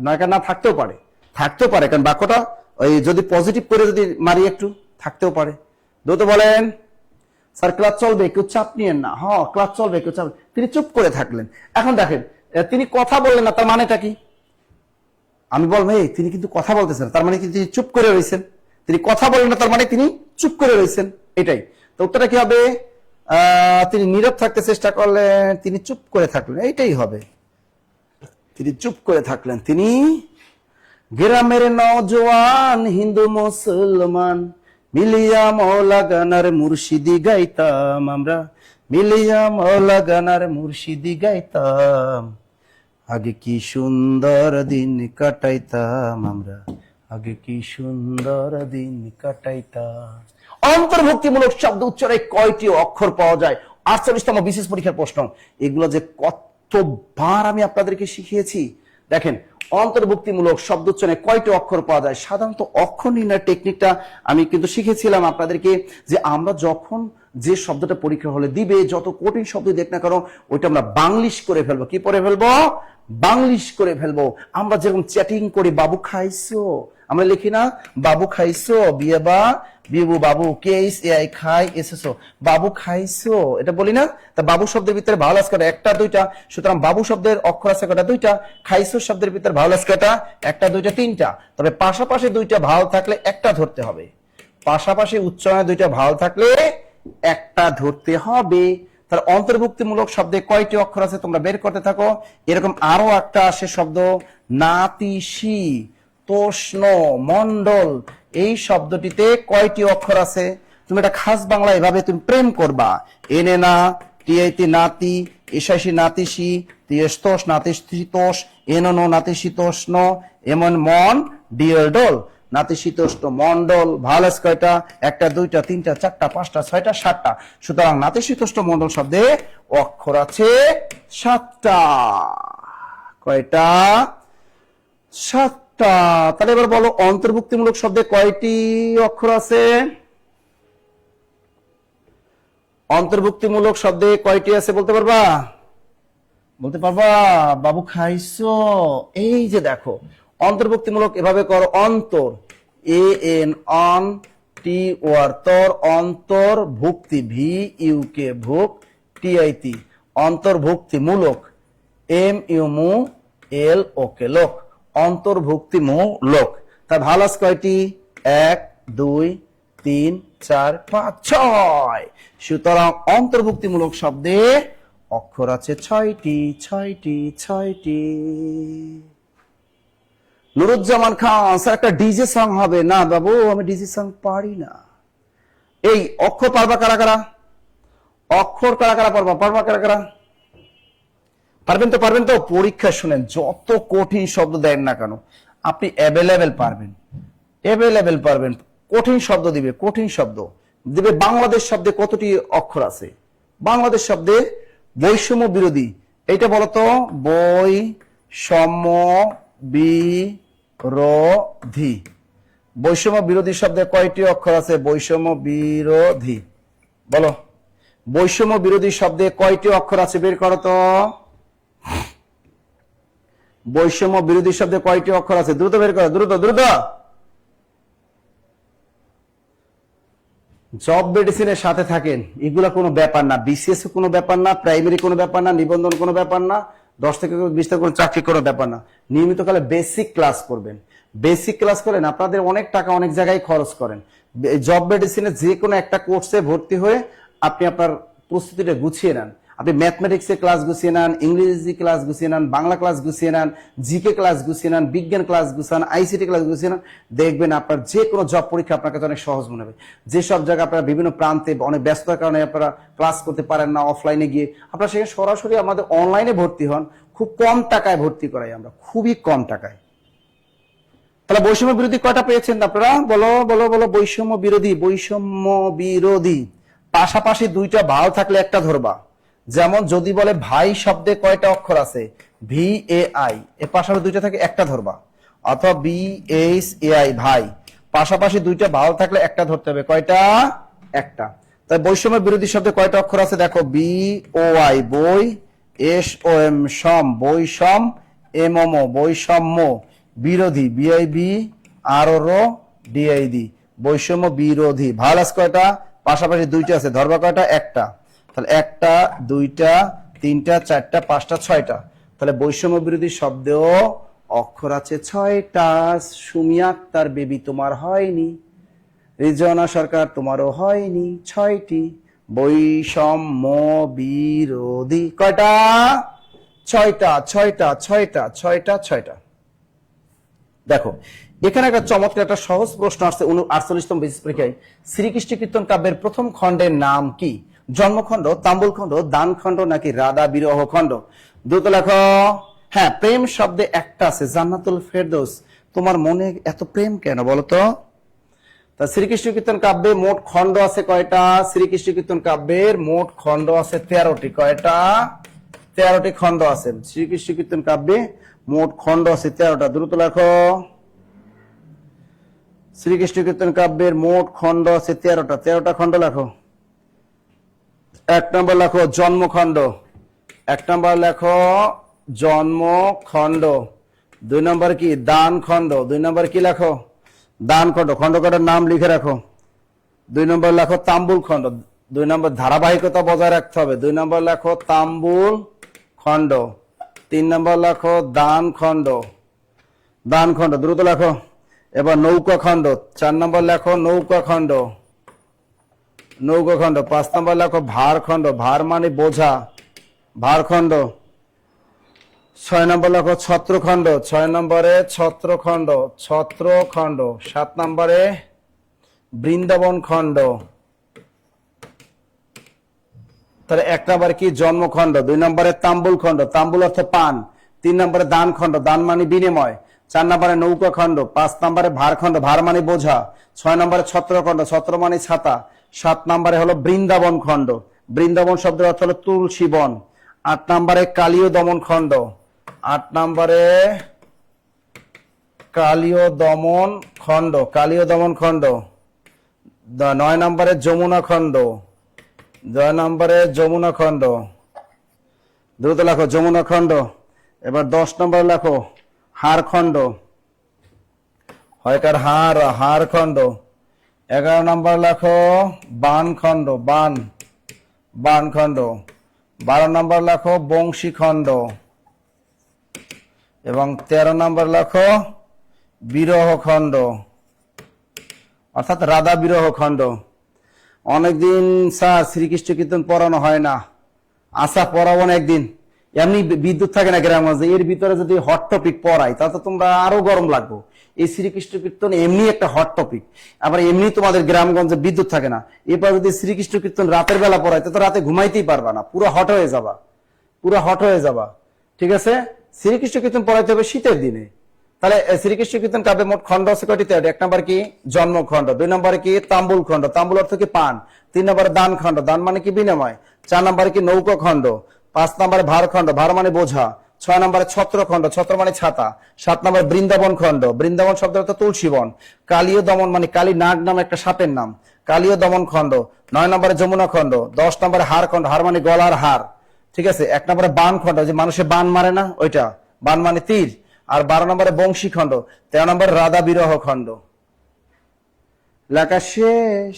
নয়কার না থাকতেও পারে, থাকতেও পারে, কারণ বাক্যটা ওই যদি পজিটিভ করে যদি মারি একটু থাকতেও পারে। দ্রুত বলেন। স্যার ক্লাস চলবে, কেউ চাপ নিয়েন না। হ্যাঁ ক্লাস চলবে, কেউ চাপ। তিনি চুপ করে থাকলেন। এখন দেখেন তিনি কথা বললেন না, তার মানেটা কি? আমি বলবো এই তিনি কিন্তু কথা বলতেছেন, তার মানে কি তিনি চুপ করে রয়েছেন। তিনি কথা বললেন না, তার মানে তিনি চুপ করে রয়েছেন, এটাই তো। উত্তরটা কি হবে? তিনি নীরব থাকতে চেষ্টা করলেন, তিনি চুপ করে থাকলেন, এইটাই হবে। তিনি চুপ করে থাকলেন। তিনি গ্রামের নওজোয়ান হিন্দু মুসলমান মিলিয়া মৌলা গানার মুর্শিদি গাইতাম আমরা, মিলিয়া মৌলা গানার মুর্শিদি গাইতাম, আগে কি সুন্দর দিন কাটাইতাম আমরা, আগে কি সুন্দর দিন কাটাইতাম। অন্তর্ভুক্তিমূলক শব্দ উচ্চারণে কয়টি অক্ষর পাওয়া যায়? 48তম বিশেষ পরীক্ষার প্রশ্ন। এগুলো যে কতবার আমি আপনাদেরকে শিখিয়েছি। দেখেন অন্তর্ভুক্তিমূলক শব্দ উচ্চারণে কয়টি অক্ষর পাওয়া যায়। সাধারণত অক্ষর নির্ণয় টেকনিকটা আমি কিন্তু শিখেছিলাম আপনাদেরকে, যে আমরা যখন যে শব্দটা পরীক্ষা হলে দিবে, যত কঠিন শব্দ দেখ না কারণ ওইটা আমরা বাংলিশ করে ফেলবো। কি করে ফেলবো? বাংলিশ করে ফেলবো। আমরা যেরকম চ্যাটিং করি, বাবু খাইছো, আমরা লিখি না বাবু খাইছো, বিয়ে বা বিবু বাবু, কেস এআই খাই এসেছো, বাবু খাইছো, এটা বলি না? তা বাবু শব্দের ভিতরে ভাওয়াল আছে কয়টা? একটা দুইটা। সুতরাং বাবু শব্দের অক্ষর আছে কয়টা? দুইটা। খাইছো শব্দের ভিতরে ভাওয়াল আছে কয়টা? একটা দুইটা তিনটা। তবে পাশাপাশি দুইটা ভাওয়াল থাকলে একটা ধরতে হবে। পাশাপাশি উচ্চারণে দুইটা ভাওয়াল থাকলে একটা ধরতে হবে। তার অন্তর্ভুক্তিমূলক শব্দে কয়টি অক্ষর আছে তোমরা বের করতে থাকো। এরকম আরো একটা আসে শব্দ, নাতিশি, তোষ্ণ, মন্ডল। এই শব্দটিতে কয়টি অক্ষর আছে? তুমি এটা খাস বাংলা এভাবে তুমি প্রেম করবা। এনে না, টিআইতি নাতি, এসাইসি নাতিসি, তিস্তোষ নাতিশীতোষ, এননো নাতিশীতোষ্ণ, এমন মন ডিএল ডোল, নাতিশীতোষ্ণ মন্ডল। ভালো কয়টা? একটা, দুইটা, তিনটা, চারটা, পাঁচটা, ছয়টা, সাতটা। সুতরাং নাতিশীতোষ্ণ মন্ডল শব্দে অক্ষর আছে 7টা। কয়টা? 7টা। তাহলে এবার বলো অন্তর্ভুক্তিমূলক শব্দে কয়টি অক্ষর আছে? অন্তর্ভুক্তিমূলক শব্দে কয়টি আছে বলতে পারবা? বলতে পারবা? বাবু খাইছো? এই যে দেখো, অন্তর্ভুক্তিমূলক এভাবে করো, অন্তর, এ এন অন টি ওয়ার, তর, অন্তর্ভুক্তি, ভি ইউ কে ভুক, টি আই তি, অন্তর্ভুক্তিমূলক, এম ইউ মু এল ওকে লোক, অন্তর্ভুক্তিমূলক। তা ভালো আছে কয়টি? 1 2 3 4 5 6। সুতরাং অন্তর্ভুক্তিমূলক শব্দে অক্ষর আছে 6টি, 6টি, 6টি। নুরুজ্জামান খান স্যার একটা ডিজে সং হবে না বাবু, আমি ডিজে সং পারি না। এই অক্ষর পারবা কারা কারা? অক্ষর কারা কারা পারবা? পারবা কারা কারা? পারবেন তো? পারবেন তো? পরীক্ষা শুনেন, যত কঠিন শব্দ দেন না কেন আপনি অ্যাভেলেবেল পারবেন, অ্যাভেলেবেল পারবেন। কঠিন শব্দ দিবে, কঠিন শব্দ দিবে। বাংলাদেশ শব্দে কতটি অক্ষর আছে? বাংলাদেশ শব্দে বৈষম্য বিরোধী, এইটা বলতো, বৈষম্য বিরোধী। বৈষম্য বিরোধী শব্দে কয়টি অক্ষর আছে? বৈষম্য বিরোধী, বলো বৈষম্য বিরোধী শব্দে কয়টি অক্ষর আছে? বের করো তো। বৈষম্য বিরোধী শব্দে কয়টি অক্ষর আছে? দ্রুত বের করো, দ্রুত দ্রুত। জব মেডিসিনের সাথে থাকেন, এগুলা কোনো ব্যাপার না, বিসিএস কোনো ব্যাপার না, প্রাইমারি কোনো ব্যাপার না, নিবন্ধন কোনো ব্যাপার না, 10 থেকে 20 থেকে কোনো চাকরি কোনো ব্যাপার না। নিয়মিত কালে বেসিক ক্লাস করবেন। বেসিক ক্লাস করেন, আপনাদের অনেক টাকা অনেক জায়গায় খরচ করেন। জব মেডিসিনের যে কোনো একটা কোর্সে ভর্তি হয়ে আপনি আপনার প্রস্তুতিটা গুছিয়ে নেন। আপনি ম্যাথমেটিক্সের ক্লাস গুছিয়ে নেন, ইংরেজি ক্লাস গুছিয়ে নেন, বাংলা ক্লাস গুছিয়ে নেন, জিকে ক্লাস গুছিয়ে নেন, বিজ্ঞান ক্লাস গুছান, আইসিটি ক্লাস গুছিয়ে নেন, দেখবেন আপনার যে কোনো জব পরীক্ষা আপনার কাছে অনেক সহজ মনে হবে। যেসব জায়গায় আপনারা বিভিন্ন প্রান্তে অনেক ব্যস্ততার কারণে আপনারা ক্লাস করতে পারেন না অফলাইনে গিয়ে, আপনারা সেখানে সরাসরি আমাদের অনলাইনে ভর্তি হন। খুব কম টাকায় ভর্তি করাই আমরা, খুবই কম টাকায়। তাহলে বৈষম্য বিরোধী কয়টা পেয়েছেন আপনারা? বলো বলো বলো। বৈষম্য বিরোধী, বৈষম্য বিরোধী। পাশাপাশি দুইটা ভাও থাকলে একটা ধরবা। যেমন যদি বলে ভাই শব্দে কয়টা অক্ষর আছে? ভি এ আই, এর পাশাপাশি দুইটা থাকে একটা ধরবা। অথবা বি এইচ এ আই, ভাই, পাশাপাশি দুইটা ভাও থাকলে একটা ধরতে হবে। কয়টা? একটা। তাই বৈষম্য বিরোধী শব্দে কয়টা অক্ষর আছে? দেখো, বি ও আই বই, এস ও এম সম বৈষম, এম ওম বৈষম্য, বিরোধী বিআইবি আর ও ডিআইডি, বৈষম্য বিরোধী। ভালো আছে কয়টা? পাশাপাশি দুইটা আছে, ধরবা কয়টা? একটা। তাহলে একটা, দুইটা, তিনটা, চারটা, পাঁচটা, ছয়টা। তাহলে বৈষম্য বিরোধী শব্দেও অক্ষর আছে 6টা। সুমি আক্তার বেবি তোমার হয়নি, রিজনা সরকার তোমারও হয়নি, 6টি। বৈষম্য বিরোধী কয়টা? 6টা, 6টা, 6টা, 6টা, 6টা। দেখো এখানে একটা চমৎকার একটা সহজ প্রশ্ন আসছে 48তম বেসিস পরীক্ষায়। শ্রীকৃষ্ণ কীর্তন কাব্যের প্রথম খণ্ডের নাম কি? জন্মখণ্ড, তাম্বুল খণ্ড, দান খণ্ড নাকি রাধা বিরহ খণ্ড? দ্রুত লেখো। হ্যাঁ, প্রেম শব্দে একটা আছে, জান্নাতুল ফেরদৌস। তোমার মনে এত প্রেম কেন বলো তো? তা শ্রীকৃষ্ণ কীর্তন কাব্যে মোট খণ্ড আছে কয়টা? শ্রীকৃষ্ণ কীর্তন কাব্যের মোট খণ্ড আছে 13টি। কয়টা? 13টি খণ্ড আছে। শ্রীকৃষ্ণ কীর্তন কাব্যে মোট খণ্ড আছে 13টা। দ্রুত লেখো। শ্রীকৃষ্ণ কীর্তন কাব্যের মোট খণ্ড আছে 13টা। 13টা খণ্ড লেখো। 1 নম্বর লেখো জন্মখণ্ড। 1 নম্বর লেখো জন্মখণ্ড। 2 নম্বর কি? দান খণ্ড। 2 নম্বর কি লেখো? দান খণ্ড। খণ্ড কটার নাম লিখে রাখো। 2 নম্বর লেখো তাম্বুল খণ্ড। 2 নম্বর ধারাবাহিকতা বজায় রাখতে হবে। 2 নম্বর লেখো তাম্বুল খণ্ড। 3 নম্বর লেখো দান খণ্ড। দান খণ্ড দ্রুত লেখো। এবার নৌকা খণ্ড। 4 নম্বর লেখো নৌকা খণ্ড। নৌকা খণ্ড। 5 নম্বর লেখো ভার খণ্ড। ভার মানে বোঝা, ভার খণ্ড। 6 নম্বর লেখো ছত্রখণ্ড। 6 নম্বরে ছত্রখণ্ড, ছত্রখণ্ড। 7 নম্বরে বৃন্দাবন খণ্ড। তাহলে 1 নম্বরে কি জন্মখণ্ড, 2 নম্বরে তাম্বুল খণ্ড, তাম্বুল অর্থ পান, 3 নম্বরে দান খণ্ড, দান মানে বিনিময়, 4 নম্বরে নৌকা খণ্ড, 5 নম্বরে ভার খণ্ড, ভার মানে বোঝা, 6 নম্বরে ছত্র খণ্ড, ছত্র মানে ছাতা, 7 নম্বরে হলো বৃন্দাবন খণ্ড, বৃন্দাবন শব্দের অর্থ হলো তুলসী বন, 8 নম্বরে কালীয় দমন খণ্ড, 8 নম্বরে কালীয় দমন খণ্ড, কালীয় দমন খণ্ড, 9 নম্বরে যমুনা খণ্ড, 9 নম্বরে যমুনা খণ্ড, দ্রুত লেখো যমুনা খণ্ড। এবার 10 নম্বর লেখো হার খণ্ড, হয়কার হার, হার খণ্ড। 11 নম্বর লেখো বান খণ্ড, বান, বান খণ্ড। 12 নম্বর লেখো বংশী খণ্ড এবং 13 নম্বর লেখো বিরহ খণ্ড, অর্থাৎ রাধা বিরহ খণ্ড। অনেকদিন স্যার শ্রীকৃষ্ণ কীর্তন পড়ানো হয় না, আশা পড়াবো না একদিন। এমনি বিদ্যুৎ থাকে না গ্রামগঞ্জে, এর ভিতরে যদি হট টপিক পড়াই তাতে তোমরা আরো গরম লাগবো। এই শ্রীকৃষ্ণ কীর্তন এমনি একটা হট টপিক, আবার এমনি তোমাদের গ্রামগঞ্জে বিদ্যুৎ থাকে না, এরপর যদি শ্রীকৃষ্ণ কীর্তন রাতের বেলা পড়াই তো রাতে ঘুমাইতেই পারবা না, পুরো হট হয়ে যাবা, পুরো হট হয়ে যাবা। ঠিক আছে, শ্রীকৃষ্ণ কীর্তন পড়াইতে হবে শীতের দিনে। তাহলে শ্রীকৃষ্ণ কীর্তন কাব্যে মোট খণ্ড আছে কয়টিতে? 1 নম্বর কি জন্মখণ্ড, 2 নম্বরে কি তাম্বুল খণ্ড, তাম্বুল অর্থ কি পান, 3 নম্বরে দান খণ্ড, দান মানে কি বিনিময়, 4 নম্বরে কি নৌকা খণ্ড, 5 নম্বরে ভার খণ্ড, ভার মানে বোঝা, 6 নম্বরে ছত্র খণ্ড, ছত্র মানে ছাতা, 7 নম্বরে বৃন্দাবন খণ্ড, বৃন্দাবন শব্দের অর্থ তুলসী বন, কালীয় দমন মানে কালী নাগ নাম একটা সাপের নাম, কালীয় দমন খণ্ড, 9 নম্বরে যমুনা খণ্ড, 10 নম্বরে হার খণ্ড, হার মানে গলার হার। ঠিক আছে, 1 নম্বরে বান খণ্ড, যে মানুষে বান মারে না ওইটা, বান মানে তীর, আর 12 নম্বরে বংশী খণ্ড, 13 নম্বরে রাধা বিরহ খণ্ড। লেখা শেষ,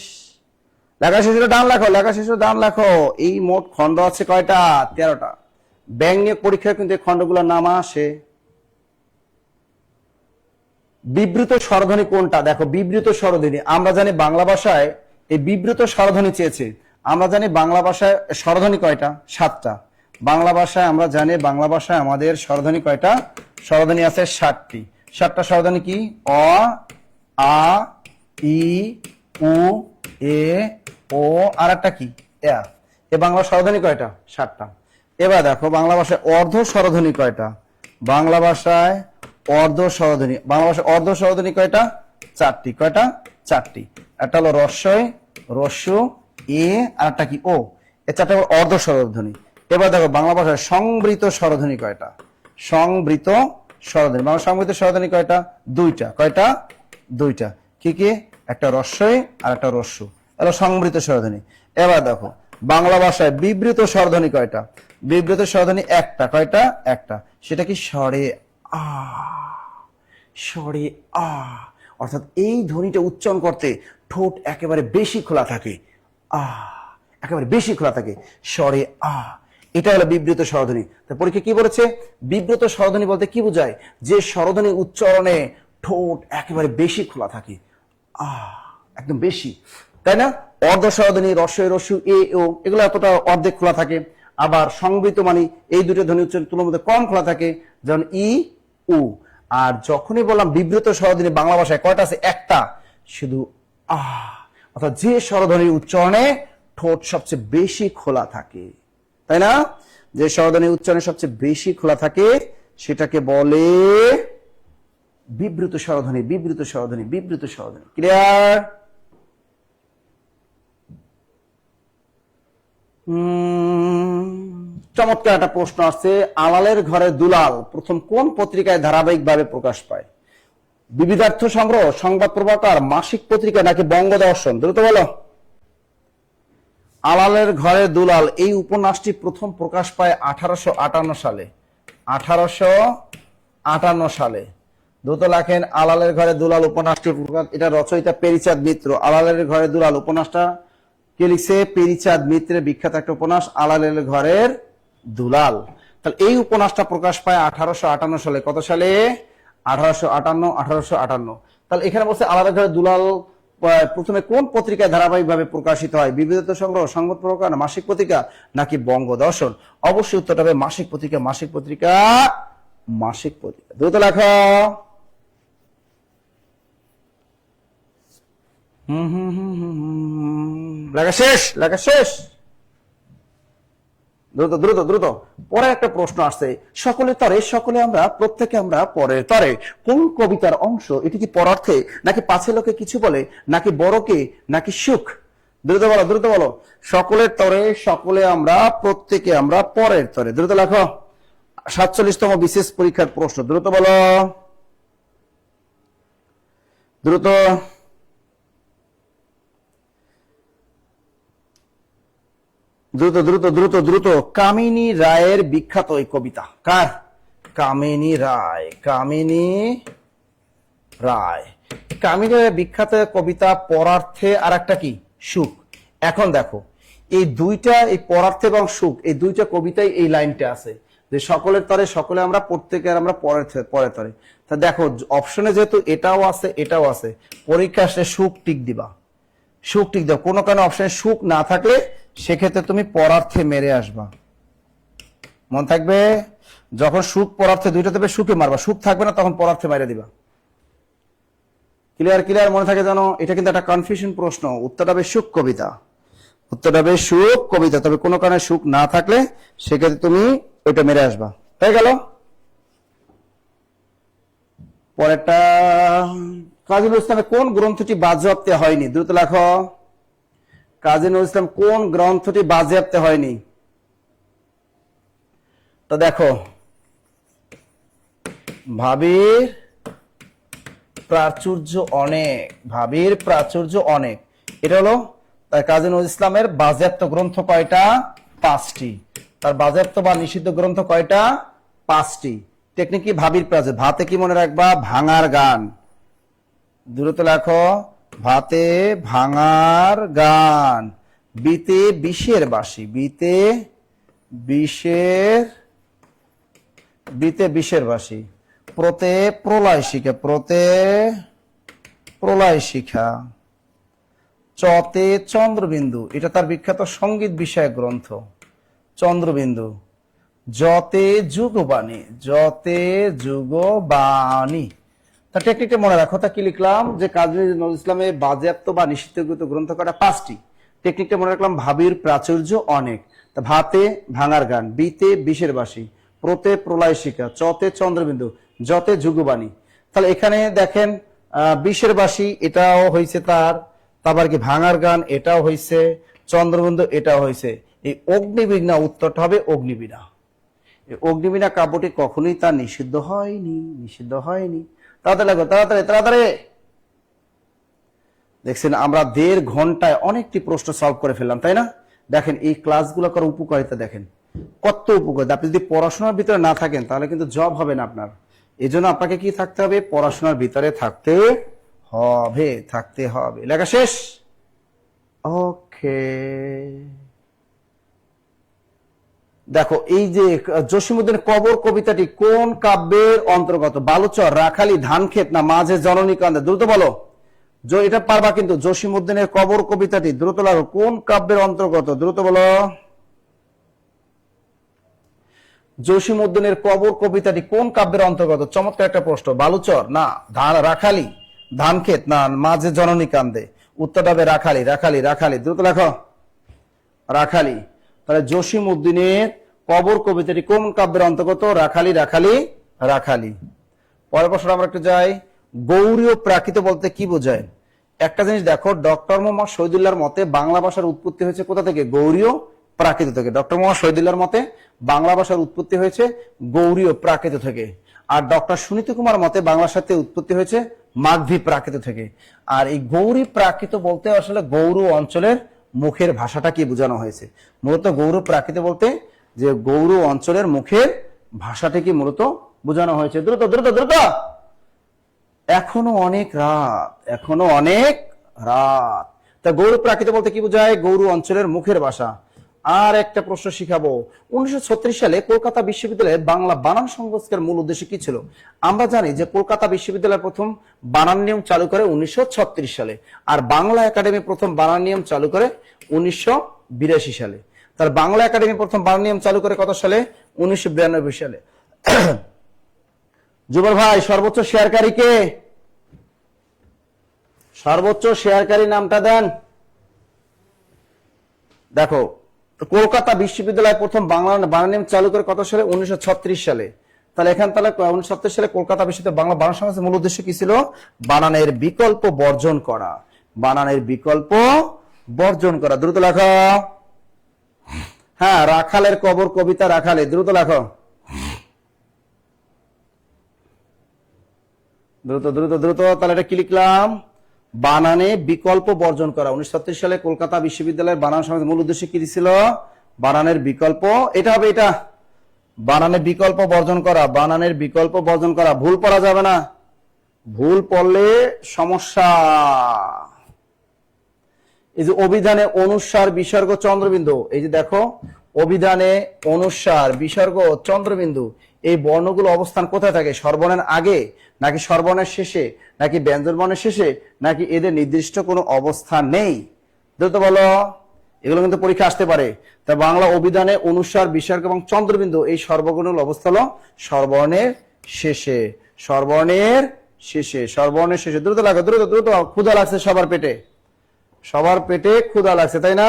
লেখা শেষ হলে ডান লেখো, লেখা শেষ হলে ডান লেখো। এই মোট খণ্ড আছে কয়টা? 13টা। ব্যাংক নিয়োগ পরীক্ষায় কিন্তু এই খণ্ডগুলোর নাম আসে। বিবৃত স্বরধ্বনি কোনটা? দেখো বিবৃত স্বরধ্বনি, আমরা জানি বাংলা ভাষায় এই বিবৃত স্বরধ্বনি চেয়েছে। আমরা জানি বাংলা ভাষায় স্বরধ্বনি কয়টা? 7টা। বাংলা ভাষায় আমরা জানি, বাংলা ভাষায় আমাদের স্বরধ্বনি কয়টা? স্বরধ্বনি আছে 7টি। 7টা স্বরধ্বনি কি? অ, আ, ই, উ, এ, ও, আর একটা কি? এ। এ বাংলা স্বরধ্বনি কয়টা? 7টা। এবার দেখো বাংলা ভাষায় অর্ধ স্বরধ্বনি কয়টা? বাংলা ভাষায় অর্ধ স্বরধ্বনি, বাংলা ভাষায় অর্ধ স্বরধ্বনি কয়টা? 4টি। কয়টা? 4টি। একটা হলো রস্বই, রস্যু, এ, আর একটা কি? ও। এই 4টা অর্ধ স্বরধ্বনি। এবার দেখো বাংলা ভাষায় সংবৃত স্বরধ্বনি কয়টা? সংবৃত স্বরধ্বনি, বাংলা সংবৃত স্বরধ্বনি কয়টা? 2টা। কয়টা? 2টা। কি কি? একটা রস্বই আর একটা রস্যু, এগুলো সংবৃত স্বরধ্বনি। এবার দেখো বাংলা ভাষায় বিবৃত স্বরধ্বনি কয়টা? বিবৃত স্বরধ্বনি একটা। কয়টা? একটা। সেটা কি? স্বরে আ, স্বরে আ, অর্থাৎ এই ধ্বনিটা উচ্চারণ করতে ঠোঁট একেবারে বেশি খোলা থাকে, আ, একেবারে বেশি খোলা থাকে, স্বরে আ। এটা হলো বিবৃত স্বরধ্বনি। তো পরীক্ষা কি বলেছে? বিবৃত স্বরধ্বনি বলতে কি বোঝায়? যে স্বরধ্বনি উচ্চারণে ঠোঁট একেবারে বেশি খোলা থাকে, আ, একদম বেশি, তাই না? অর্ধ স্বরধ্বনি রস্বই, রস্যু, এ, ও, এগুলো এতটা অর্ধেক খোলা থাকে। আবার সংবৃত মানে এই দুটো ধ্বনি উচ্চারণ তুলনামূলক কম খোলা থাকে, যেমন ই, উ। আর যখনই বললাম বিবৃত স্বরধ্বনি বাংলা ভাষায় কয়টা আছে? একটা, শুধু আ, অর্থাৎ যে স্বরধ্বনির উচ্চারণে ঠোঁট সবচেয়ে বেশি খোলা থাকে, তাই না? যে স্বরধ্বনি উচ্চারণে সবচেয়ে বেশি খোলা থাকে সেটাকে বলে বিবৃত স্বরধ্বনি, বিবৃত স্বরধ্বনি, বিবৃত স্বরধ্বনি। ক্লিয়ার? চমৎকার একটা প্রশ্ন আসছে, আলালের ঘরে দুলাল প্রথম কোন পত্রিকায় ধারাবাহিকভাবে প্রকাশ পায়? বিবিধার্থ সংগ্রহ, সংবাদ প্রভাকর, মাসিক পত্রিকা নাকি বঙ্গদর্শন? দ্রুত বলো। আলালের ঘরে দুলাল এই উপন্যাসটি প্রথম প্রকাশ পায় 1858 সালে। 1858 সালে। দ্রুত লেখেন আলালের ঘরে দুলাল উপন্যাসটি প্রকাশ, এটা রচয়িতা পেরিচাঁদ মিত্র। আলালের ঘরে দুলাল উপন্যাসটা কে লিখছে? পেরিচাঁদ মিত্রের বিখ্যাত একটা উপন্যাস আলালের ঘরের দুলাল। তাহলে এই উপন্যাসটা প্রকাশ পায় 1858 সালে। কত সালে? 1858। তাহলে এখানে বলছে আলালের ঘরে দুলাল প্রথমে কোন পত্রিকায় ধারাবাহিকভাবে প্রকাশিত হয়? বিবিধতা সংগ্রহ, সংবাদ প্রকার, মাসিক পত্রিকা নাকি বঙ্গদর্শন? অবশ্যই উত্তরটা হবে মাসিক পত্রিকা, মাসিক পত্রিকা, মাসিক পত্রিকা। দ্রুত লেখো। লেখা শেষ, লেখা শেষ। দ্রুত দ্রুত দ্রুত। পরে একটা প্রশ্ন আসছে, সকলে তরে সকলে আমরা প্রত্যেকে আমরা পরের তরে, কোন কবিতার অংশ এটি? কি পরার্থে, নাকি পাছে লোকে কিছু বলে, নাকি বড়কে, নাকি সুখ? দ্রুত বলো দ্রুত বলো। সকলের তরে সকলে আমরা প্রত্যেকে আমরা পরের তরে, দ্রুত লেখো। 47তম বিশেষ পরীক্ষার প্রশ্ন, দ্রুত বলো দ্রুত। দ্রুত দ্রুত দ্রুত দ্রুত। কামিনী রায়ের বিখ্যাত এই কবিতা কার? কামিনী রায়। কামিনী রায়। কামিনী রায়ের বিখ্যাত কবিতা পরার্থে আর একটা কি? সুখ। এখন দেখো এই দুইটা, এই পরার্থে এবং সুখ, এই দুইটা কবিতায় এই লাইনটা আছে যে সকলের তরে সকলে আমরা প্রত্যেকের আমরা পরের তরে। তা দেখো অপশনে যেহেতু এটাও আছে এটাও আছে, পরীক্ষা আসলে সুখ টিক দিবা, সুখ টিক দাও। কোনো কারণে অপশনে সুখ না থাকলে সেক্ষেত্রে তুমি পরার্থে মেরে আসবা, মন থাকবে। যখন সুখ পরার্থে দুইটা দেবে সুখে মারবা, সুখ থাকবে না তখন পরার্থে মেরে দিবা। ক্লিয়ার ক্লিয়ার, মনে থাকে জানো। এটা কিন্তু একটা কনফিউশন প্রশ্ন। উত্তরটা হবে সুখ কবিতা, উত্তরটা হবে সুখ কবিতা। তবে কোনো কারণে সুখ না থাকলে সেক্ষেত্রে তুমি ওইটা মেরে আসবা। হয়ে গেল। পরেরটা, কাজী নজরুল ইসলামের কোন গ্রন্থটি বাজেয়াপ্তে হয়নি? দ্রুত লেখো। কাজী নজরুল ইসলাম কোন গ্রন্থটি বাজেয়াপ্তে হয়নি? তো দেখো, ভাবির প্রাচুর্য অনেক, ভাবির প্রাচুর্য অনেক, এটা হলো তার কাজী নজরুল ইসলামের বাজেয়াপ্ত গ্রন্থ কয়টা? 5টি। তার বাজেয়াপ্ত বা নিষিদ্ধ গ্রন্থ কয়টা? 5টি। টেকনিক কি? ভাবির প্রাচুর্য। ভাতে কি মনে রাখবা? ভাঙার গান, দ্রুত লেখো। ভাতে ভাঙার গান। বিতে বিষের বাসি, বিতে বিষের, বিতে বিষের বাসি। প্রতে প্রলয় শিখা, প্রতে প্রলয় শিখা। চতে চন্দ্রবিন্দু, এটা তার বিখ্যাত সঙ্গীত বিষয়ক গ্রন্থ চন্দ্রবিন্দু। যতে যুগবাণী, যতে যুগবাণী। তার টেকনিকটা মনে রাখো। তা কি লিখলাম? যে কাজী নজরুল ইসলামের বাজেয়াপ্ত বা নিষিদ্ধকৃত গ্রন্থ কটা? 5টি। টেকনিকটা মনে রাখলাম। ভাবির প্রাচুর্য অনেক, তা ভাতে ভাঙার গান, বিতে বিষের বাসি, প্রতে প্রলয় শিখা, চতে চন্দ্রবিন্দু, যতে যুগবাণী। তাহলে এখানে দেখেন বিষের বাসি এটাও হয়েছে তার, তারপর কি ভাঙার গান এটাও হয়েছে, চন্দ্রবিন্দু এটাও হয়েছে। এই অগ্নিবীণা, উত্তরটা হবে অগ্নিবীণা। এই অগ্নিবীণা কাব্যটি কখনোই তার নিষিদ্ধ হয়নি, নিষিদ্ধ হয়নি। তাড়াতাড়ি লাগো, তাড়াতাড়ি তাড়াতাড়ি। দেখছেন আমরা 1.5 ঘন্টায় অনেকটি প্রশ্ন সলভ করে ফেললাম, তাই না? দেখেন এই ক্লাসগুলো করার উপকারিতা দেখেন, কত উপকারিতা। আপনি যদি পড়াশোনার ভিতরে না থাকেন তাহলে কিন্তু জব হবে না আপনার। এই জন্য আপনাকে কি থাকতে হবে? পড়াশোনার ভিতরে থাকতে হবে, থাকতে হবে। লেখা শেষ? ওকে। দেখো এই যে জসীমউদ্দীনের কবর কবিতাটি কোন কাব্যের অন্তর্গত? বালুচর, রাখালি, ধানক্ষেত, না মাঝে জননী কান্দে? দ্রুত বলো। এটা পারবা কিন্তু। জসীমউদ্দীনের কবর কবিতাটি দ্রুত লাগো কোন কাব্যের অন্তর্গত? দ্রুত বলো। জসীমউদ্দীনের কবর কবিতাটি কোন কাব্যের অন্তর্গত? চমৎকার একটা প্রশ্ন। বালুচর, না রাখালি, ধানক্ষেত, না মাঝে জননী কান্দে? উত্তরটা হবে রাখালি, রাখালি রাখালি। দ্রুত লেখো। রাখালি। তাহলে জসীমউদ্দীনের কবর কবিতাটি কোন কাব্যের অন্তর্গত? রাখালি রাখালি রাখালি। পরের প্রশ্ন আমরা একটু যাই। গৌরীয় প্রাকৃত বলতে কি বোঝায়? একটা জিনিস দেখো, ডক্টর মোহাম্মদ শহীদুল্লাহর মতে বাংলা ভাষার উৎপত্তি হয়েছে কোথা থেকে? গৌরীয় প্রাকৃত থেকে। ডক্টর মোহাম্মদ শহীদুল্লাহর মতে বাংলা ভাষার উৎপত্তি হয়েছে গৌরীয় প্রাকৃত থেকে। আর ডক্টর সুনীতি কুমার মতে বাংলা সাহিত্যের উৎপত্তি হয়েছে মাগধী প্রাকৃত থেকে। আর এই গৌরী প্রাকৃত বলতে আসলে গৌর অঞ্চলের মুখের ভাষাটা কি বোঝানো হয়েছে? মূলত গৌর প্রাকৃত বলতে যে গৌর অঞ্চলের মুখের ভাষাটা কি মূলত বোঝানো হয়েছে। দ্রুত দ্রুত দ্রুত। এখনো অনেক রাত, এখনো অনেক রাত। তা গৌর প্রাকৃত বলতে কি বোঝায়? গৌর অঞ্চলের মুখের ভাষা। আর একটা প্রশ্ন শিখাবো। 1936 সালে কলকাতা বিশ্ববিদ্যালয়ে বাংলা বানান সংস্কার মূল উদ্দেশ্য কি ছিল? আমরা জানি যে কলকাতা বিশ্ববিদ্যালয় প্রথম বানান নিয়ম চালু করে 1936 সালে, আর বাংলা একাডেমি প্রথম বানান নিয়ম চালু করে 1982 সালে। তার বাংলা একাডেমি প্রথম বানান নিয়ম চালু করে কত সালে? 1992 সালে। জুবাল ভাই, সর্বোচ্চ শেয়ারকারী কে? সর্বোচ্চ শেয়ারকারী নামটা দেন। দেখো তো কলকাতা বিশ্ববিদ্যালয় প্রথম বাংলা বানান নিয়ম চালু করে কত সালে? 1936 সালে। তাহলে এখানে তাহলে 1936 সালে কলকাতা বিশ্ববিদ্যালয় বাংলা বানান সমাজের মূল উদ্দেশ্য কি ছিল? বানানের বিকল্প বর্জন করা। বানানের বিকল্প বর্জন করা। দ্রুত লেখো। হ্যাঁ, রাখালের কবর কবিতা রাখালে। দ্রুত লেখো, দ্রুত দ্রুত দ্রুত। তাহলে এটা কি লিখলাম? বানানে বিকল্প বর্জন করা। 1936 সালে কলকাতা বিশ্ববিদ্যালয়ের বানান সমাজের মূল উদ্দেশ্য কি ছিল? বানানের বিকল্প, এটা হবে এটা, বানানের বিকল্প বর্জন করা। বানানের বিকল্প বর্জন করা। ভুল পড়া যাবে না, ভুল পড়লে সমস্যা। এই যে অভিধানে অনুস্বার বিসর্গ চন্দ্রবিন্দু, এই যে দেখো অভিধানে অনুস্বার বিসর্গ চন্দ্রবিন্দু, এই বর্ণগুলো অবস্থান কোথায় থাকে? স্বরবর্ণের আগে নাকি স্বরবর্ণের শেষে নাকি ব্যঞ্জন বর্ণের শেষে নাকি এদের নির্দিষ্ট কোনো অবস্থান নেই? দ্রুত বলো, এগুলো কিন্তু পরীক্ষা আসতে পারে। তা বাংলা অভিধানে অনুস্বার বিসর্গ এবং চন্দ্রবিন্দু এই সর্বগুণের অবস্থা হলো স্বরবর্ণের শেষে। স্বরবর্ণের শেষে, স্বরবর্ণের শেষে। দ্রুত লাগো, দ্রুত দ্রুত। ক্ষুধা লাগছে সবার পেটে, সবার পেটে ক্ষুধা লাগছে, তাই না?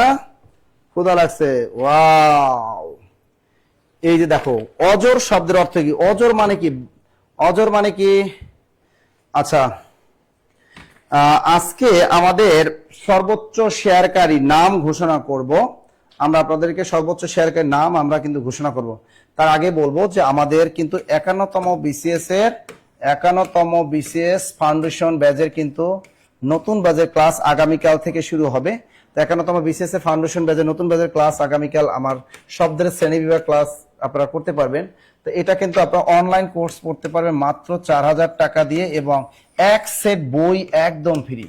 ক্ষুধা লাগছে, ওয়াও। এই যে দেখো অজর শব্দের অর্থ কি? অজর মানে কি? অজর মানে কি? আচ্ছা, আজকে আমাদের সর্বোচ্চ শেয়ারকারী নাম ঘোষণা করব। আমরা আপনাদেরকে সর্বোচ্চ শেয়ারকারী নাম আমরা কিন্তু ঘোষণা করব। তার আগে বলবো যে আমাদের কিন্তু 51তম বিসিএস ফাউন্ডেশন ব্যাচের কিন্তু নতুন ব্যাচের ক্লাস আগামীকাল থেকে শুরু হবে। 51তম বিসিএস এর ফাউন্ডেশন ব্যাচের নতুন ব্যাচের ক্লাস আগামীকাল আমার শব্দের শ্রেণী বিভাগ ক্লাস আপনারা করতে পারবেন। তো এটা কিন্তু আপনারা অনলাইন কোর্স পড়তে পারবেন মাত্র 4000 টাকা দিয়ে, এবং এক সেট বই একদম ফ্রি,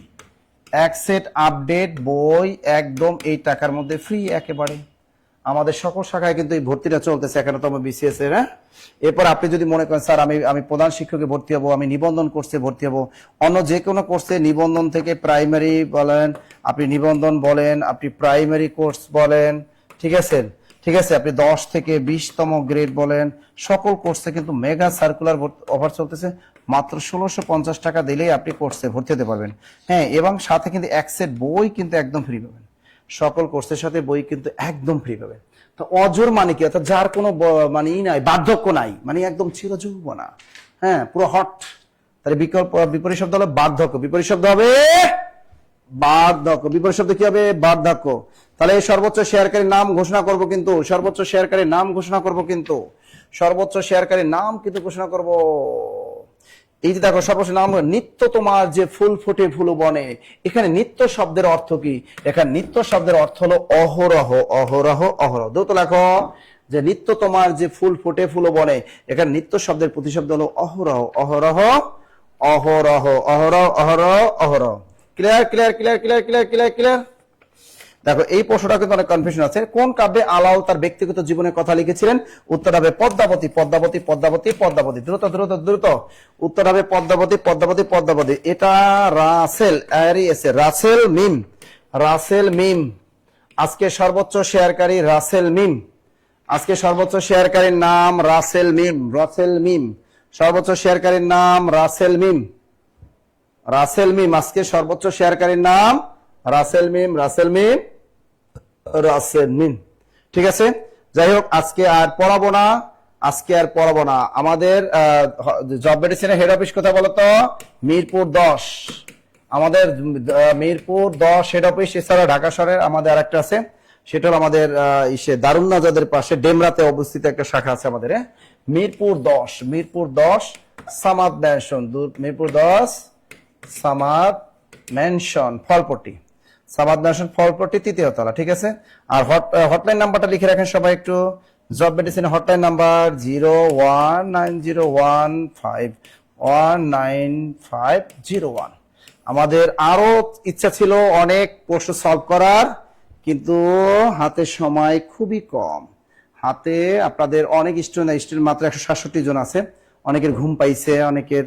এক সেট আপডেট বই একদম এই টাকার মধ্যে ফ্রি একেবারে। আমাদের সকল শাখায় কিন্তু এই ভর্তিটা চলতেছে 51তম বিসিএস এর। এরপর আপনি যদি মনে করেন স্যার আমি প্রধান শিক্ষকে ভর্তি হবো, আমি নিবন্ধন কোর্সে ভর্তি হবো, অন্য যে কোনো কোর্সে নিবন্ধন থেকে প্রাইমারি বলেন, আপনি নিবন্ধন বলেন, আপনি প্রাইমারি কোর্স বলেন, ঠিক আছে, ঠিক আছে, আপনি 10 থেকে 20তম গ্রেড বলেন, সকল কোর্সে কিন্তু মেগা সার্কুলার অফার চলতেছে। মাত্র 1650 টাকা দিলেই আপনি কোর্সে ভর্তি হতে পারবেন। হ্যাঁ, এবং সাথে কিন্তু এক সেট বই কিন্তু একদম ফ্রি পাবেন। সকল কোর্সের সাথে বই কিন্তু একদম ফ্রি পাবেন। তো অজর মানে কি? অর্থাৎ যার কোনো মানে নাই, বার্ধক্য নাই, মানে একদম চিরযৌবনা, হ্যাঁ, পুরো হট। তাহলে বিপরীত শব্দ হলো বার্ধক্য। বিপরীত শব্দ হবে বার্ধক্য। বিপরীত শব্দ কি হবে? বার্ধক্য। তাহলে এই সর্বোচ্চ শেয়ারকারীর নাম ঘোষণা করব, কিন্তু সর্বোচ্চ শেয়ারকারীর নাম ঘোষণা করব, কিন্তু সর্বোচ্চ শেয়ারকারীর নাম কিন্তু ঘোষণা করব। এই যে দেখো সর্বোচ্চ নাম নিত্য তোমার যে ফুল ফুটে ফুল বনে। এখানে নিত্য শব্দের অর্থ কি? এখানে নিত্য শব্দের অর্থ হলো অহরহ, অহরহ, অহরহ। দ্রুত লেখো যে নিত্য তোমার যে ফুল ফুটে ফুল বনে, এখানে নিত্য শব্দের প্রতিশব্দ হলো অহরহ, অহরহ, অহরহ, অহরহ, অহরহ, অহরহ। Clear clear clear clear clear clear clear. দেখো এই প্রশ্নটা কিন্তু অনেক কনফিউশন আছে। কোন কাব্যে আলাউল তার ব্যক্তিগত জীবনের কথা লিখেছিলেন? উত্তর হবে পদ্মাবতী, পদ্মাবতী, পদ্মাবতী, পদ্মাবতী। দ্রুত দ্রুত দ্রুত। উত্তর হবে পদ্মাবতী, পদ্মাবতী, পদ্মাবতী। এটা রাসেল, রাসেল মিম, রাসেল মিম। আজকে সর্বোচ্চ শেয়ারকারী রাসেল মিম। আজকে সর্বোচ্চ শেয়ারকারীর নাম রাসেল মিম, রাসেল মিম। সর্বোচ্চ শেয়ারকারীর নাম রাসেল মিম, রাসেল মিম। আজকে সর্বোচ্চ শেয়ারকারীর নাম রাসেল মিম, রাসেল মিম, রাসেল মিম। ঠিক আছে, যাই হোক আজকে আর পড়াবো না, আজকে আর পড়াবো না। আমাদের জব মেডিসিনের হেড অফিস কোথায় বলতো? মিরপুর 10। আমাদের মিরপুর 10 হেড অফিস। এছাড়া ঢাকা শহরের আমাদের আরেকটা আছে, সেটা হলো আমাদের দারুন নাজাদের পাশে ডেমরাতে অবস্থিত একটা শাখা আছে আমাদের। Mirpur 10, Mirpur 10 Samad mansion, Mirpur 10 Samad mansion, Falpatti, Samad mansion, Falpatti, তৃতীয় তলা। ঠিক আছে, আর হটলাইন নাম্বারটা লিখে রাখেন সবাই একটু। Job medicine hotline number 019015195501। আমাদের আরো ইচ্ছা ছিল অনেক প্রশ্ন সলভ করার, কিন্তু হাতে সময় খুবই কম। হাতে আপনাদের অনেক স্টুডেন্ট মাত্র 167 জন আছে। অনেকের ঘুম পাইছে, অনেকের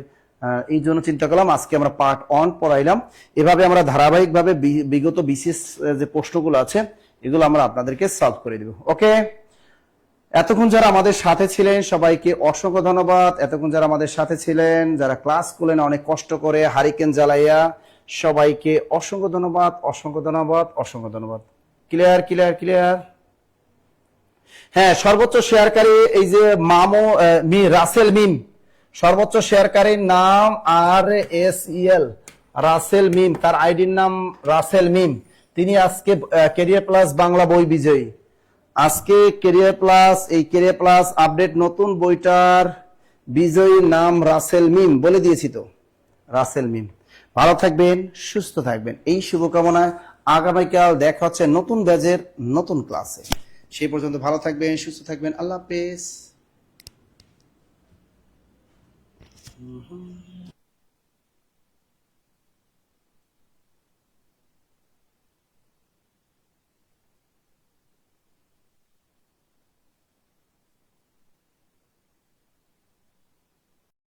এই জন্য চিন্তা করলাম আজকে আমরা পার্ট 1 পড়াইলাম। এভাবে আমরা ধারাবাহিকভাবে বিগত বিশেষ যে প্রশ্নগুলো আছে এগুলো আমরা আপনাদেরকে সলভ করে দিব। ওকে, এতক্ষণ যারা আমাদের সাথে ছিলেন সবাইকে অসংখ্য ধন্যবাদ। এতক্ষণ যারা আমাদের সাথে ছিলেন, যারা ক্লাস করলেন অনেক কষ্ট করে হারিকেন জ্বালাইয়া, সবাইকে অসংখ্য ধন্যবাদ, অসংখ্য ধন্যবাদ, অসংখ্য ধন্যবাদ। Clear clear clear. হ্যাঁ, সর্বোচ্চ শেয়ারকারী এই যে রাসেল মিম, সর্বোচ্চ শেয়ারকারীর নাম RSEL, রাসেল মিম, তার আইডির নাম রাসেল মিম। তিনি আজকে ক্যারিয়ার প্লাস বাংলা বই বিজয়ী। আজকে ক্যারিয়ার প্লাস আপডেট নতুন বইটার বিজয়ীর নাম রাসেল মিম, বলে দিয়েছি তো, রাসেল মিম। ভালো থাকবেন, সুস্থ থাকবেন, এই শুভকামনায় আগামীকাল দেখা হচ্ছে নতুন ব্যাচের নতুন ক্লাসে। সেই পর্যন্ত ভালো থাকবেন, সুস্থ থাকবেন, আল্লাহ হাফেজ।